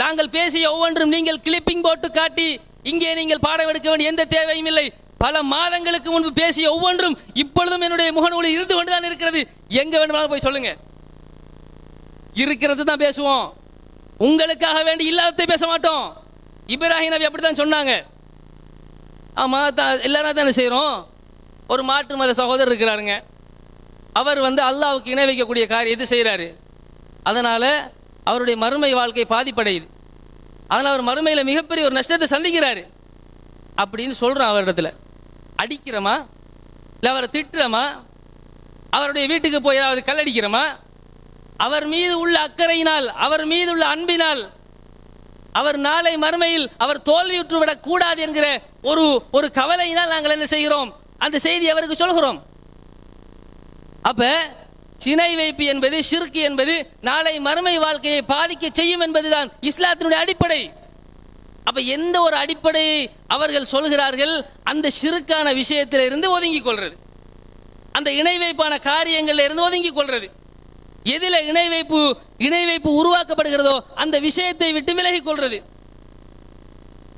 நாங்கள் பேசிய ஒவ்வொன்றும் நீங்கள் கிளிப்பிங் போட்டு காட்டி இங்கே நீங்கள் பாடம் எடுக்க வேண்டிய எந்த தேவையும் இல்லை. பல மாதங்களுக்கு முன்பு பேசிய ஒவ்வொன்றும் இப்பொழுதும் என்னுடைய முகநூலில் இருந்து கொண்டுதான் இருக்கிறது. எங்க வேண்டுமானாலும் போய் சொல்லுங்க, இருக்கிறது தான் பேசுவோம். உங்களுக்காக வேண்டி இல்லாததை பேச மாட்டோம். இப்ராஹிம் நபி அப்படித்தான் சொன்னாங்க. ஆமா, எல்லாரும் தானே செய்கிறோம். ஒரு மாற்று மத சகோதரர் இருக்கிறாருங்க, அவர் அல்லாஹ்வுக்கு இணை வைக்கக்கூடிய காரியத்தை செய்கிறாரு. அதனால அவருடைய மறுமை வாழ்க்கை பாதிப்படையுது. அதனால் அவர் மறுமையில் மிகப்பெரிய ஒரு நஷ்டத்தை சந்திக்கிறாரு அப்படின்னு சொல்கிறோம். அவரிடத்துல அடிக்கிறோமா, இல்லை அவரை திட்டுறோமா, அவருடைய வீட்டுக்கு போய் ஏதாவது கல்லடிக்கிறோமா? அவர் மீது உள்ள அக்கறையினால், அவர் மீது உள்ள அன்பினால், அவர் நாளை மறுமையில் அவர் தோல்வியுற்றுவிடக் கூடாது என்கிற ஒரு கவலையினால் நாங்கள் என்ன செய்கிறோம், அந்த செய்தி அவருக்கு சொல்கிறோம். அப்ப சினை வைப்பு என்பது, ஷிர்க் என்பது நாளை மறுமை வாழ்க்கையை பாதிக்க செய்யும் என்பதுதான் இஸ்லாத்தினுடைய அடிப்படை. அப்ப எந்த ஒரு அடிப்படையை அவர்கள் சொல்கிறார்கள், அந்த ஷிர்க்கான விஷயத்தில் இருந்து ஒதுங்கிக் கொள்றது, அந்த இணை வைப்பான காரியங்கள்ல இருந்து ஒதுங்கிக் கொள்றது. எதில இணை வைப்பு உருவாக்கப்படுகிறதோ அந்த விஷயத்தை விட்டு விலகிக் கொள்றது.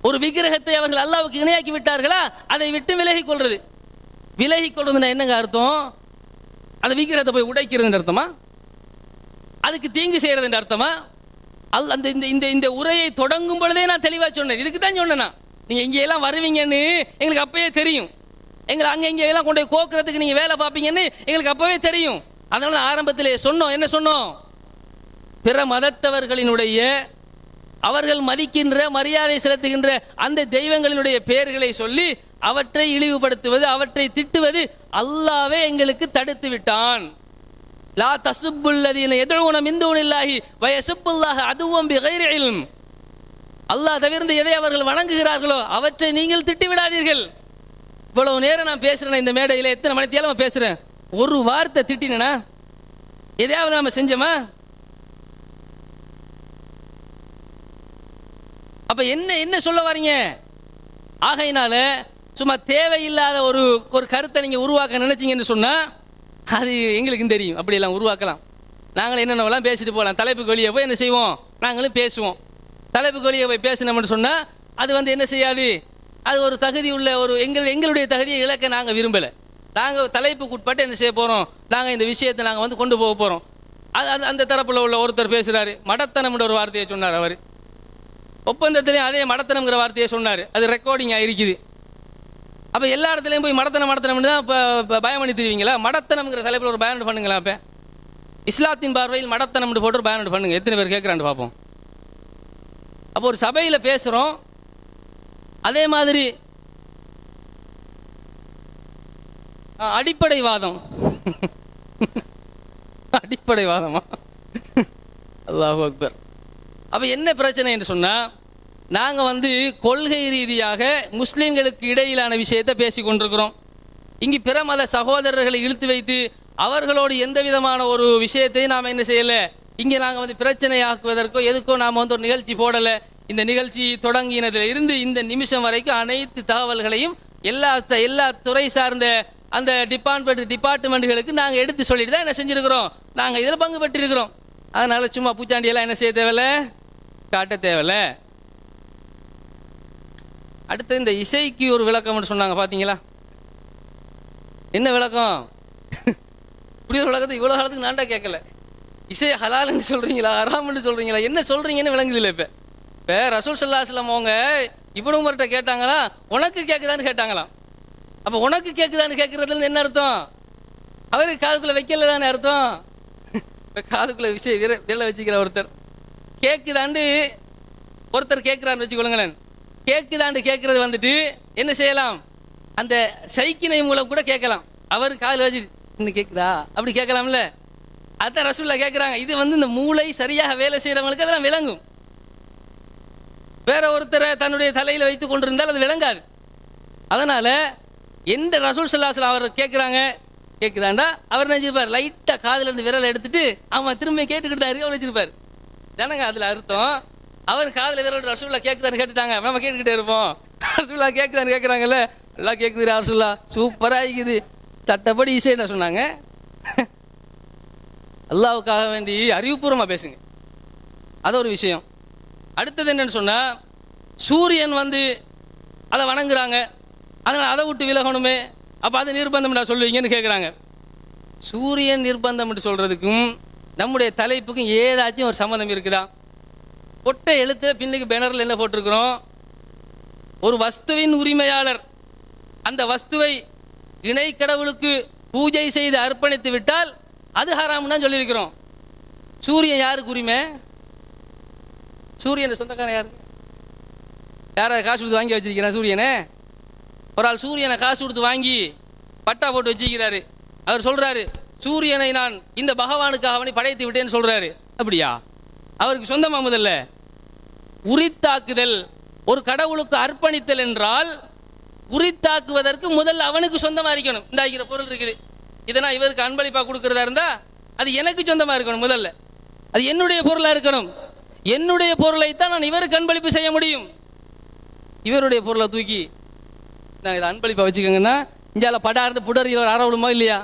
ஒரு விக்கிரகத்தை அவர்கள் அல்லாஹ்வுக்கு இணையாக்கி விட்டார்களா, அதை விட்டு விலகிக் கொள்றது. விலகிக் கொள்றதுன்னா என்னங்க அர்த்தம்? அந்த விக்கிரகத்தை போய் உடைக்கிறது அர்த்தமா? அதுக்கு தீங்கு செய்யறது அர்த்தமா? அந்த இந்த உரையை தொடங்கும் பொழுதே நான் தெளிவாக சொன்னேன். இதுக்கு தான் சொன்னேன், நீங்கள் இங்கெல்லாம் வருவீங்கன்னு எங்களுக்கு அப்பவே தெரியும். எங்களை அங்கே இங்கெல்லாம் கொண்டு போய் கோக்குறதுக்கு நீங்கள் வேலை பார்ப்பீங்கன்னு எங்களுக்கு அப்பவே தெரியும். அதனால ஆரம்பத்திலே சொன்னோம். என்ன சொன்னோம்? பிற மதத்தவர்களினுடைய, அவர்கள் மதிக்கின்ற, மரியாதை செலுத்துகின்ற அந்த தெய்வங்களினுடைய பெயர்களை சொல்லி அவற்றை இழிவுபடுத்துவது, அவற்றை திட்டுவது அல்லாஹ்வே எங்களுக்கு தடுத்து விட்டான். லா தசுப்புல்லதீன யதுஊன மின் தூனில்லாஹி வ யசுப்புல்லாஹ அதுவம் பிகைரி இல்ம். அல்லாஹ் தவிர்த்து எதை அவர்கள் வணங்குகிறார்களோ அவற்றை நீங்கள் திட்டி விடாதீர்கள். இவ்வளவு நேரம் நான் பேசுறேன் இந்த மேடையில், எத்தனை மணி தேவை பேசுறேன், ஒரு வார்த்தை திட்டினா எதையாவது நம்ம செஞ்சோமா? அப்ப என்ன சொல்ல வரீங்க? ஆகையினால சும்மா தேவையில்லாத ஒரு கருத்தை நீங்க உருவாக்க நினைச்சீங்கன்னு சொன்னா அது எங்களுக்கும் தெரியும். அப்படியெல்லாம் உருவாக்கலாம். நாங்களும் என்னென்னலாம் பேசிட்டு போகலாம். தலைப்புக்கு வெளியே போய் என்ன செய்வோம், நாங்களும் பேசுவோம். தலைப்புக்கு வெளியே போய் பேசணும்னு சொன்னால் அது என்ன செய்யாது, அது ஒரு தகுதி உள்ள எங்களுடைய தகுதியை இழக்க நாங்கள் விரும்பலை. நாங்கள் தலைப்புக்கு உட்பட்டு என்ன செய்ய போகிறோம், நாங்கள் இந்த விஷயத்தை நாங்கள் கொண்டு போக போகிறோம். அந்த தரப்பில் உள்ள ஒருத்தர் பேசுகிறாரு, மடத்தனம்ன்ற ஒரு வார்த்தையை சொன்னார். அவர் ஒப்பந்தத்திலையும் அதே மடத்தனம்ங்கிற வார்த்தையை சொன்னார். அது ரெக்கார்டிங் ஆகிருக்குது. அப்போ எல்லா இடத்துலையும் போய் மடத்தனம்னு தான் இப்போ பயம் பண்ணி தெரிவிங்களா? மடத்தனம்ங்கிற தலைப்பில் ஒரு பயன் பண்ணுங்களா? அப்போ இஸ்லாத்தின் பார்வையில் மடத்தனம்னு போட்டு ஒரு பயன் பண்ணுங்க. எத்தனை பேர் கேட்குறான்னு பார்ப்போம். அப்போ ஒரு சபையில் பேசுகிறோம். அதே மாதிரி அடிப்படைவாதம் அடிப்படைவாதமா? அல்லாஹு அக்பர். அப்போ என்ன பிரச்சனை என்று சொன்னால், நாங்கள் கொள்கை ரீதியாக முஸ்லீம்களுக்கு இடையிலான விஷயத்தை பேசி கொண்டிருக்கிறோம். இங்கு பிற மத சகோதரர்களை இழுத்து வைத்து அவர்களோடு எந்த விதமான ஒரு விஷயத்தையும் நாம் என்ன செய்யலை. இங்கே நாங்கள் பிரச்சனையாக்குவதற்கோ எதுக்கோ நாம் ஒரு நிகழ்ச்சி போடலை. இந்த நிகழ்ச்சி தொடங்கினதில் இருந்து இந்த நிமிஷம் வரைக்கும் அனைத்து தகவல்களையும் எல்லா துறை சார்ந்த அந்த டிபார்ட்மெண்ட்டுகளுக்கு நாங்கள் எடுத்து சொல்லிட்டு தான் என்ன செஞ்சுருக்கிறோம், நாங்கள் இதில் பங்கு பெற்றிருக்கிறோம். அதனால் சும்மா பூச்சாண்டியெல்லாம் என்ன செய்ய தேவையில்லை, காட்ட தேவையில்லை. அடுத்து இந்த இசைக்கு ஒரு விளக்கம்னு சொன்னாங்க, பார்த்தீங்களா? என்ன விளக்கம்? இப்படி ஒரு விளக்கத்தை இவ்வளோ காலத்துக்கு நான்டா கேட்கல. இசை ஹலால்னு சொல்கிறீங்களா, ஹராம்னு சொல்கிறீங்களா, என்ன சொல்கிறீங்கன்னு விளங்குதில்லை. இப்போ ரசூல் ஸல்லல்லாஹு அலைஹி வஸல்லம் அவங்க இப்னு உமர்கிட்ட கேட்டாங்களா, உனக்கு கேட்குதான்னு கேட்டாங்களாம். அப்போ உனக்கு கேட்குதான்னு கேட்குறதுல என்ன அர்த்தம்? அவருக்கு காதுக்குள்ளே வைக்கல தானே அர்த்தம். இப்போ காதுக்குள்ளே விரலை வச்சுக்கிற ஒருத்தர் கேட்குதாண்டு ஒருத்தர் கேட்குறான்னு வச்சுக்கொள்ளுங்களேன். கேட்குதாண்டு கேட்குறது என்ன செய்யலாம், அந்த சைக்கினை மூலம் கூட கேட்கலாம். அவர் காதில் வச்சு இன்னும் கேட்குதா அப்படி கேட்கலாம்ல. அதான் ரசூலுல்லாஹ் கேட்குறாங்க. இது இந்த மூளை சரியாக வேலை செய்கிறவங்களுக்கு அதெல்லாம் விளங்கும். வேற ஒருத்தரை தன்னுடைய தலையில் வைத்து கொண்டிருந்தால் அது விளங்காது. அதனால எந்த ரசூல் ஸல்லல்லாஹு அலைஹி வஸல்லம் அவர் கேட்குறாங்க, கேட்குதாண்டா அவர் நினைச்சிருப்பார், லைட்டாக காதில் இருந்து விரலை எடுத்துட்டு அவன் திரும்ப கேட்டுக்கிட்டு தான் அவர் வச்சிருப்பார். தானங்க அதில் அர்த்தம். அவர் காதில் விரல் ரசூலுல்லாஹ் கேட்குதான்னு கேட்டுட்டாங்க, நம்ம கேட்டுக்கிட்டே இருப்போம். ரசூலுல்லாஹ் கேட்குதான்னு கேட்குறாங்கல்ல, எல்லாம் கேட்குது ரசூலுல்லாஹ், சூப்பராக இருக்குது, சட்டப்படி இசை என்ன சொன்னாங்க. அல்லாஹ்வுக்காக வேண்டி அறிவுபூர்வமாக பேசுங்க, அது ஒரு விஷயம். அடுத்தது என்னன்னு சொன்னால், சூரியன் அதை வணங்குறாங்க, அதனால் அதை விட்டு விலகணுமே, அப்போ அது நிர்பந்தம் சொல்லுவீங்கன்னு கேட்குறாங்க. சூரியன் நிர்பந்தம் சொல்கிறதுக்கும் நம்முடைய தலைப்புக்கும் ஏதாச்சும் ஒரு சம்மந்தம் இருக்குதா? பொட்டை எழுத்துல பின்னுக்கு பேனரில் என்ன போட்டிருக்கிறோம், ஒரு வஸ்துவின் உரிமையாளர் அந்த வஸ்துவை இணை கடவுளுக்கு பூஜை செய்து அர்ப்பணித்து விட்டால் அது ஹராம்னு தான் சொல்லியிருக்கிறோம். சூரியன் யாருக்கு உரிமை? சூரியன் சொந்தக்காரன் யாரு? யாராவது காசு கொடுத்து வாங்கி வச்சிருக்கிறான் சூரியனை? ஒரு ஆள் சூரியனை காசு கொடுத்து வாங்கி பட்டா போட்டு வச்சிருக்கிறாரு. அவர் சொல்றாரு, சூரியனை நான் இந்த பகவானுக்காக அவனை படைத்து விட்டேன்னு சொல்றாரு. அப்படியா? அவருக்கு சொந்தமா? முதல்ல உரித்தாக்குதல், ஒரு கடவுளுக்கு அர்ப்பணித்தல் என்றால் உரித்தாக்குவதற்கு முதல்ல அவனுக்கு சொந்தமா இருக்கணும். இந்த பொருள் இருக்குது, இதை நான் இவருக்கு அன்பளிப்பா கொடுக்கறதா இருந்தா அது எனக்கு சொந்தமாக இருக்கணும். முதல்ல அது என்னுடைய பொருளாக இருக்கணும். என்னுடைய பொருளைத்தான் நான் இவருக்கு அன்பளிப்பு செய்ய முடியும். இவருடைய பொருளை தூக்கி நான் இதை அன்பளிப்பை வச்சுக்கோங்கன்னா இந்தியாவில் படார்ந்து புடர் அறவிடுமா இல்லையா?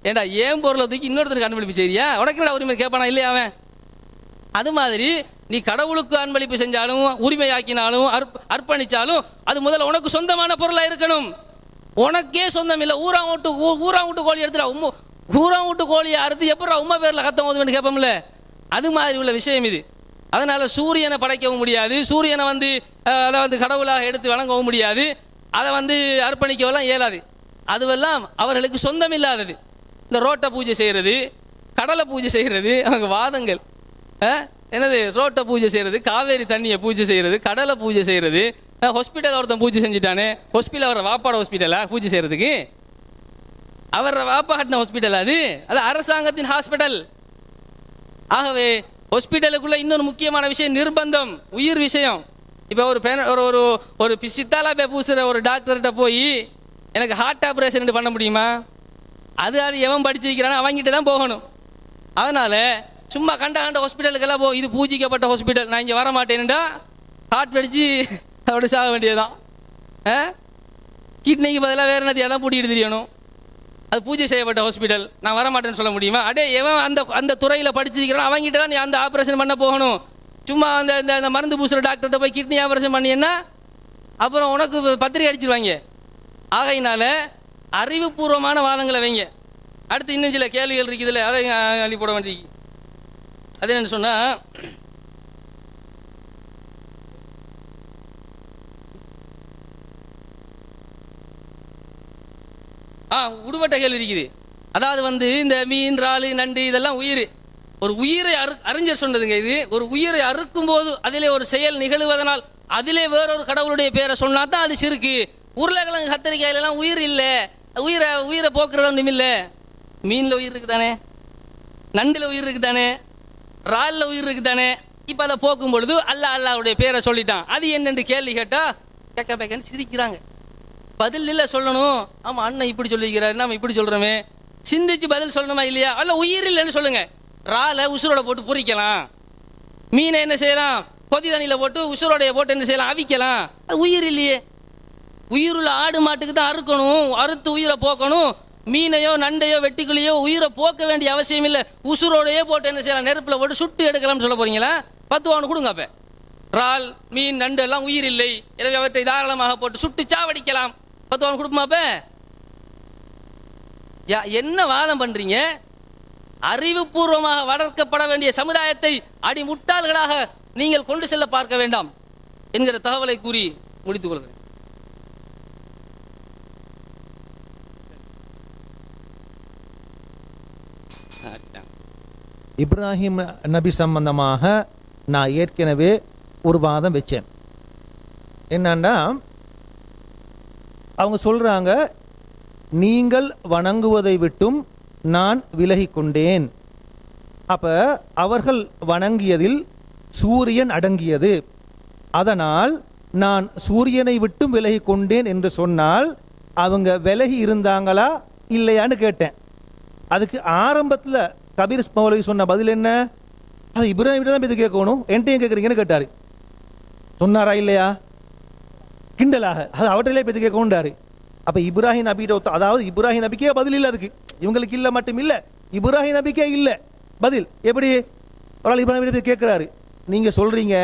ஏண்டா ஏன் பொருளை தூக்கி இன்னொருத்தருக்கு அன்பளிப்பு செய்றியா? உனக்கு உரிமை கேட்பானா இல்லையா அவன்? அது மாதிரி நீ கடவுளுக்கு அன்பளிப்பு செஞ்சாலும் உரிமையாக்கினாலும் அர்ப்பணிச்சாலும் அது முதல்ல உனக்கு சொந்தமான பொருளாக இருக்கணும். உனக்கே சொந்தம் இல்லை. ஊராங்கூட்டு கோழி எடுத்துடா, ஊராங்கூட்டு கோழியை அறுத்து எப்படா உமா பேரில் கத்தம் போதுன்னு கேட்போம்ல, அது மாதிரி உள்ள விஷயம் இது. அதனால சூரியனை படைக்கவும் முடியாது, சூரியனை அதை கடவுளாக எடுத்து வணங்கவும் முடியாது, அதை அர்ப்பணிக்கவும் இயலாது. அதுவெல்லாம் அவர்களுக்கு சொந்தம் இல்லாதது. இந்த ரோட்டை பூஜை செய்கிறது, கடலை பூஜை செய்கிறது, அவங்க வாதங்கள் என்னது? ரோட்டை பூஜை செய்கிறது, காவேரி தண்ணியை பூஜை செய்கிறது, கடலை பூஜை செய்கிறது, ஹாஸ்பிட்டல் ஒருத்தன் பூஜை செஞ்சுட்டானே, ஹாஸ்பிட்டல் அவரை வாப்பாட ஹாஸ்பிட்டலா பூஜை செய்கிறதுக்கு? அவரை வாப்பா கட்டின ஹாஸ்பிட்டல் அது அரசாங்கத்தின் ஹாஸ்பிட்டல். ஆகவே ஹாஸ்பிட்டலுக்குள்ள இன்னொரு முக்கியமான விஷயம் நிர்பந்தம், உயிர் விஷயம். இப்போ ஒரு சித்தாலா பே பூசுகிற ஒரு டாக்டர்கிட்ட போய் எனக்கு ஹார்ட் ஆப்ரேஷன் பண்ண முடியுமா? அது எவன் படிச்சு வைக்கிறானோ அவங்ககிட்ட தான் போகணும். அதனால சும்மா கண்ட ஹாஸ்பிட்டலுக்கெல்லாம் இது பூஜிக்கப்பட்ட ஹாஸ்பிட்டல், நான் இங்கே வர மாட்டேன்டா ஹார்ட் படிச்சு அப்படி சாக வேண்டியதுதான். கிட்னிக்கு பதிலாக வேறு என்னத்தையாக தான் பூட்டிட்டு தெரியணும். அது பூஜை செய்யப்பட்ட ஹாஸ்பிட்டல், நான் வரமாட்டேன்னு சொல்ல முடியுமா? அடே எவன் அந்த துறையில் படிச்சிருக்கிறான் அவங்ககிட்ட தான் நீ அந்த ஆப்ரேஷன் பண்ண போகணும். சும்மா அந்த மருந்து பூசுகிற டாக்டர்கிட்ட போய் கிட்னி ஆப்ரேஷன் பண்ணினா அப்புறம் உனக்கு பத்திரிகை அடிச்சிருவாங்க. ஆகையினால அறிவுபூர்வமான வாதங்களை வைங்க. அடுத்து இன்னும் சில கேள்விகள் இருக்குதுல்ல, அதை அள்ளி போட வேண்டியிருக்கு. அது என்ன சொன்னால், உடுபட்ட கேள்வி இருக்குது. அதாவது இந்த மீன், இறால், நண்டு இதெல்லாம் உயிர். ஒரு உயிரை அறிஞர் சொன்னதுங்க. இது ஒரு உயிரை அறுக்கும் போது அதிலே ஒரு செயல் நிகழ்வதனால் அதிலே வேறொரு கடவுளுடைய பேரை சொன்னா தான் அது சிறுக்கு. உருளைக்கிழங்கு கத்திரிக்காயிலெல்லாம் உயிர் இல்லை, உயிரை போக்குறதா ஒன்றும் இல்லை. மீனில் உயிர் இருக்குதானே, நண்டில் உயிர் இருக்குதானே, இறாலில் உயிர் இருக்குதானே. இப்போ அதை போக்கும் பொழுது அல்லாஹ்வுடைய பேரை சொல்லிட்டான். அது என்னென்று கேள்வி கேட்டால் கேட்க பேக்கன்னு சிரிக்கிறாங்க. பதில் இல்லை சொல்லணும். ஆமாம் அண்ணன் இப்படி சொல்லிக்கிறாரு, நம்ம இப்படி சொல்கிறோமே, சிந்திச்சு பதில் சொல்லணுமா இல்லையா? அல்ல உயிர் இல்லைன்னு சொல்லுங்க. இறாலை உசுரோட போட்டு பொரிக்கலாம், மீனை என்ன செய்யலாம் கொதி தண்ணியில் போட்டு உசுரோடைய போட்டு என்ன செய்யலாம் அவிக்கலாம். அது உயிர் இல்லையே. உயிருள்ள ஆடு மாட்டுக்கு தான் அறுக்கணும், அறுத்து உயிரை போக்கணும். மீனையோ நண்டையோ வெட்டிக்குள்ளையோ உயிரை போக்க வேண்டிய அவசியம் இல்லை. உசுரோடையே போட்டு என்ன செய்யலாம் நெருப்பில் போட்டு சுட்டு எடுக்கலாம்னு சொல்ல போறீங்களா? 10 ரூபா கொடுங்க. அப்போ இறால், மீன், நண்டு எல்லாம் உயிர் இல்லை, எனவே அவற்றை தாராளமாக போட்டு சுட்டு சாவடிக்கலாம். 10 ரூபா கொடுக்குமா? அப்போ என்ன வாதம் பண்றீங்க? அறிவுபூர்வமாக வளர்க்கப்பட வேண்டிய சமுதாயத்தை அடி முட்டாள்களாக நீங்கள் கொண்டு செல்ல பார்க்க வேண்டாம் என்கிற தகவலை கூறி முடித்துக் கொள்கிறேன். இப்ராஹிம் நபி சம்பந்தமாக நான் ஏற்கனவே ஒரு வாதம் வச்சேன். என்னன்னா, அவங்க சொல்றாங்க நீங்கள் வணங்குவதை விட்டும் நான் விலகி கொண்டேன். அப்ப அவர்கள் வணங்கியதில் சூரியன் அடங்கியது, அதனால் நான் சூரியனை விட்டும் விலகி கொண்டேன் என்று சொன்னால் அவங்க விலகி இருந்தாங்களா இல்லையான்னு கேட்டேன். அதுக்கு ஆரம்பத்தில் கபீர் மௌலவி சொன்ன பதில் என்ன? அது இப்ராஹிம் தான் இது கேட்கணும், என்கிட்டையும் கேட்குறீங்கன்னு கேட்டார். சொன்னாரா இல்லையா? கிண்டலாக அது அவற்றிலே இது கேட்கணுன்றாரு. அப்போ இப்ராஹிம் நபிகிட்ட, அதாவது இப்ராஹிம் நபிக்கே பதில் இல்லை. அதுக்கு இவங்களுக்கு இல்லை மட்டும் இல்லை, இப்ராஹிம் நபிக்கே இல்லை பதில். எப்படி ஒரு ஆள் இப்ராஹிம் நபி கேட்குறாரு, நீங்கள் சொல்கிறீங்க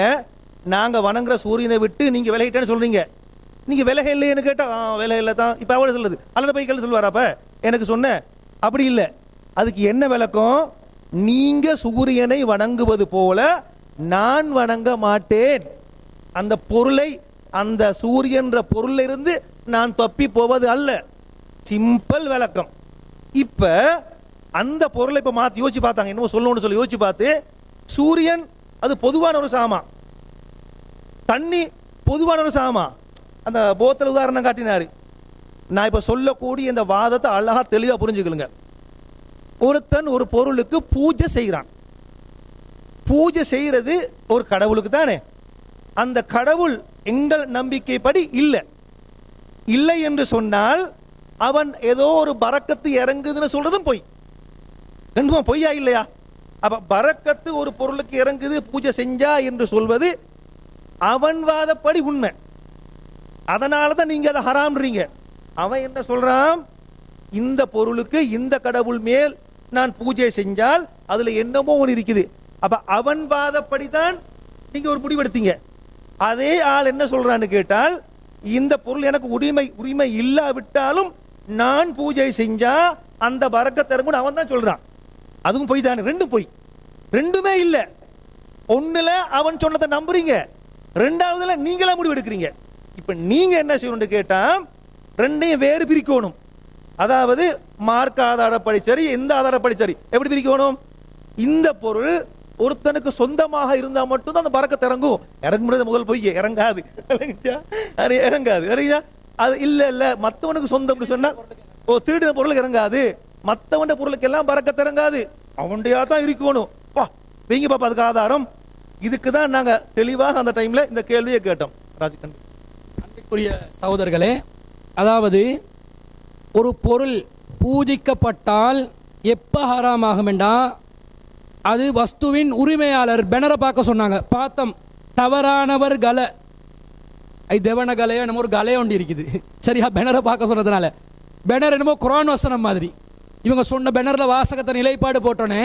நாங்கள் வணங்குற சூரியனை விட்டு நீங்கள் விலகிட்டேன்னு சொல்கிறீங்க, நீங்கள் விலக இல்லைன்னு கேட்டால் விலக இல்லை தான். இப்போ அவளை சொல்லுது அல்ல போய் கேள்வி சொல்லுவார். அப்போ எனக்கு சொன்னேன் அப்படி இல்லை. அதுக்கு என்ன விளக்கம்? நீங்கள் சூரியனை வணங்குவது போல நான் வணங்க மாட்டேன். அந்த பொருளை, அந்த சூரியன்ற பொருளிலிருந்து நான் தப்பி போவது அல்ல. சிம்பிள் விளக்கம். இப்போ அந்த பொருளை இப்போ மாற்றி யோசிச்சு பார்த்தாங்க, என்னமோ சொல்லணும்னு சொல்லி யோசிச்சு பார்த்து, சூரியன் அது பொதுவான ஒரு சாமா, தண்ணி பொதுவான ஒரு சாமா. அந்த போத்தல் உதாரணம் காட்டினாரு. நான் இப்போ சொல்லக்கூடிய இந்த வாதத்தை அழகா தெளிவாக புரிஞ்சுக்கலுங்க. ஒருத்தன் ஒரு பொருளுக்கு பூஜை செய்கிறான். பூஜை செய்கிறது ஒரு கடவுளுக்கு தானே. அந்த கடவுள் எங்கள் நம்பிக்கைப்படி இல்லை இல்லை என்று சொன்னால் அவன் ஏதோ ஒரு பரக்கத்து இறங்குதுன்னு சொல்றதும் போய். ரெண்டுமா பொய்யா இல்லையா? அப்ப பரக்கத்து ஒரு பொருளுக்கு இறங்குது பூஜை செஞ்சா என்று சொல்வது அவன்வாதப்படி உண்மை. அதனால தான் நீங்க அதை ஹராம்ன்றீங்க. அவன் என்ன சொல்றான்? இந்த பொருளுக்கு இந்த கடவுள் மேல் நான் பூஜை செஞ்சால் அதுல என்னமோ ஒன்று இருக்குது. அப்ப அவன் வாதப்படி தான் நீங்க ஒரு முடிவெடுத்தீங்க. அதே ஆள் என்ன சொல்றான்னு கேட்டால், இந்த பொருள் எனக்கு உரிமை இல்லாவிட்டாலும் நான் பூஜை செஞ்சா அந்த பரக்கத் இறங்கும்னு அவன் தான் சொல்றான். அதுவும் பொய் தானே? ரெண்டும் பொய், ரெண்டுமே இல்லை. ஒண்ணுல அவன் சொன்னதை நம்புறீங்க, ரெண்டாவதுல நீங்களா முடிவெடுக்கிறீங்க. இப்ப நீங்க என்ன செய்யணும்னு கேட்டா ரெண்டையும் வேறு பிரிக்கணும். அதாவது மார்க்க ஆதாரப்படி சரி, எந்த ஆதாரப்படி சரி. எப்படி பிரிக்கணும்? இந்த பொருள் ஒருத்தனுக்கு சொந்தமாக இருந்தா மட்டும்தான் அந்த பரக்கத் இறங்கும். இறங்குறது முதல் பொய், இறங்காது. இறங்காது. அது இல்ல மத்தவனுக்கு சொந்தம் சொன்னா திருடின பொருளுக்கு இறங்காது. மத்தவன் பொருளுக்கு எல்லாம் பரக்கத் இறங்காது, அவன்டையா தான் இருக்கணும். வா வீங்க பாப்பா, அதுக்கு ஆதாரம். இதுக்கு தான் நாங்க தெளிவாக அந்த டைம்ல இந்த கேள்வியை கேட்டோம். ராஜ்கண்ட் அன்பிற்குரிய சகோதரர்களே, அதாவது ஒரு பொருள் பூஜிக்கப்பட்டால் எப்ப ஹராமாகும் என்றா, அது வஸ்துவின் உரிமையாளர் பெனரை பார்க்க சொன்னாங்க. பார்த்தோம், தவறானவர் கலை தேவன கலையோ என்னமோ ஒரு கலையை ஒன்று இருக்குது. சரியா? பெனரை பார்க்க சொன்னதுனால பெனர் என்னமோ குர்ஆன் வசனம் மாதிரி. இவங்க சொன்ன பெனரில் வாசகத்தை நிலைப்பாடு போட்டோன்னே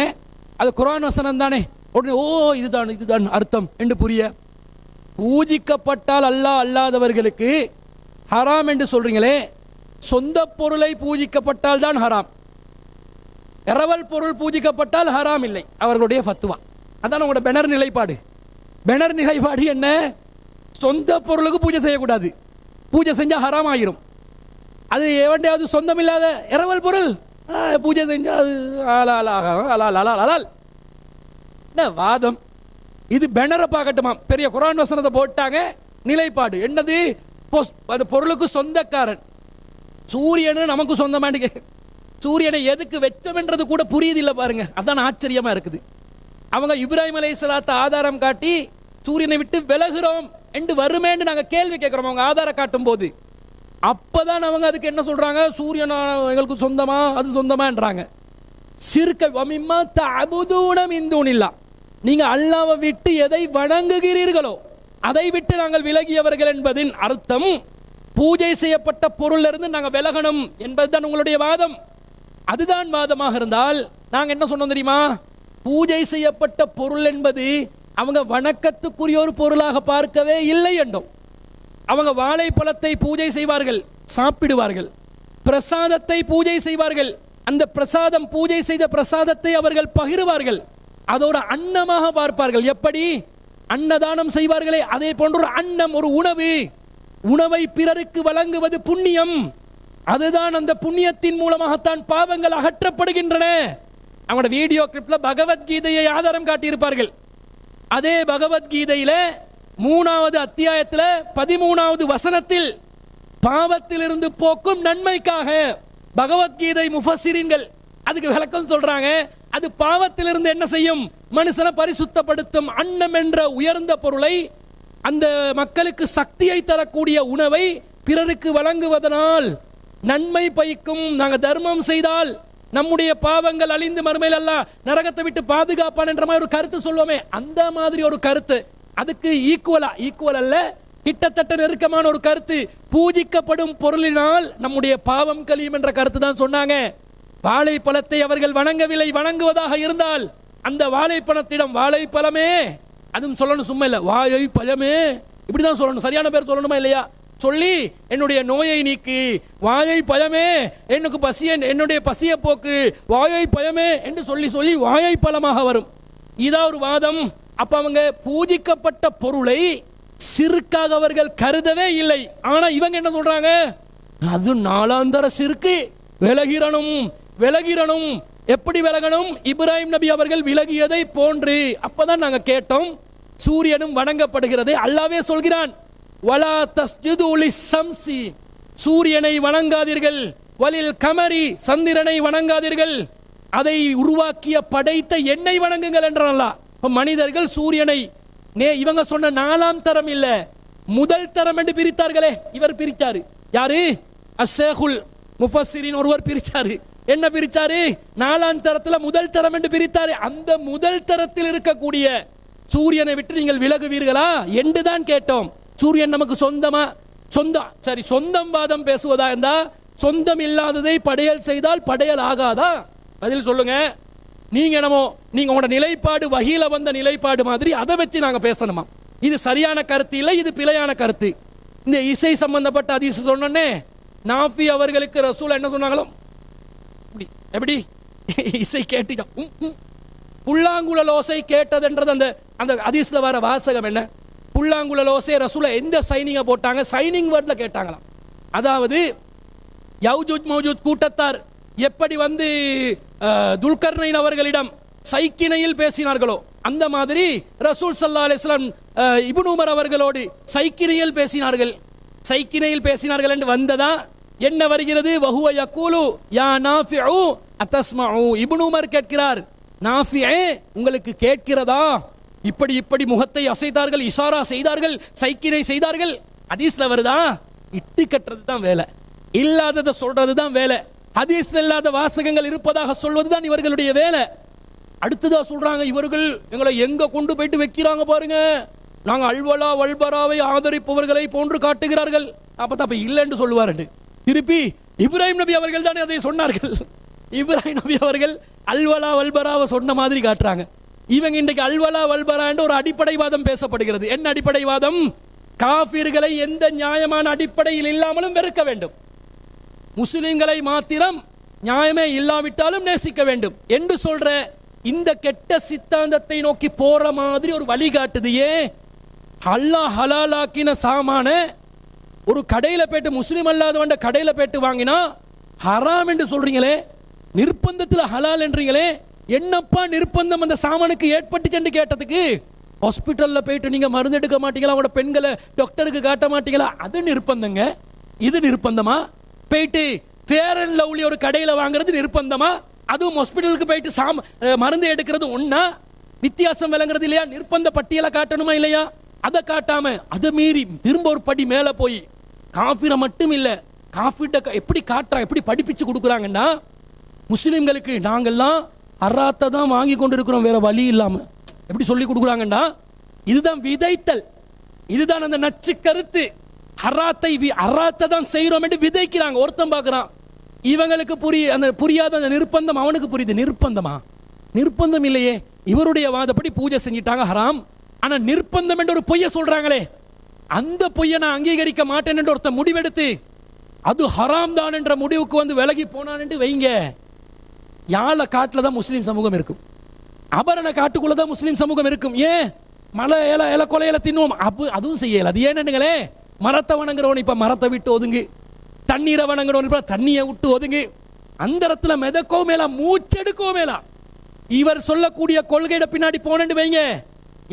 அது குர்ஆன் வசனம் தானே. உடனே ஓ இதுதான் அர்த்தம் என்று புரிய, பூஜிக்கப்பட்டால் அல்லாதவர்களுக்கு ஹராம் என்று சொல்றீங்களே, சொந்த பொருளை பூஜிக்கப்பட்டால் தான் ஹராம், இரவல் பொருள் பூஜிக்கப்பட்டால் ஹராம் இல்லை, அவர்களுடைய ஃபத்வா. அதான் உங்களோட பெனர் நிலைப்பாடு. பெனர் நிலைப்பாடு என்ன? சொந்த பொருளுக்கு பூஜை செய்யக்கூடாது, பூஜை செஞ்சா ஹராம் ஆகிரும். அது எவண்டையாவது சொந்தம் இல்லாத இரவல் பொருள் பூஜை செஞ்சா அது ஹலால். என்ன வாதம் இது? பெனரை பார்க்கட்டுமா? பெரிய குர்ஆன் வசனத்தை போட்டாங்க. நிலைப்பாடு என்னது? அந்த பொருளுக்கு சொந்தக்காரன் சூரியனு நமக்கு சொந்தமானு. சூரியனை எதுக்கு வெச்சமென்றது கூட புரியுது இல்லை பாருங்க. அதான் ஆச்சரியமா இருக்குது. அவங்க இப்ராஹிம் அலைஹிஸ்ஸலாத்தை ஆதாரம் காட்டி சூரியனை விட்டு விலகுறோம் என்று வருமேன்னு நாங்க கேள்வி கேட்கிறோம். அவங்க ஆதாரம் காட்டும் போது அப்பதான் அவங்க அதுக்கு என்ன சொல்றாங்க? சூரியன் எங்களுக்கு சொந்தமா, அது சொந்தமான்றாங்க. சிறுக்க வமிம்மா தஅபுதூன மின் தூனில்லாஹ், நீங்க அல்லாஹ்வை விட்டு எதை வணங்குகிறீர்களோ அதை விட்டு நாங்கள் விலகியவர்கள் என்பதின் அர்த்தம் பூஜை செய்யப்பட்ட பொருள் இருந்து நாங்கள் விலகணும் என்பதுதான் உங்களுடைய வாதம். அதுதான் வாதமாக இருந்தால் நாங்கள் என்ன சொன்னோம் தெரியுமா? பூஜை செய்யப்பட்ட பொருள் என்பது அவங்க வணக்கத்துக்குரிய ஒரு பொருளாக பார்க்கவே இல்லை என்றோம். அவங்க வாழைப்பழத்தை பூஜை செய்வார்கள், சாப்பிடுவார்கள். பிரசாதத்தை பூஜை செய்வார்கள், அந்த பிரசாதம் பூஜை செய்த பிரசாதத்தை அவர்கள் பகிர்வார்கள், அதோட அன்னமாக பார்ப்பார்கள். எப்படி அன்னதானம் செய்வார்களே அதே போன்ற ஒரு அன்னம், ஒரு உணவை பிறருக்கு வழங்குவது புண்ணியம். அதுதான் அந்த புண்ணியத்தின் மூலமாகத்தான் பாவங்கள் அகற்றப்படுகின்றன. அவங்களோட வீடியோ கிளிப்ல பகவத்கீதையை ஆதாரம் காட்டியிருப்பார்கள். அதே பகவத்கீதையில 3வது அத்தியாயத்தில் 13வது வசனத்தில் பாவத்திலிருந்து போக்கும் நன்மைக்காக பகவத்கீதை முஃபஸ்ஸிரீன்கள் அதுக்கு விளக்கம் சொல்றாங்க. அது பாவத்திலிருந்து என்ன செய்யும்? மனுஷனை பரிசுத்தப்படுத்தும். அன்னம் என்ற உயர்ந்த பொருளை, அந்த மக்களுக்கு சக்தியை தரக்கூடிய உணவை பிறருக்கு வழங்குவதனால் நன்மை பயக்கும். நாங்கள் தர்மம் செய்தால் நம்முடைய பாவங்கள் அழிந்து மறுமையில் அல்லாஹ் நரகத்தை விட்டு பாதுகாப்பான் என்ற மாதிரி ஒரு கருத்து சொல்லுவோமே, அந்த மாதிரி ஒரு கருத்து. அதுக்கு ஈக்குவல் அல்ல, கிட்டத்தட்ட நெருக்கமான ஒரு கருத்து. பூஜிக்கப்படும் பொருளினால் நம்முடைய பாவம் கழியும் என்ற கருத்து தான் சொன்னாங்க. வாழைப்பழத்தை அவர்கள் வணங்கவில்லை. வணங்குவதாக இருந்தால் அந்த வாழைப்பழத்திடம் வாழைப்பழமே, அதுவும் சொல்லணும், சும்மா இல்லை, வாழை பழமே இப்படிதான் சொல்லணும். சரியான பேர் சொல்லணுமா இல்லையா? சொல்லி என்னுடைய நோயை நீக்கு, வாழை பழமே எனக்கு என்னுடைய பசிய போக்கு, வாழை பழமே என்று சொல்லி வாழை பழமாக வரும். இதா ஒரு வாதம். அப்ப அவங்க பூஜிக்கப்பட்ட பொருளை சிறுக்காக அவர்கள் கருதவே இல்லை. ஆனா இவங்க என்ன சொல்றாங்க? அது நாளாந்தர சிறுக்கு, விலகிரணும். எப்படி விலகணும்? இப்ராஹிம் நபி அவர்கள் விலகியதை போன்று. அப்பதான் நாங்க கேட்டோம், சூரியனும் வணங்கப்படுகிறது. அல்லாஹ்வே சொல்கிறான், வலா தஸ்ஜுது லிஸ்ஸம்சி, சூரியனை வணங்காதீர்கள், வலில் கமரி, சந்திரனை வணங்காதீர்கள், அதை உருவாக்கிய படைத்த என்னை வணங்குங்கள் என்றான் அல்லாஹ். மனிதர்கள் சூரியனை இவங்க சொன்ன 4ஆம் தரம் இல்ல, முதல் தரம் என்று பிரித்தார்களே, இவர் பிரித்தாரு. யாரு? அஸ்ஸேகுல் முஃபஸ்ஸிரீன் ஒருவர் பிரித்தாரு. என்ன பிரிச்சாரு? 4ஆம் தரத்துல முதல் தரம் என்று பிரித்தாரு. அந்த முதல் தரத்தில் இருக்கக்கூடிய சூரியனை விட்டு நீங்கள் விலகுவீர்களா என்று தான் கேட்டோம். சூரியன் நமக்கு சொந்தமா? சரி, சொந்தம் வாதம் பேசுவதா இருந்தா சொந்தம் இல்லாததை படையல் செய்தால் படையல் ஆகாதா? பதில் சொல்லுங்க. நீங்க உங்களோட நிலைப்பாடு வஹீல வந்த நிலைப்பாடு மாதிரி அதை வச்சு நாங்க பேசணுமா? இது சரியான கருத்து இல்லை, இது பிழையான கருத்து. இந்த இசை சம்பந்தப்பட்ட ஹதீஸ் சொன்னே, நாஃபி அவர்களுக்கு ரசூல் என்ன சொன்னாங்களோ எப்படி இசை கேட்டீங்க, புல்லாங்குழல் ஓசை கேட்டதுன்றது அந்த அந்த ஹதீஸ்ல வர வாசகம் என்ன? புல்லாங்குழல் ஓசை ரசூல எந்த சைனிங்கை போட்டாங்க? சைனிங் வேர்ட்ல கேட்டாங்களாம். அதாவது யௌஜூஜ் மௌஜூத் கூட்டத்தார் எப்படி வந்து துல்கர்னைன் அவர்களிடம் சைக்கிணையில் பேசினார்களோ அந்த மாதிரி ரசூல் ஸல்லல்லாஹு அலைஹி வஸல்லம் இப்னு உமர் அவர்களோடு சைக்கிணையில் பேசினார்கள் என்று வந்ததா என்ன வருகிறது? வஹுவ யகூலு யா நாஃபிஉ அத்தஸ்மஉ. இப்னு உமர் கேட்கிறார், நாஃபிஏ உங்களுக்கு கேட்கிறதா? இப்படி முகத்தை அசைத்தார்கள், இஷாரா செய்தார்கள், சைக்கிணை செய்தார்கள். ஹதீஸ்ல வருதா? இட்டு கட்டுறது தான் வேலை, இல்லாததை சொல்றது தான் வேலை. ஹதீஸ்ல இல்லாத வாசகங்கள் இருப்பதாக சொல்வதுதான் இவர்களுடைய வேலை. அடுத்ததா சொல்றாங்க, இவர்கள் எங்களை எங்க கொண்டு போயிட்டு வைக்கிறாங்க பாருங்க, நாங்க அல்வலா வல்பராவை ஆதரிப்பவர்களை போன்று காட்டுகிறார்கள். அப்ப இல்லைன்னு சொல்லுவாரு. திருப்பி இப்ராஹிம் நபி அவர்கள் தானே அதை சொன்னார்கள். இப்ராஹிம் நபி அவர்கள் அல்வலா வல்பராவை சொன்ன மாதிரி காட்டுறாங்க. இவங்க இன்றைக்கு அல்வலா வல்பரா என்ற ஒரு அடிப்படைவாதம் பேசப்படுகிறது. என்ன அடிப்படைவாதம்? காபிர்களை எந்த நியாயமான அடிப்படையில் இல்லாமலும் வெறுக்க வேண்டும், முஸ்லிம்களை மாத்திரம் நியாயமே இல்லாவிட்டாலும் நேசிக்க வேண்டும் என்று சொல்ற இந்த கெட்ட சித்தாந்தத்தை நோக்கி போற மாதிரி ஒரு வழிகாட்டுது. ஏன்? அல்லாஹ் ஹலாலாக்கின சாமான ஒரு கடையில போயிட்டு முஸ்லிம் அல்லாதவன் கடையில போயிட்டு வாங்கினா ஹராம் என்று சொல்றீங்களே, நிர்பந்தத்தில் ஹலால் என்றீங்களே, என்னப்பா நிர்பந்தம் அந்த சாமானுக்கு ஏற்பட்டுச்சு என்று கேட்டதுக்கு, ஹாஸ்பிட்டல்ல போயிட்டு நீங்க மருந்து எடுக்க மாட்டீங்களா, அவங்களோட பெண்களை டாக்டருக்கு காட்ட மாட்டீங்களா, அது நிர்பந்தங்க. இது நிர்பந்தமா? போயிட்டு ஃபேர் அண்ட் லவ்லி ஒரு கடையில வாங்குறது நிர்பந்தமா? அதுவும் ஹாஸ்பிட்டலுக்கு போயிட்டு மருந்து எடுக்கிறது ஒண்ணா? வித்தியாசம் விளங்குறது இல்லையா? நிர்பந்த பட்டியலை காட்டணுமா இல்லையா? அதை காட்டாம அதை மீறி திரும்ப ஒரு படி மேல போய் காஃபிரை மட்டும் இல்ல, காஃபிட்ட எப்படி காட்டுறா, எப்படி படிப்பிச்சு கொடுக்குறாங்கன்னா, முஸ்லிம்களுக்கு நாங்கெல்லாம் அராத்தை தான் வாங்கி கொண்டு இருக்கிறோம் வேற வழி இல்லாம. எப்படி சொல்லி கொடுக்குறாங்கன்னா, இதுதான் விதைத்தல், இதுதான் அந்த நச்சு கருத்து. அராத்தை தான் செய்யறோம் என்று விதைக்கிறாங்க. ஒருத்தன் பார்க்கிறான், இவங்களுக்கு புரியாத அந்த நிர்பந்தம் அவனுக்கு புரியுது. நிர்பந்தம் இல்லையே, இவருடைய வாதப்படி பூஜை செஞ்சிட்டாங்க ஹராம். ஆனா நிர்பந்தம் என்று ஒரு பொய்யை சொல்றாங்களே, அந்த பொய்யை நான் அங்கீகரிக்க மாட்டேன் என்று ஒருத்தன் முடிவெடுத்து அது ஹராம் தான் என்ற முடிவுக்கு வந்து விலகி போனான் என்று வைங்க, யாழ காட்டுல தான் முஸ்லீம் சமூகம் இருக்கும், அபரண காட்டுக்குள்ள தான் முஸ்லீம் சமூகம் இருக்கும். ஏன்? மலை இலை கொலையில தின்னுவோம், அதுவும் செய்யல. அது ஏன்னுங்களே, மரத்தை வணங்குறவன் இப்ப மரத்தை விட்டு ஒதுங்கு, தண்ணீரை வணங்குறவன் இப்ப தண்ணியை விட்டு ஒதுங்கு, அந்த இடத்துல மிதக்கோ மேலா மூச்செடுக்கோ மேலா. இவர் சொல்லக்கூடிய கொள்கையிட பின்னாடி போனேன்னு வைங்க,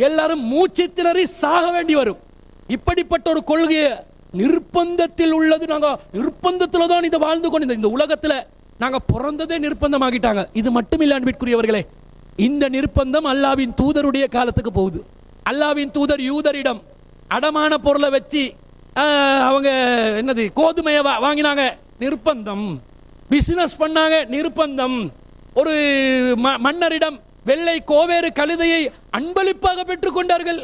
எல்லாரும் மூச்சு திணறி சாக வேண்டி வரும். இப்படிப்பட்ட ஒரு கொள்கையை நிர்பந்தத்தில் உள்ளது, நாங்க நிர்பந்தத்துல தான் இதை வாழ்ந்து கொண்டு இந்த உலகத்துல நாங்க பிறந்ததே நிர்பந்தமாகிட்டாங்க. இது மட்டும் இல்ல அன்பிற்குரியவர்களே, இந்த நிர்பந்தம் அல்லாவின் தூதருடைய காலத்துக்கு போகுது. அல்லாவின் தூதர் யூதரிடம் அடமான பொருளை வச்சு அவங்க என்னது கோதுமையை வாங்கினாங்க, நிர்பந்தம். பிசினஸ் பண்ணாங்க, நிர்பந்தம். ஒரு மன்னரிடம் வெள்ளை கோவேறு கழுதையை அன்பளிப்பாக பெற்றுக் கொண்டார்கள்.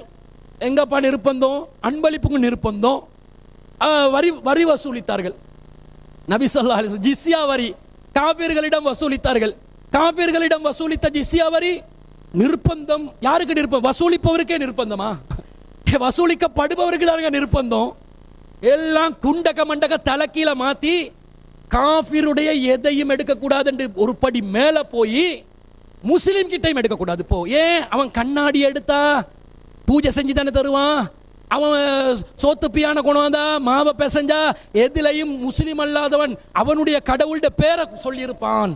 எங்கப்பா நிர்பந்தம்? அன்பளிப்புக்கு நிர்பந்தம். வரி வசூலித்தார்கள். நபி ஸல்லல்லாஹு அலைஹி வஸல்லம் ஜிஸ்யா வரி காபிர்களிடம் வசூலித்தார்கள். காபிர்களிடம் வசூலித்த ஜிஸ்யா வரி நிர்பந்தம். யாருக்கு நிர்பந்தம்? வசூலிப்பவருக்கே நிர்பந்தமா? வசூலிக்கப்படுபவருக்கு தானுங்க நிர்பந்தம். எல்லாம் குண்டக மண்டக தலைக்கீழ மாத்தி காபிருடைய எதையும் எடுக்கக்கூடாது என்று ஒரு படி மேல போய் முஸ்லிம் கிட்டையும் எடுக்கக்கூடாது. போ ஏன்? அவன் கண்ணாடி எடுத்தா பூஜை செஞ்சு தானே தருவான். அவன் சோத்து பியான கொண்டாந்தா மாவை பெசஞ்சா எதிலையும் முஸ்லிம் அல்லாதவன் அவனுடைய கடவுளுடைய பேரை சொல்லியிருப்பான்.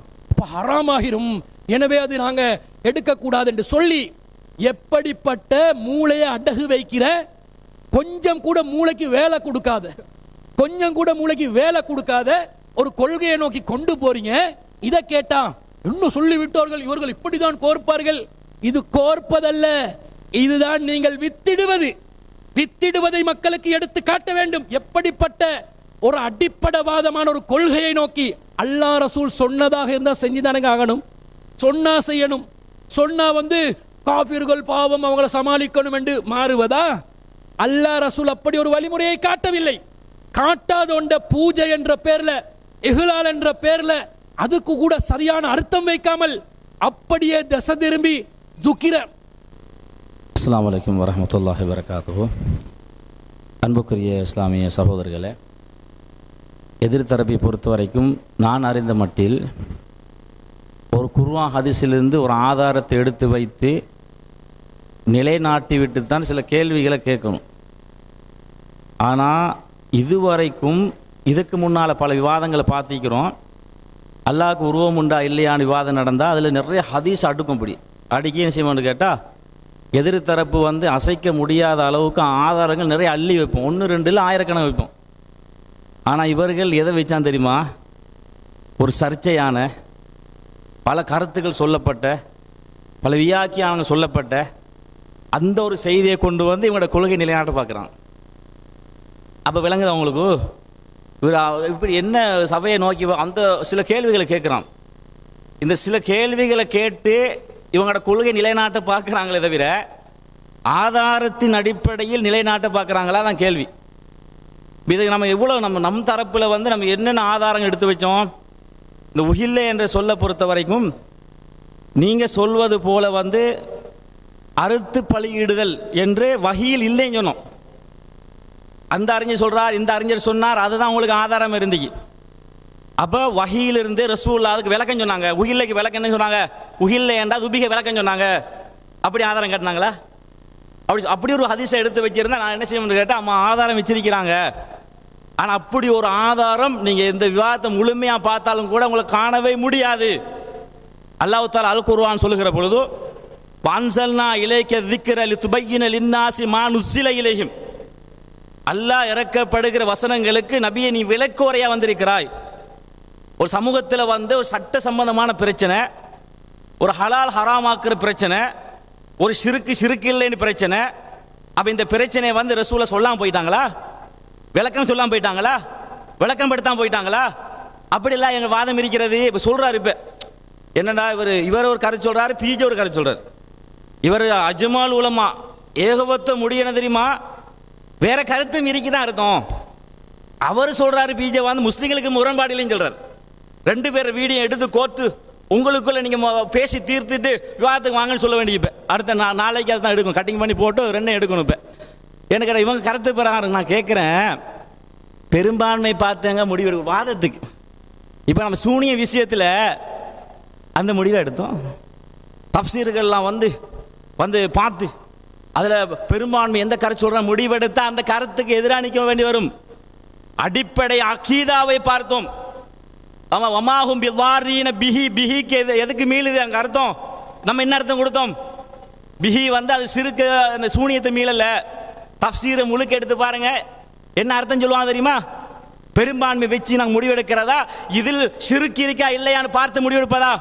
ஹராமாகிரும். எனவே அது நாங்க எடுக்கக்கூடாது என்று சொல்லி எப்படிப்பட்ட மூளையை அடகு வைக்கிற, கொஞ்சம் கூட மூளைக்கு வேலை கொடுக்காத ஒரு கொள்கையை நோக்கி கொண்டு போறீங்க. இதை கேட்டா இன்னும் சொல்லி விட்டார்கள், இவர்கள் இப்படிதான் கோர்ப்பார்கள். இது கோர்ப்பதல்ல, இதுதான் நீங்கள் வித்திடுவதை மக்களுக்கு எடுத்து காட்ட வேண்டும். எப்படிப்பட்ட ஒரு அடிப்படைவாதமான ஒரு கொள்கையை நோக்கி அல்லாஹ் ரசூல் சொன்னதாக இருந்தால் செஞ்சுதானுங்க ஆகணும். சொன்னா செய்யணும், சொன்னா காபிர்கள் பாவம் அவங்கள சமாளிக்கணும் என்று மாறுவதா? அல்லாஹ் ரசூல் அப்படி ஒரு வழிமுறையை காட்டவில்லை. காட்டாத ஒன்ற பூஜை என்ற பேர்ல, இஹ்லால் என்ற பேர்ல அதுக்கு கூட சரியான அர்த்தம் வைக்காமல் அப்படியே தசை திரும்பி துக்கிர. அஸ்ஸலாமு அலைக்கும் வரஹ்மத்துல்லாஹி வபரகாத்துஹு. அன்புக்குரிய இஸ்லாமிய சகோதரர்களே, எதிர்த்தரப்பை பொறுத்த வரைக்கும் நான் அறிந்த மட்டில் ஒரு குர்ஆன் ஹதீஸிலிருந்து ஒரு ஆதாரத்தை எடுத்து வைத்து நிலைநாட்டி விட்டு தான் சில கேள்விகளை கேட்கணும். ஆனால் இதுவரைக்கும் இதுக்கு முன்னால் பல விவாதங்களை பார்த்திக்கிறோம். அல்லாஹ்க்கு உருவம் உண்டா இல்லையான்னு விவாதம் நடந்தால் அதில் நிறைய ஹதீஸ் அடுக்கும்படி அடுக்கி என்ன செய்வோம்னு கேட்டால் எதிர்த்தரப்பு அசைக்க முடியாத அளவுக்கு ஆதாரங்கள் நிறைய அள்ளி வைப்போம். 1 2 இல்லை ஆயிரக்கணக்கு வைப்போம். ஆனால் இவர்கள் எதை வச்சான் தெரியுமா? ஒரு சர்ச்சையான பல கருத்துக்கள் சொல்லப்பட்ட, பல வியாக்கியானங்க சொல்லப்பட்ட அந்த ஒரு செய்தியை கொண்டு இவங்களோட கொள்கை நிலைநாட்ட பார்க்குறான். அப்போ விளங்குது அவங்களுக்கு இவர் இப்படி என்ன சபையை நோக்கி அந்த சில கேள்விகளை கேட்குறான். இந்த சில கேள்விகளை கேட்டு இவங்களோட கொள்கை நிலைநாட்ட பார்க்குறாங்களே தவிர ஆதாரத்தின் அடிப்படையில் நிலைநாட்ட பார்க்குறாங்களா தான் கேள்வி. இதுக்கு நம்ம எவ்வளோ நம் தரப்பில் நம்ம என்னென்ன ஆதாரங்கள் எடுத்து வச்சோம். இந்த உஹில்லை என்ற சொல்ல பொறுத்த வரைக்கும் நீங்கள் சொல்வது போல அறுத்து பலியிடுதல் என்று வஹீல் இல்லைன்னு சொன்னோம். அந்த அறிஞர் சொல்கிறார், இந்த அறிஞர் சொன்னார், அதுதான் உங்களுக்கு ஆதாரம் இருந்துச்சு. அப்போ வஹீலிருந்து ரசூலுல்லாஹ் அதுக்கு விளக்கம் சொன்னாங்க. உஹில்லைக்கு விளக்கம் என்ன சொன்னாங்க? உஹில்லை என்றால் துபிக விளக்கம் சொன்னாங்க. அப்படி ஆதாரம் காட்டினாங்களா? அப்படி ஒரு ஹதீஸை எடுத்து வச்சிருந்தா நான் என்ன செய்யணும்னு கேட்டால் அம்மா ஆதாரம் வச்சிருக்கிறாங்க. ஆனால் அப்படி ஒரு ஆதாரம் நீங்கள் இந்த விவாதத்தை முழுமையாக பார்த்தாலும் கூட உங்களுக்கு காணவே முடியாது. அல்லாஹ் தஆலா அல் குர்ஆன் சொல்லுகிற பொழுது வன்சல்னா இலைக்க திக்ர லிதுபய்யின லின்னாஸி மா நுஸ்ஸில இலைஹிம், அல்லாஹ் இறக்கப்படுகிற வசனங்களுக்கு நபியை நீ விளக்குரையாக வந்திருக்கிறாய். ஒரு சமூகத்தில் ஒரு சட்ட சம்பந்தமான பிரச்சனை, ஒரு ஹலால் ஹராமாக்குற பிரச்சனை, ஒரு சிறுக்கு இல்லைன்னு பிரச்சனை. அப்போ இந்த பிரச்சனையை ரசூலை சொல்லாமல் போயிட்டாங்களா? விளக்கம் சொல்லாமல் போயிட்டாங்களா? விளக்கம் படுத்தாமல் போயிட்டாங்களா? அப்படிலாம் எங்கள் வாதம் இருக்கிறது. இப்போ சொல்கிறார், இப்போ என்னடா இவர் ஒரு கருத்து சொல்கிறாரு, பிஜே ஒரு கருத்து சொல்கிறார். இவர் அஜ்மால் உலமா ஏகபத்த முடியன தெரியுமா, வேற கருத்தும் இருக்குதான் அர்த்தம். அவர் சொல்கிறாரு பிஜே முஸ்லீம்களுக்கு முரண்பாடு இல்லைன்னு சொல்கிறார். 2 பேர் வீடியோ எடுத்து கோர்த்து உங்களுக்குள்ள நீங்கள் பேசி தீர்த்துட்டு விவாதத்துக்கு வாங்கன்னு சொல்ல வேண்டிய. இப்போ அடுத்த நாளைக்கு அதுதான் எடுக்கும், கட்டிங் பண்ணி போட்டு 2 எடுக்கணும். இப்போ எனக்கு இவங்க கருத்து பிரகாரம் நான் கேட்குறேன், பெரும்பான்மை பார்த்தவங்க முடிவெடுக்கும் வாதத்துக்கு. இப்போ நம்ம சூனிய விஷயத்தில் அந்த முடிவை எடுத்தோம். தஃப்சீர்கள்லாம் பார்த்து அதில் பெரும்பான்மை எந்த கருத்து சொல்கிற முடிவெடுத்தால் அந்த கருத்துக்கு எதிராக நிற்க வேண்டி வரும். அடிப்படை அகீதாவை பார்த்தோம். ஆமாம், வமாஹும் பிவாரீன பிஹிக்கு எதுக்கு மீளுது அங்கே அர்த்தம். நம்ம என்ன அர்த்தம் கொடுத்தோம்? பிஹி அது சிறுக்கு அந்த சூனியத்தை மீளல. தஃப்சீரை முழுக்க எடுத்து பாருங்க, என்ன அர்த்தம் சொல்லுவாங்க தெரியுமா? பெரும்பான்மை வச்சு நாங்கள் முடிவெடுக்கிறதா, இதில் சிறுக்கு இருக்கா இல்லையான்னு பார்த்து முடிவெடுப்பதா?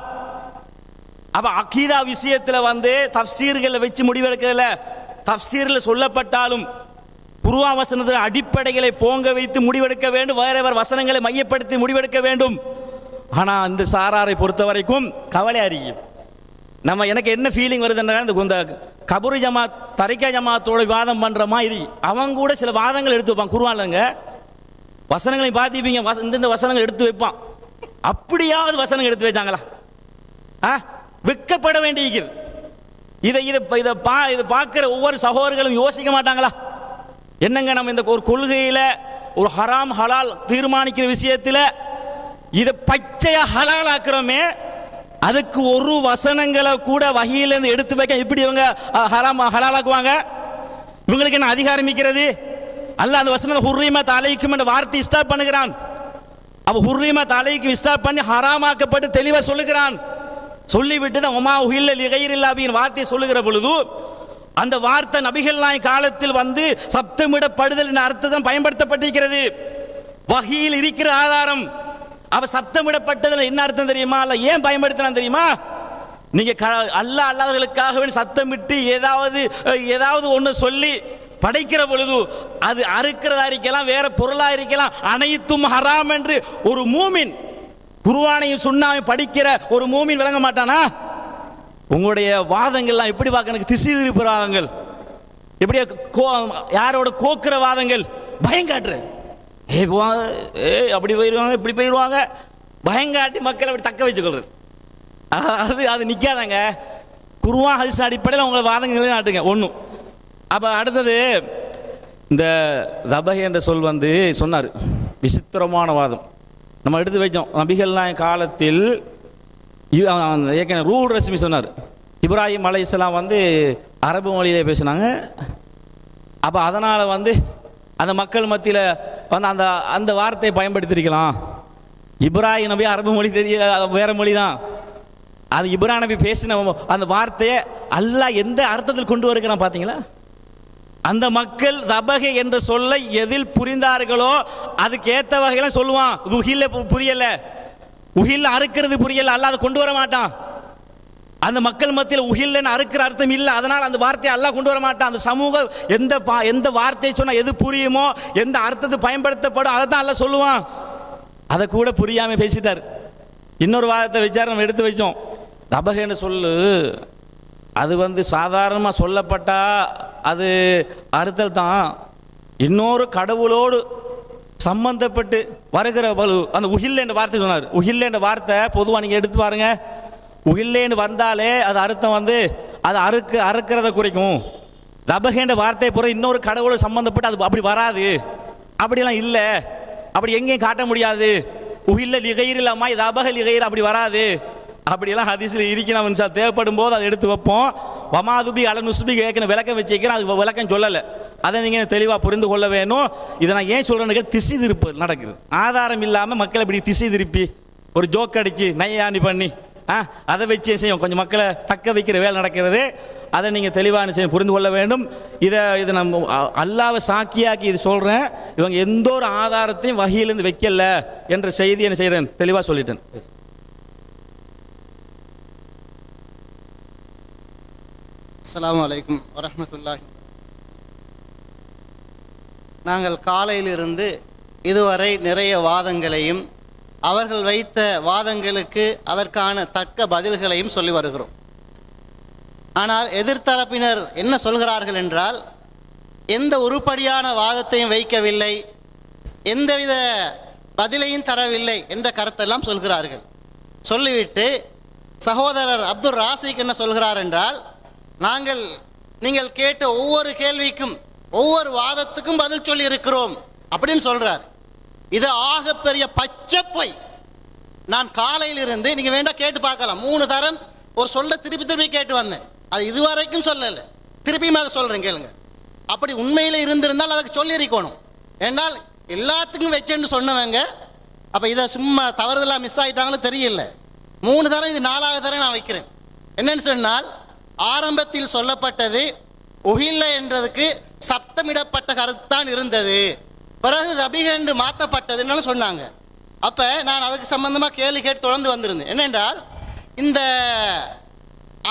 அப்போ அகீதா விஷயத்தில் தஃப்சீர்களை வச்சு முடிவெடுக்கிறதுல, தஃப்சீரில் சொல்லப்பட்டாலும் குர்ஆன் வசனத்தின் அடிப்படைகளை போங்க வைத்து முடிவெடுக்க வேண்டும், வேற வசனங்களை மையப்படுத்தி முடிவெடுக்க வேண்டும். ஆனால் இந்த சாராரை பொறுத்த வரைக்கும் கவலையாக இருக்கு. எனக்கு என்ன ஃபீலிங் வருதுன்னா, இந்த கபூர் ஜமாத் தரிகா ஜமாத்தோட வாதம் பண்ணுற மாதிரி அவங்க கூட சில வாதங்கள் எடுத்து வைப்பான். குர்ஆன்லங்க வசனங்களை பார்த்திப்பீங்க, இந்த வசனங்கள் எடுத்து வைப்பான். அப்படியாவது வசனங்கள் எடுத்து வச்சாங்களா? வெட்கப்பட வேண்டியிருக்கிறது. இதை பார்க்குற ஒவ்வொரு சகோதரர்களும் யோசிக்க மாட்டாங்களா? என்னங்க நம்ம இந்த ஒரு கொள்கையில் ஒரு ஹராம் ஹலால் தீர்மானிக்கிற விஷயத்தில் இதை பச்சையா ஹலால் ஆக்குறோமே, அதுக்கு ஒரு வசனங்களை கூட வகையிலேருந்து எடுத்து வைக்க இப்படி இவங்க ஹராம் ஹலால் ஆக்குவாங்க? இவங்களுக்கு என்ன அதிகாரம் இருக்கிறது? அல்லாஹ் அந்த வசனத்தை ஹுர்ரிமத் அலைக்கும் என்ற வார்த்தை ஸ்டாப் பண்ணுகிறான். அப்போ ஹுர்ரிமத் அலைக்கும் ஸ்டாப் பண்ணி ஹராமாக்கப்பட்டு தெளிவாக சொல்லுகிறான். சொல்லிவிட்டு தான் ஒமா உஹில்ல லிகைரில்லா அப்படின்னு வார்த்தையை சொல்லுகிற பொழுது அந்த வார்த்தை நபிகள் நாய் காலத்தில் சப்தமிடப்படுதல் என்ற அர்த்தம் பயன்படுத்தப்பட்டிருக்கிறது. வஹீல் இருக்கிற ஆதாரம். அவ சப்தமிடப்பட்டதில் என்ன அர்த்தம் தெரியுமா? அல்ல ஏன் பயன்படுத்தலாம் தெரியுமா? நீங்க அல்லாஹ் அல்லாதவர்களுக்காக சத்தமிட்டு ஏதாவது ஒன்று சொல்லி படைக்கிற பொழுது அது அறுக்கிறதா இருக்கலாம், வேற பொருளா இருக்கலாம், அனைத்தும் ஹராம் என்று ஒரு மூமின் குர்ஆனையும் சுன்னாவையும் படிக்கிற ஒரு மூமின் விளங்க மாட்டானா? உங்களுடைய வாதங்கள்லாம் எப்படி பார்க்க எனக்கு திசை திருப்புற வாதங்கள், எப்படியா யாரோட கோக்குற வாதங்கள், பயங்காட்டுற அப்படி போயிடுவாங்க இப்படி போயிடுவாங்க, பயங்காட்டி மக்களை அப்படி தக்க வச்சுக்கொள்றது. அது நிற்காதாங்க. குர்ஆன் ஹதீஸ் அடிப்படையில் உங்களை வாதங்களை நாட்டுங்க ஒன்றும். அப்போ அடுத்தது இந்த தபஹ் என்ற சொல் சொன்னார், விசித்திரமான வாதம் நம்ம எடுத்து வச்சோம். நபிகள்லாம் காலத்தில் ஏற்கனவே ரூல் ரஸ்மி சொன்னார், இப்ராஹிம் அலைஹிஸ்ஸலாம் அரபு மொழியிலே பேசினாங்க. அப்போ அதனால் அந்த மக்கள் மத்தியில் அந்த அந்த வார்த்தையை பயன்படுத்தியிருக்கலாம். இப்ராஹிம் நபி அரபு மொழி தெரிய வேற மொழி தான். அது இப்ராஹிம் நபி பேசின அந்த வார்த்தையை அல்லாஹ் எந்த அர்த்தத்தில் கொண்டு வருகிறான் பார்த்தீங்களா? அந்த மக்கள் தபஹ் என்ற சொல்லை எதில் புரிந்தார்களோ அதுக்கு ஏற்ற வகையில சொல்லுவான். உஹில்ல புரியல, உஹில்ல அறுக்கிறது புரியல, அல்லாஹ் அதை கொண்டு வர மாட்டான். அந்த மக்கள் மத்தியில் உஹில்லன்னு அறுக்கிற அர்த்தம் இல்லை, அதனால் அந்த வார்த்தையை அல்லாஹ் கொண்டு வர மாட்டான். அந்த சமூகம் எந்த வார்த்தையை சொன்னால் எது புரியுமோ, எந்த அர்த்தத்தை பயன்படுத்தப்படும் அதை தான் அல்லாஹ் சொல்லுவான். அதை கூட புரியாமல் பேசிட்டார். இன்னொரு வாதத்தை விசாரம் நம்ம எடுத்து வச்சோம். தபஹ்னு சொல்லு அது சாதாரணமாக சொல்லப்பட்டா அது அறுத்தல் தான். இன்னொரு கடவுளோடு சம்பந்தப்பட்டு வருகிற அந்த உஹில்ல என்ற வார்த்தை சொன்னார். உஹில்ல என்ற வார்த்தை பொதுவாக நீங்கள் எடுத்து பாருங்க, உஹில்லேன்னு வந்தாலே அது அர்த்தம் அது அறுக்கிறத குறிக்கும். தபஹ் என்ற வார்த்தையை பொறுத்த இன்னொரு கடவுளோடு சம்பந்தப்பட்டு அது அப்படி வராது, அப்படிலாம் இல்லை, அப்படி எங்கேயும் காட்ட முடியாது. உஹில்ல லிகைர் இல்லாமல் தபஹ் லிகைர் அப்படி வராது, அப்படியெல்லாம் ஹதீஸில் இருக்கிறோம். தேவைப்படும் போது அதை எடுத்து வைப்போம். வமாதுபி அல நுஸ்பி ஏற்கனவே விளக்கம் வச்சுக்கிறேன், அது விளக்கம் சொல்லலை, அதை நீங்கள் தெளிவாக புரிந்து கொள்ள வேணும். இதை நான் ஏன் சொல்கிறேன்னு திசை திருப்பு நடக்குது. ஆதாரம் இல்லாமல் மக்களை இப்படி திசை திருப்பி ஒரு ஜோக் அடிச்சு நையாண்டி பண்ணி அதை வச்சு செய்யும் கொஞ்சம் மக்களை தக்க வைக்கிற வேலை நடக்கிறது. அதை நீங்கள் தெளிவான செய்ய புரிந்து கொள்ள வேண்டும். இதை நம்ம அல்லாஹ்வை சாக்கியாக்கி இது சொல்கிறேன். இவங்க எந்த ஒரு ஆதாரத்தையும் வஹீலேருந்து வைக்கல என்ற செய்தி என்ன செய்கிறேன் தெளிவாக சொல்லிட்டேன். அஸ்ஸலாமு அலைக்கும் வரஹ்மத்துல்லாஹி. நாங்கள் காலையிலிருந்து இதுவரை நிறைய வாதங்களையும் அவர்கள் வைத்த வாதங்களுக்கு அதற்கான தக்க பதில்களையும் சொல்லி வருகிறோம். ஆனால் எதிர்த்தரப்பினர் என்ன சொல்கிறார்கள் என்றால், எந்த உருப்படியான வாதத்தையும் வைக்கவில்லை, எந்தவித பதிலையும் தரவில்லை என்ற கருத்தெல்லாம் சொல்கிறார்கள். சொல்லிவிட்டு சகோதரர் அப்துல் ராசிக் என்ன சொல்கிறார் என்றால், நீங்கள் கேட்ட ஒவ்வொரு கேள்விக்கும் ஒவ்வொரு வாதத்துக்கும் பதில் சொல்லி இருக்கிறோம் அப்படின்னு சொல்றார். இது ஆகப்பெரிய பச்சை பொய். நான் காலையில் இருந்து நீங்க வேண்டா கேட்டு பார்க்கலாம், 3 தரம் ஒரு சொல்ல திருப்பி கேட்டு வந்தேன். அது இதுவரைக்கும் சொல்லலை, திருப்பியும் அதை சொல்றேன் கேளுங்க. அப்படி உண்மையில இருந்திருந்தால் அதுக்கு சொல்லி இருக்கணும். ஏன்னால் எல்லாத்துக்கும் வச்சேன்னு சொன்னவங்க அப்ப இதை சும்மா தவறுதலா மிஸ் ஆயிட்டாங்களோ தெரியல. 3 தரம், இது 4வது தரம் நான் வைக்கிறேன். என்னன்னு சொன்னால், ஆரம்பத்தில் சொல்லப்பட்டது உஹில்ல என்றதுக்கு சப்தமிடப்பட்ட கருத்தான் இருந்தது, பிறகு தபிஹ் என்று மாற்றப்பட்டதுன்னு சொன்னாங்க. அப்ப நான் அதுக்கு சம்பந்தமா கேள்வி கேட்டு தொடர்ந்து வந்திருந்தேன். என்னென்றால், இந்த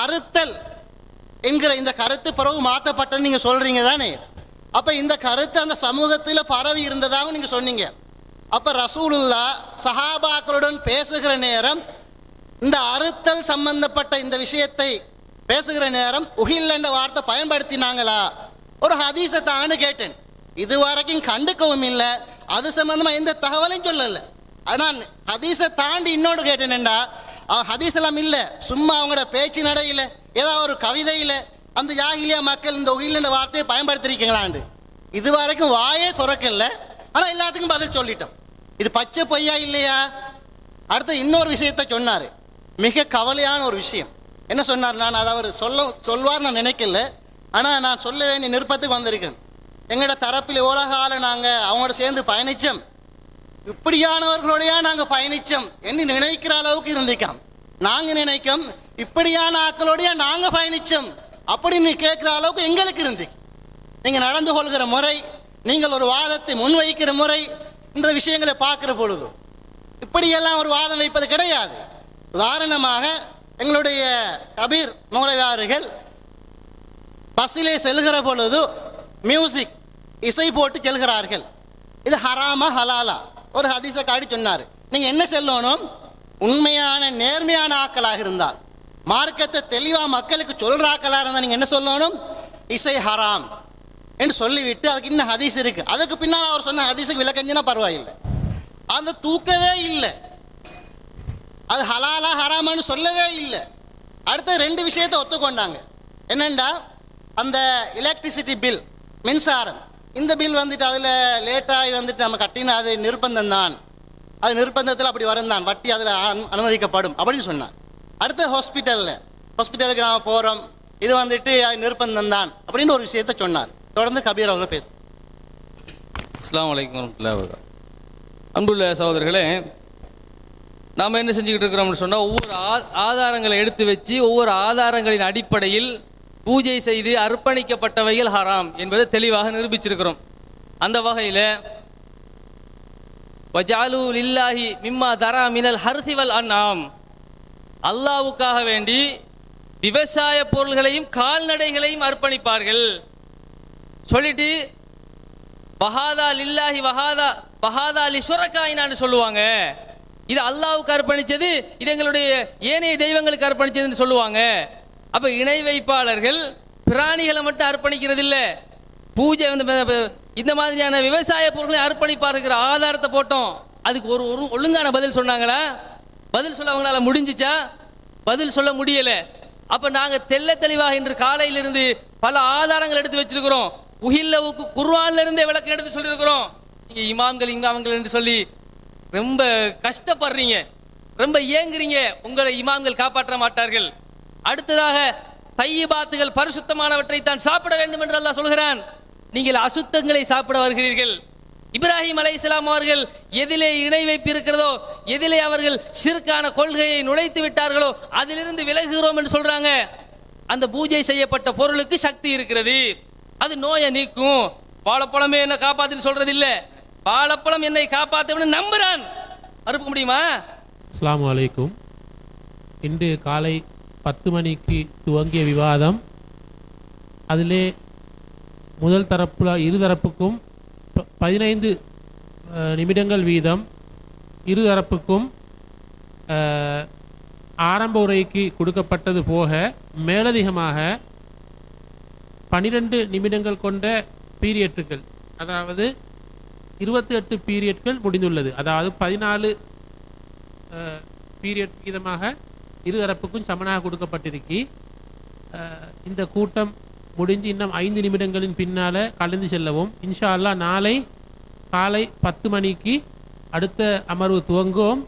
அறுத்தல் என்கிற இந்த கருத்து பிறகு மாற்றப்பட்டன்னு நீங்க சொல்றீங்க தானே. அப்ப இந்த கருத்து அந்த சமூகத்தில் பரவி இருந்ததாக நீங்க சொன்னீங்க. அப்ப ரசூலுல்லாஹ் சஹாபாக்களுடன் பேசுகிற நேரம் இந்த அறுத்தல் சம்பந்தப்பட்ட இந்த விஷயத்தை பேசுகிற நேரம் உஹில் என்ற வார்த்தை பயன்படுத்தினாங்களா? ஒரு ஹதீஸை தானு கேட்டேன். இதுவரைக்கும் கண்டுக்கவும் இல்லை, அது சம்பந்தமா எந்த தகவலையும் சொல்லலை. ஆனால் ஹதீஸை தாண்டி இன்னொன்று கேட்டேன்டா, ஹதீஸ் எல்லாம் இல்லை, சும்மா அவங்களோட பேச்சு நடையில் ஏதாவது ஒரு கவிதையில் அந்த ஜாஹிலியா மக்கள் இந்த உஹில் என்ற வார்த்தையை பயன்படுத்திருக்கீங்களாண்டு இதுவரைக்கும் வாயே துறக்கல. ஆனால் எல்லாத்துக்கும் பதில் சொல்லிட்டோம். இது பச்சை பொய்யா இல்லையா? அடுத்து இன்னொரு விஷயத்தை சொன்னார், மிக கவலையான ஒரு விஷயம். என்ன சொன்னார்? நான் அதை அவர் சொல்வார் நான் நினைக்கல, ஆனால் நான் சொல்ல வேண்டிய நிருப்பத்துக்கு வந்திருக்கேன். எங்களோட தரப்பில் உலகால நாங்கள் அவங்களோட சேர்ந்து பயணித்தோம், இப்படியானவர்களோடையா நாங்கள் பயணித்தோம் என்று நினைக்கிற அளவுக்கு இருந்திருக்கோம். நாங்கள் நினைக்கும் இப்படியான ஆக்களோடையா நாங்கள் பயணித்தோம் அப்படின்னு கேட்குற அளவுக்கு எங்களுக்கு இருந்து. நீங்கள் நடந்து கொள்கிற முறை, நீங்கள் ஒரு வாதத்தை முன்வைக்கிற முறை, இந்த விஷயங்களை பார்க்குற பொழுது இப்படியெல்லாம் ஒரு வாதம் வைப்பது கிடையாது. உதாரணமாக எங்களுடைய கபீர் மௌலவியார்கள் பஸ்ஸிலே செல்கிற பொழுது மியூசிக், இசை போட்டு செல்கிறார்கள். இது ஹராமா ஹலாலா? ஒரு ஹதீஸை காட்டி சொன்னார். நீங்கள் என்ன சொல்லணும்? உண்மையான நேர்மையான ஆக்களாக இருந்தால், மார்க்கத்தை தெளிவாக மக்களுக்கு சொல்கிற ஆக்களாக இருந்தால் நீங்கள் என்ன சொல்லணும்? இசை ஹராம் என்று சொல்லிவிட்டு அதுக்கு இன்னும் ஹதீஸ் இருக்கு, அதுக்கு பின்னால் அவர் சொன்ன ஹதீஸுக்கு விளக்கஞ்சினா பரவாயில்லை. அந்த தூக்கவே இல்லை, அது ஹலாலா ஹராமான்னு சொல்லவே இல்லை. அடுத்த 2 விஷயத்தை ஒத்துக்கொண்டாங்க. என்னண்டா, அந்த எலக்ட்ரிசிட்டி பில், மின்சாரம், இந்த பில் வந்துட்டு அதில் லேட்டாகி வந்துட்டு நம்ம கட்டினா அது நிர்பந்தம் தான், அது நிர்பந்தத்தில் அப்படி வரும் தான், வட்டி அதில் அனுமதிக்கப்படும் அப்படின்னு சொன்னார். அடுத்த ஹாஸ்பிட்டலுக்கு நாம் போகிறோம், இது வந்துட்டு அது நிர்பந்தம் தான் அப்படின்னு ஒரு விஷயத்த சொன்னார். தொடர்ந்து கபீர் அவர்கள் பேசு. அஸ்ஸலாமு அலைக்கும் வரஹ்மத்துல்லாஹி வபரகாத்துஹு. அன்புள்ள சகோதரர்களே, நாம் என்ன செஞ்சுக்கிட்டு இருக்கிறோம்னு சொன்னால், ஒவ்வொரு ஆதாரங்களை எடுத்து வச்சு ஒவ்வொரு ஆதாரங்களின் அடிப்படையில் பூஜை செய்து அர்ப்பணிக்கப்பட்டவைகள் ஹராம் என்பதை தெளிவாக நிரூபிச்சிருக்கிறோம். அந்த வகையில் வஜாலு லில்லாஹி மிம்மா தரா மினல் ஹர்தி வல் அன்ஆம், அல்லாஹ்வுக்காக வேண்டி விவசாய பொருள்களையும் கால்நடைகளையும் அர்ப்பணிப்பார்கள் சொல்லிட்டு வஹாதா லில்லாஹி வஹாதா லி ஷுரகாயினான்னு சொல்லுவாங்க. இது அல்லாஹ்வுக்கு அர்ப்பணிச்சது, இது எங்களுடைய ஏனைய தெய்வங்களுக்கு அர்ப்பணிச்சதுன்னு சொல்லுவாங்க. அப்ப இணை வைப்பாளர்கள் பிராணிகளை மட்டும் அர்ப்பணிக்கிறது இல்லை, பூஜை வந்து இந்த மாதிரியான விவசாய பொருட்களை அர்ப்பணிப்பாருங்கிற ஆதாரத்தை போட்டோம். அதுக்கு ஒரு ஒழுங்கான பதில் சொன்னாங்களா? பதில் சொல்ல அவங்களால முடிஞ்சிச்சா? பதில் சொல்ல முடியல. அப்ப நாங்க தெள்ள தெளிவாக இன்று காலையிலிருந்து பல ஆதாரங்கள் எடுத்து வச்சிருக்கிறோம். உஹில்லவுக்கு குர்ஆன்ல இருந்தே விளக்கம் எடுத்து சொல்லியிருக்கிறோம். நீங்க இமாம்கள் என்று சொல்லி ரொம்ப கஷ்டப்படுறீங்க, ரொம்ப ஏங்குறீங்க. உங்களை இமாம்கள் காப்பாற்ற மாட்டார்கள். அடுத்ததாக தையிபாத்துகள் பரிசுத்தமானவற்றை தான் சாப்பிட வேண்டும் என்று அல்லாஹ் சொல்கிறான். நீங்கள் அசுத்தங்களை சாப்பிட வருகிறீர்கள். இப்ராஹிம் அலைஹிஸ்ஸலாம் அவர்கள் எதிலே இணை வைப்பு இருக்கிறதோ, எதிலே அவர்கள் ஷிர்கான கொள்கையை நுழைத்து விட்டார்களோ அதிலிருந்து விலகுகிறோம் என்று சொல்றாங்க. அந்த பூஜை செய்யப்பட்ட பொருளுக்கு சக்தி இருக்கிறது, அது நோயை நீக்கும். வாழைப்பழமே என்ன காப்பாத்துன்னு சொல்றது இல்ல, வாழைப்பழம் என்னை காப்பாற்றும் நம்புறான். மறுக்க முடியுமா? அஸ்ஸலாமு அலைக்கும். இன்று காலை 10 மணிக்கு துவங்கிய விவாதம், அதிலே முதல் தரப்புல இருதரப்புக்கும் 15 நிமிடங்கள் வீதம், இருதரப்புக்கும் ஆரம்ப உரைக்கு கொடுக்கப்பட்டது போக மேலதிகமாக 12 நிமிடங்கள் கொண்ட பீரியட்டுகள், அதாவது 28 பீரியட்கள் முடிந்துள்ளது. அதாவது 14 பீரியட் வீதமாக இருதரப்புக்கும் சமனாக கொடுக்கப்பட்டிருக்கி, இந்த கூட்டம் முடிஞ்சு இன்னும் 5 நிமிடங்களின் பின்னால் கலந்து செல்லவும். இன்ஷா அல்லாஹ் நாளை காலை 10 மணிக்கு அடுத்த அமர்வு துவங்குவோம்.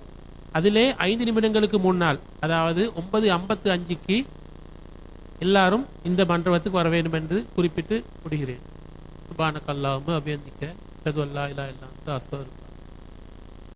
அதிலே 5 நிமிடங்களுக்கு முன்னால், அதாவது 9:55க்கு எல்லாரும் இந்த மண்டபத்துக்கு வர வேண்டும் என்று குறிப்பிட்டு முடிகிறேன். சுப்ஹானக்கல்லாஹும்ம வபிஹம்திக அஷ்ஹது அல்லா இலாஹா இல்லா அன்த அஸ்தக்ஃபிருக்க.